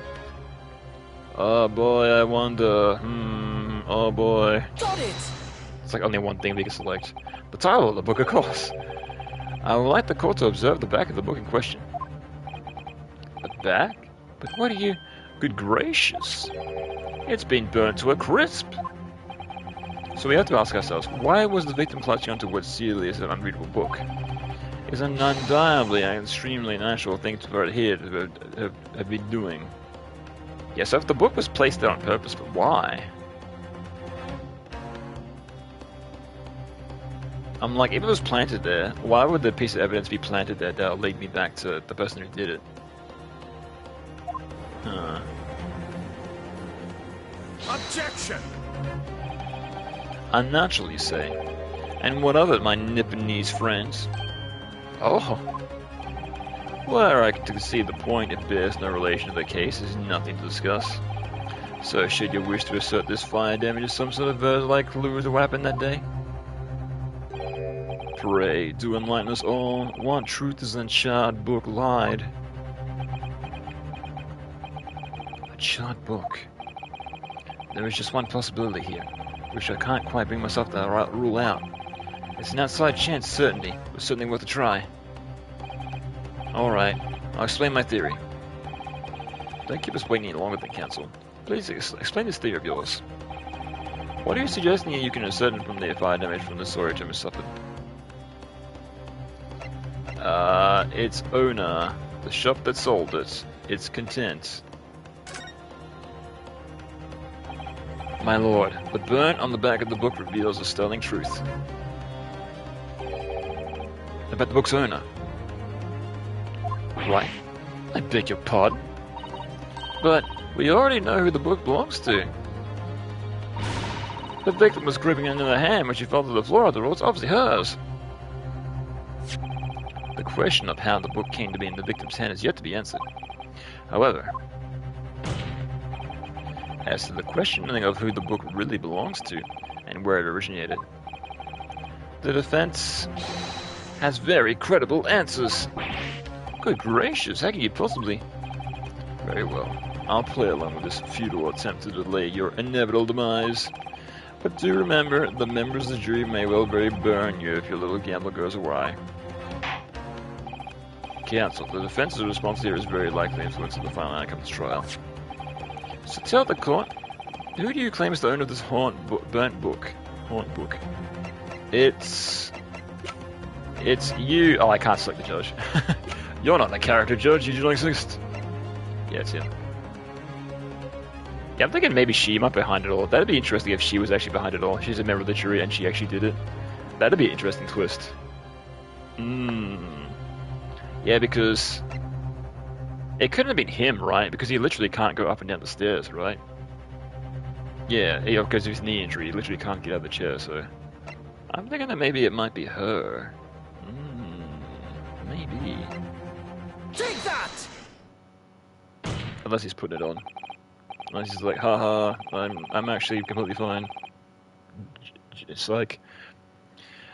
Oh boy, I wonder. Oh boy. Got it! It's like only one thing we can select. The title of the book, of course. I would like the court to observe the back of the book in question. The back? But what are you... Good gracious. It's been burnt to a crisp. So we have to ask ourselves, why was the victim clutching onto what seemingly is an unreadable book? It's an undeniably and extremely natural thing for it here to have been doing. Yes, so if the book was placed there on purpose, but why? I'm like, if it was planted there, why would the piece of evidence be planted there that'll lead me back to the person who did it? Objection! Unnatural, you say? And what of it, my Nipponese friends? Oh. Where I can see the point, it bears no relation to the case, there's nothing to discuss. So should you wish to assert this fire damage as some sort of like clue to what happened that day? Pray, do enlighten us all. What truth is in charred book lied? A charred book. There is just one possibility here, which I can't quite bring myself to rule out. It's an outside chance, certainly, but certainly worth a try. Alright, I'll explain my theory. Don't keep us waiting any longer than counsel. Please explain this theory of yours. What are you suggesting you can ascertain from the fire damage from the story Jim has suffered? Its owner, the shop that sold it, its content. My lord, the burn on the back of the book reveals a sterling truth. About the book's owner. Right. I beg your pardon. But we already know who the book belongs to. The victim was gripping it in her hand when she fell to the floor after all. It's obviously hers. The question of how the book came to be in the victim's hand is yet to be answered. However, as to the questioning of who the book really belongs to and where it originated, the defense has very credible answers. Good gracious, how can you possibly? Very well, I'll play along with this futile attempt to delay your inevitable demise. But do remember, the members of the jury may well very burn you if your little gamble goes awry. Counsel, the defense's response here is very likely influencing the final outcome of this trial. So tell the court, who do you claim is the owner of this burnt book? Haunt book. It's you. Oh, I can't select the judge. You're not the character, Judge. You don't exist. Yeah, it's him. Yeah, I'm thinking maybe she might be behind it all. That'd be interesting if she was actually behind it all. She's a member of the jury and she actually did it. That'd be an interesting twist. Yeah, because it couldn't have been him, right? Because he literally can't go up and down the stairs, right? Yeah, because of his knee injury, he literally can't get out of the chair, so... I'm thinking that maybe it might be her. Maybe. Take that! Unless he's putting it on. Unless he's like, haha, I'm actually completely fine. It's like...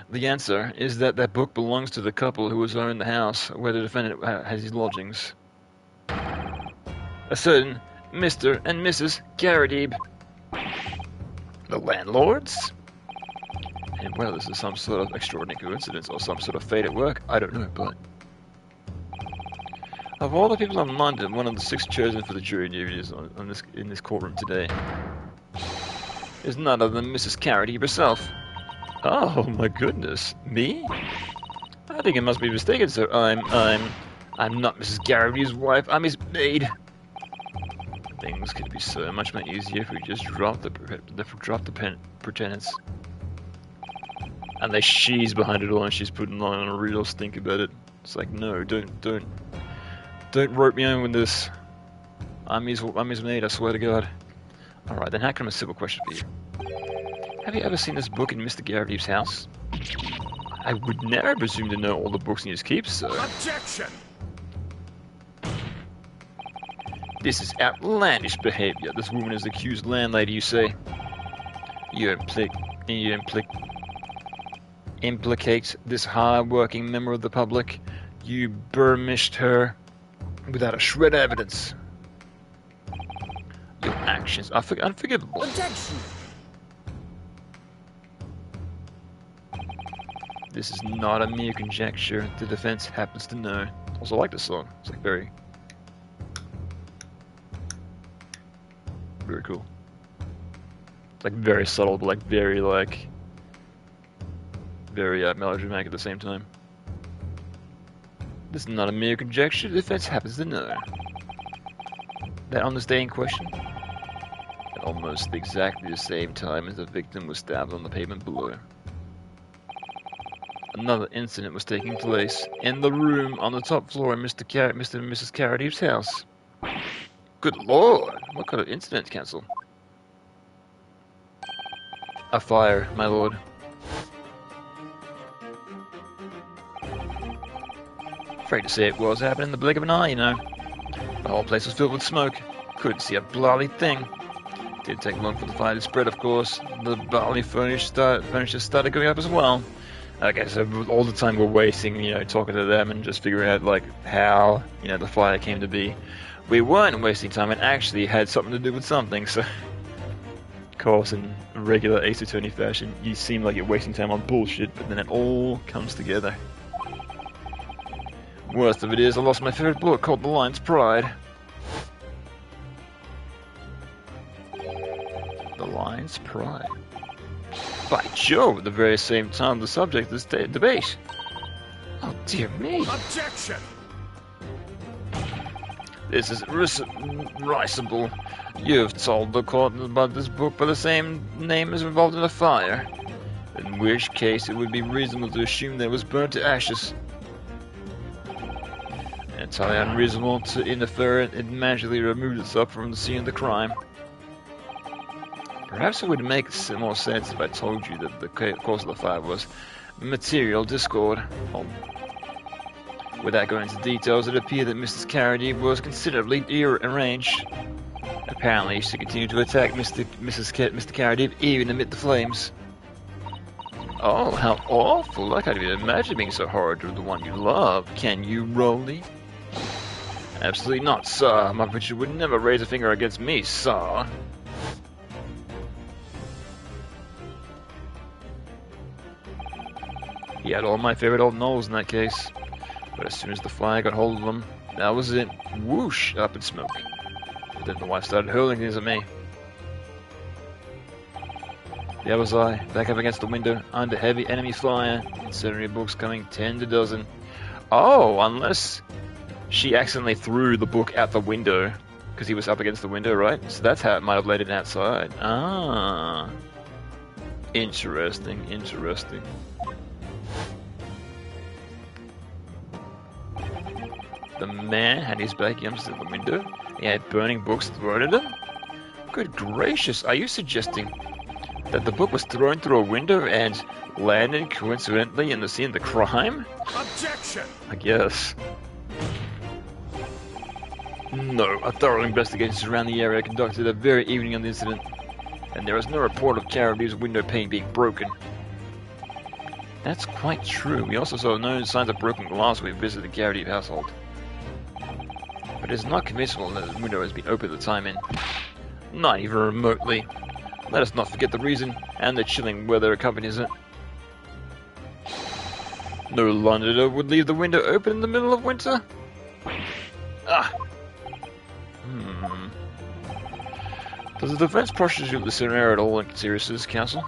The answer is that that book belongs to the couple who was owning the house where the defendant has his lodgings. A certain Mr. and Mrs. Garrideeb. The landlords? And whether this is some sort of extraordinary coincidence or some sort of fate at work, I don't know, but... Of all the people in London, one of the 6 chosen for the jury duties in this courtroom today is none other than Mrs. Garrideeb herself. Oh my goodness, me? I think I must be mistaken, sir. I'm not Mrs. Garrity's wife. I'm his maid. Things could be so much more easier if we just dropped the pretense. And she's behind it all, and she's putting on a real stink about it. It's like, no, don't rope me in with this. I'm his maid. I swear to God. All right, then how come a simple question for you? Have you ever seen this book in Mr. Garrity's house? I would never presume to know all the books in his keep, sir. Objection! This is outlandish behavior. This woman is the accused landlady, you say? You implicate this hard-working member of the public. You burmished her without a shred of evidence. Your actions are unforgivable. Objection! This is not a mere conjecture. The defense happens to know. Also, I like this song. It's like very cool. It's like very subtle, but like very melodramatic at the same time. This is not a mere conjecture. The defense happens to know that on this day in question, at almost exactly the same time as the victim was stabbed on the pavement below, another incident was taking place in the room on the top floor in Mr. and Mrs. Garrity's house. Good lord! What kind of incident, counsel? A fire, my lord. Afraid to say it was happening in the blink of an eye, you know. The whole place was filled with smoke. Couldn't see a bloody thing. Didn't take long for the fire to spread, of course. The bloody furniture started going up as well. Okay, so all the time we're wasting, talking to them and just figuring out, like, how, the fire came to be. We weren't wasting time and actually had something to do with something, so... Of course, in regular Ace Attorney fashion, you seem like you're wasting time on bullshit, but then it all comes together. Worst of it is, I lost my favorite book called The Lion's Pride. The Lion's Pride. By Jove, at the very same time the subject is debate. Oh dear me. Objection! This is risible. You've told the court about this book by the same name as involved in a fire. In which case it would be reasonable to assume that it was burnt to ashes. Entirely unreasonable to infer it magically removed itself from the scene of the crime. Perhaps it would make more sense if I told you that the cause of the fire was material discord. Without going into details, it appeared that Mrs. Carradine was considerably deranged. Apparently, she continued to attack Mr. Carradine even amid the flames. Oh, how awful! I can't even imagine being so horrid to the one you love. Can you, Rolly? Absolutely not, sir. My Richard would never raise a finger against me, sir. He had all my favorite old novels in that case. But as soon as the fire got hold of them, that was it. Whoosh, up in smoke. But then the wife started hurling things at me. There was I, back up against the window, under heavy enemy fire, incendiary books coming 10 to dozen. Oh, unless she accidentally threw the book out the window, because he was up against the window, right? So that's how it might have let it outside. Ah. Interesting, interesting. The man had his back against the window. He had burning books thrown at him. Good gracious, are you suggesting that the book was thrown through a window and landed coincidentally in the scene of the crime? Objection! I guess. No, a thorough investigation surrounding the area conducted the very evening of the incident, and there is no report of Carradine's window pane being broken. That's quite true. We also saw no signs of broken glass when we visited the Carradine household. But it is not convincing that the window has been opened at the time in. Not even remotely. Let us not forget the reason, and the chilling weather accompanies it. No Londoner would leave the window open in the middle of winter? Ah! Does the defense prosecute the scenario at all in seriousness, counsel?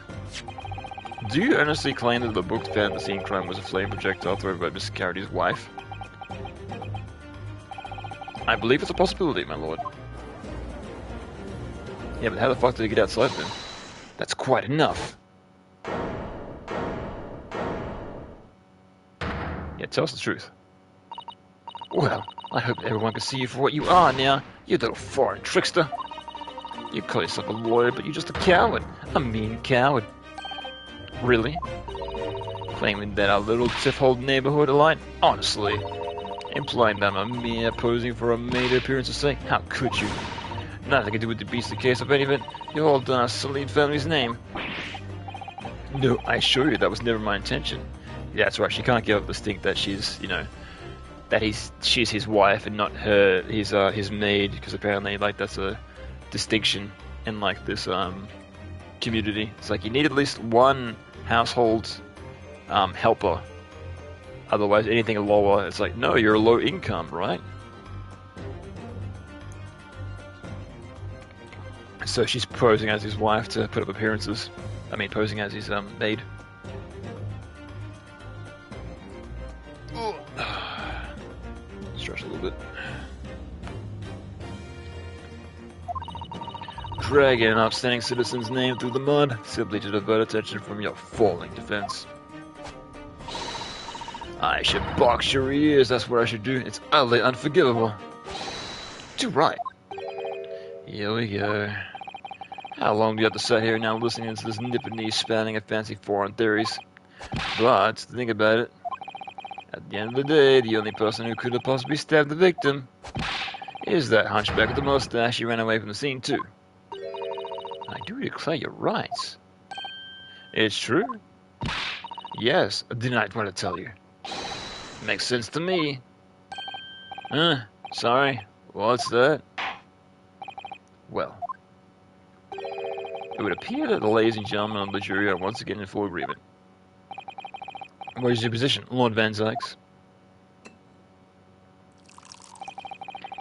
Do you earnestly claim that the book found at the scene crime was a flame projectile thrown by Mrs. Carradine's wife? I believe it's a possibility, my lord. Yeah, but how the fuck did he get outside then? That's quite enough. Yeah, tell us the truth. Well, I hope everyone can see you for what you are now, you little foreign trickster. You call yourself a lawyer, but you're just a coward. A mean coward. Really? Claiming that our little tiff-hold neighborhood alike? Honestly. Implying that I'm a mere posing for a maid appearance's sake? How could you? Nothing to do with the beastly case of any of it. You've all done our Celine family's name. No, I assure you that was never my intention. Yeah, that's right, she can't give up the stink that she's, she's his wife and not his maid, because apparently, like, that's a distinction in, like, this, community. It's like, you need at least one household, helper. Otherwise, anything lower, it's like, no, you're a low income, right? So she's posing as his wife to put up appearances. I mean, posing as his maid. Stretch a little bit. Dragging an upstanding citizen's name through the mud, simply to divert attention from your falling defense. I should box your ears, that's what I should do. It's utterly unforgivable. Too right. Here we go. How long do you have to sit here now listening to this nippity spouting of fancy foreign theories? But, to think about it, at the end of the day, the only person who could have possibly stabbed the victim is that hunchback with the mustache who ran away from the scene too. I do declare you're right. It's true. Yes, didn't I want to tell you? Makes sense to me. Sorry, what's that? Well, it would appear that the ladies and gentlemen of the jury are once again in full agreement. What is your position, Lord Van Zykes?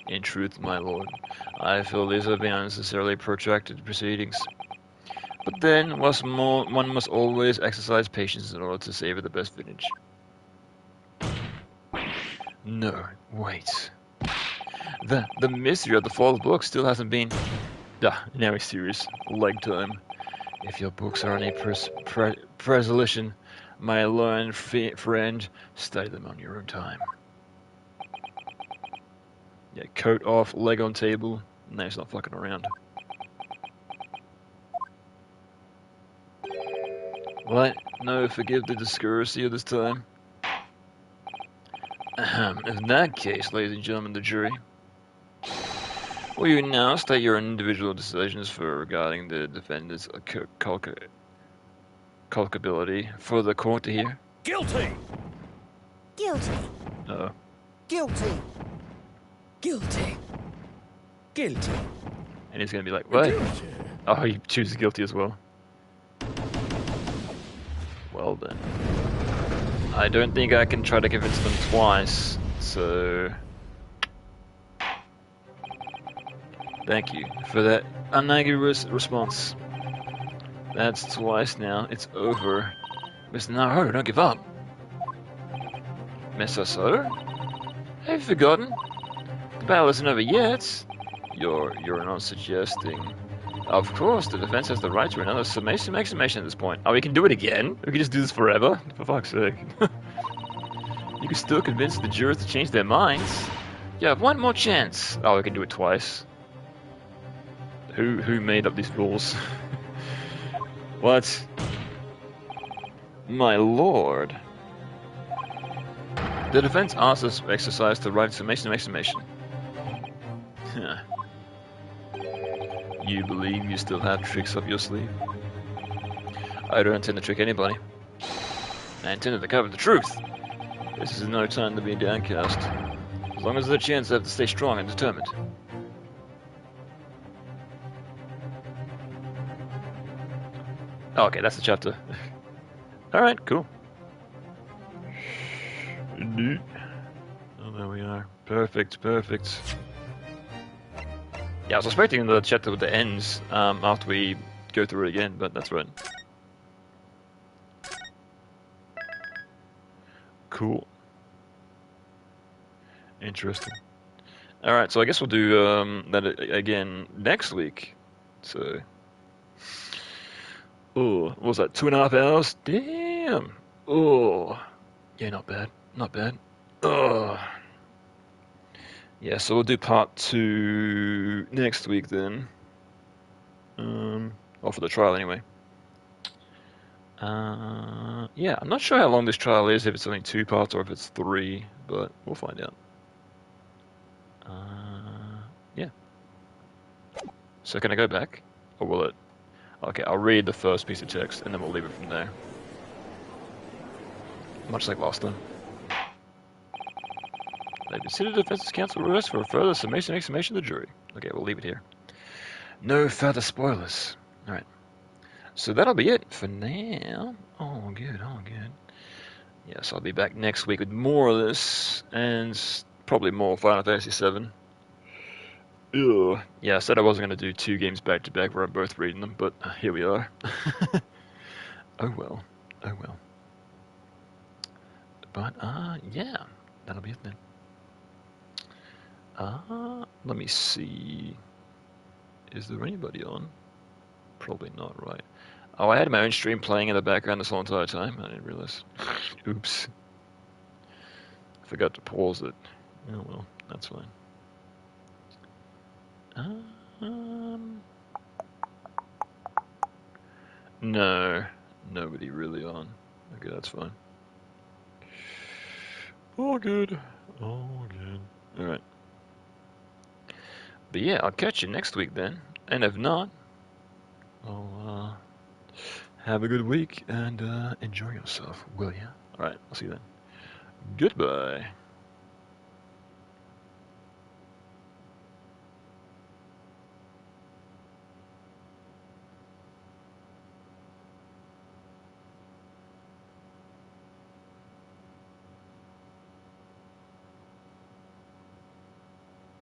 In truth, my lord, I feel these have been unnecessarily protracted proceedings. But then, one must always exercise patience in order to savor the best vintage. No, wait. The mystery of the fourth book still hasn't been... now he's serious. Leg time. If your books are any resolution, my learned friend, study them on your own time. Yeah, coat off, leg on table. No, he's not fucking around. What? No, forgive the discourtesy of this time. In that case, ladies and gentlemen of the jury, will you now state your individual decisions regarding the defendant's culpability for the court to hear? Guilty! Guilty. Uh-oh. Guilty! Guilty. Guilty! And he's gonna be like, what? Guilty! Oh, he chooses guilty as well. Well then. I don't think I can try to convince them twice, so... Thank you for that unambiguous response. That's twice now. It's over. Mr. Naruto, don't give up. Miss Soto? Have you forgotten? The battle isn't over yet. You're not suggesting... Of course, the defense has the right to another summation at this point. Oh, we can do it again? We can just do this forever? For fuck's sake. You can still convince the jurors to change their minds. You have one more chance. Oh, we can do it twice. Who made up these rules? What? My lord. The defense asks us to exercise the right to summation. You believe you still have tricks up your sleeve? I don't intend to trick anybody. I intend to cover the truth. This is no time to be downcast. As long as there's a chance, I have to stay strong and determined. Oh, okay, that's the chapter. Alright, cool. Indeed. Oh, there we are. Perfect. Yeah, I was expecting the chapter with the ends after we go through it again, but that's right. Cool. Interesting. Alright, so I guess we'll do that again next week. So... Oh, what was that, 2.5 hours? Damn! Oh. Yeah, not bad. Oh. Yeah, so we'll do part 2 next week then. Or for the trial anyway. Yeah, I'm not sure how long this trial is, if it's only 2 parts or if it's 3, but we'll find out. Yeah. So can I go back? Or will it? Okay, I'll read the first piece of text and then we'll leave it from there. Much like last time. They consider the defense's counsel request for a further summation of the jury. Okay, we'll leave it here. No further spoilers. Alright. So that'll be it for now. Oh, good. Yes, I'll be back next week with more of this, and probably more Final Fantasy VII. Ugh. Yeah, I said I wasn't going to do 2 games back to back where I'm both reading them, but here we are. Oh well. But, yeah, that'll be it then. Let me see. Is there anybody on? Probably not, right? Oh, I had my own stream playing in the background this whole entire time. I didn't realize. Oops. I forgot to pause it. Oh well, that's fine. No, nobody really on. Okay, that's fine. All good. Alright. But yeah, I'll catch you next week then. And if not, I'll Have a good week and enjoy yourself, will ya? Alright, I'll see you then. Goodbye.